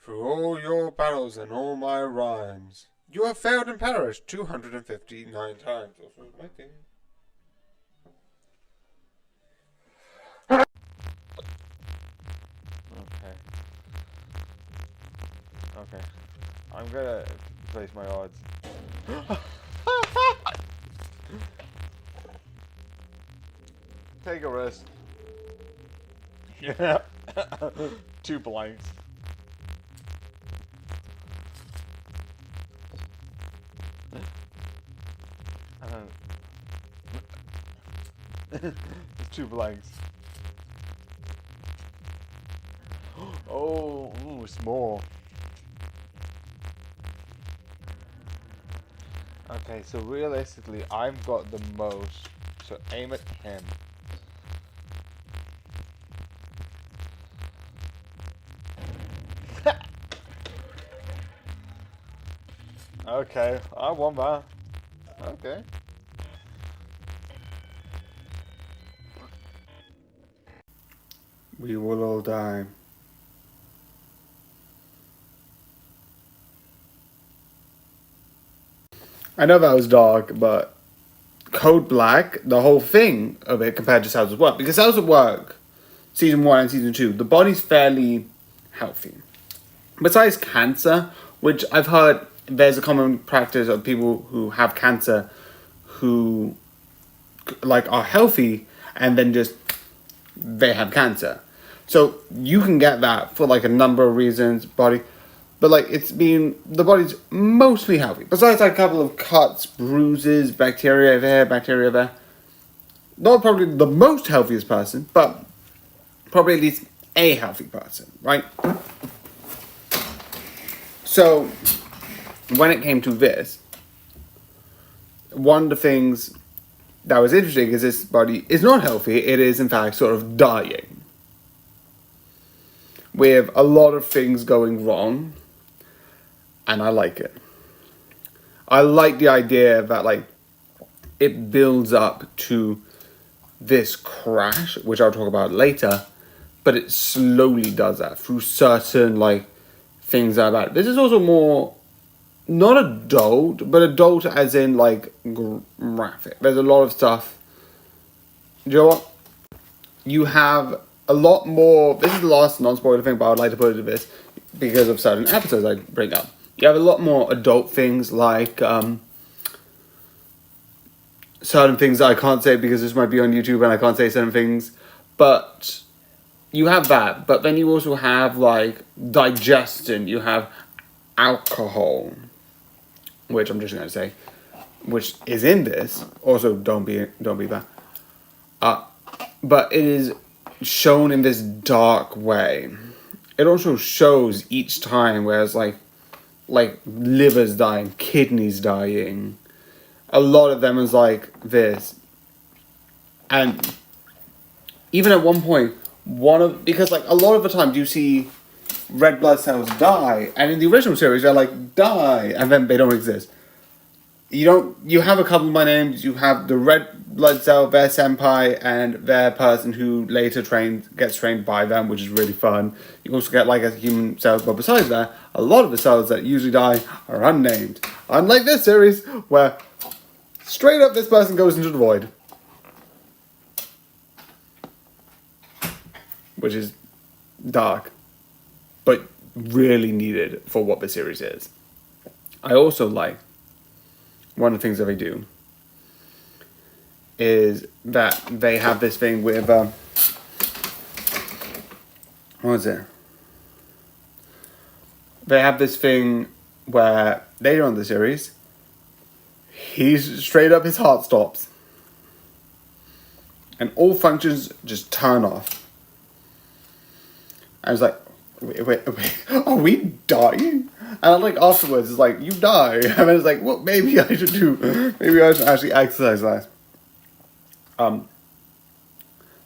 Through all your battles and all my rhymes, you have failed and perished 259 times. Also, my thing. Okay. I'm gonna place my odds. Take a risk. Yeah. 2 blanks. It's 2 blanks. Oh, ooh, it's more. Okay, so realistically, I've got the most, so aim at him. Okay, I won that. Okay. We will all die. I know that was dark, but Code Black, the whole thing of it compared to Cells at Work, because Cells at Work, Season 1 and Season 2, the body's fairly healthy. Besides cancer, which I've heard there's a common practice of people who have cancer who like are healthy and then just they have cancer. So you can get that for like a number of reasons, body, but like the body's mostly healthy. Besides like a couple of cuts, bruises, bacteria there. Not probably the most healthiest person, but probably at least a healthy person, right? So when it came to this, one of the things that was interesting is this body is not healthy. It is in fact sort of dying. With a lot of things going wrong, and I like it. I like the idea that like it builds up to this crash, which I'll talk about later, but it slowly does that through certain like things like that. This is also more not adult, but adult as in like graphic. There's a lot of stuff. Do you know what? You have a lot more. This is the last non-spoiler thing, but I would like to put it to this because of certain episodes I bring up. You have a lot more adult things like certain things that I can't say because this might be on YouTube and I can't say certain things. But you have that. But then you also have like digestion. You have alcohol, which I'm just going to say, which is in this. Also, don't be that. But it is shown in this dark way. It also shows each time where it's like livers dying, kidneys dying. A lot of them is like this. And even at one point, because like a lot of the time you see red blood cells die, and in the original series they're like die, and then they don't exist. You have a couple of my names. You have the red blood cell, their senpai, and their person who later gets trained by them, which is really fun. You also get like a human cell, but besides that, a lot of the cells that usually die are unnamed. Unlike this series, where straight up this person goes into the void. Which is dark, but really needed for what the series is. I also like, one of the things that they do is that they have this thing with, what is it? They have this thing where later on in the series, he's straight up, his heart stops. And all functions just turn off. I was like, wait, are we dying? And like afterwards, it's like, you die. And then it's like, well, maybe I should actually exercise that.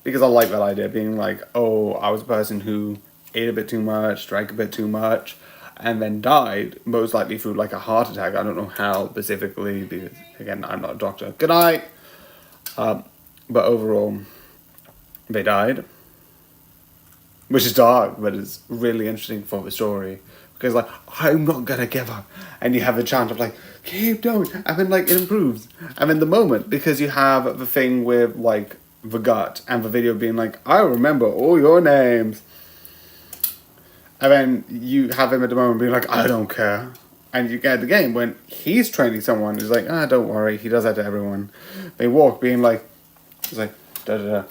Because I like that idea, being like, oh, I was a person who ate a bit too much, drank a bit too much, and then died, most likely through like a heart attack. I don't know how specifically, because again, I'm not a doctor. Good night. But overall, they died. Which is dark, but it's really interesting for the story. Because, like, I'm not gonna give up. And you have a chant of, like, keep going. And then, like, it improves. And then the moment, because you have the thing with, like, the gut and the video being like, I remember all your names. And then you have him at the moment being like, I don't care. And you get the game when he's training someone. He's like, don't worry. He does that to everyone. They walk being like, it's like, da-da-da.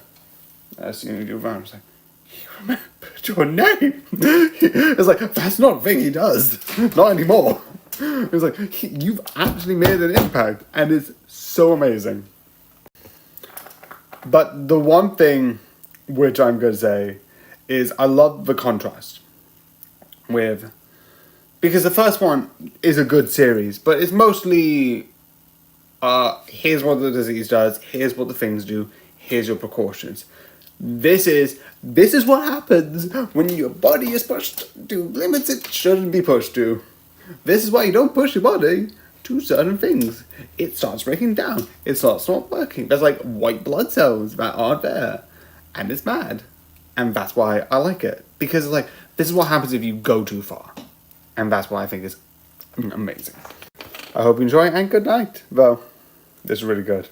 As you do that, it's like, he remembered your name. It's like, that's not a thing he does. Not anymore. It's like, you've actually made an impact. And it's so amazing. But the one thing which I'm going to say is I love the contrast with, because the first one is a good series, but it's mostly here's what the disease does, here's what the things do, here's your precautions. This is what happens when your body is pushed to limits it shouldn't be pushed to. This is why you don't push your body to certain things. It starts breaking down. It starts not working. There's like white blood cells that aren't there. And it's bad. And that's why I like it. Because it's like, this is what happens if you go too far. And that's why I think it's amazing. I hope you enjoy and good night. Well, this is really good.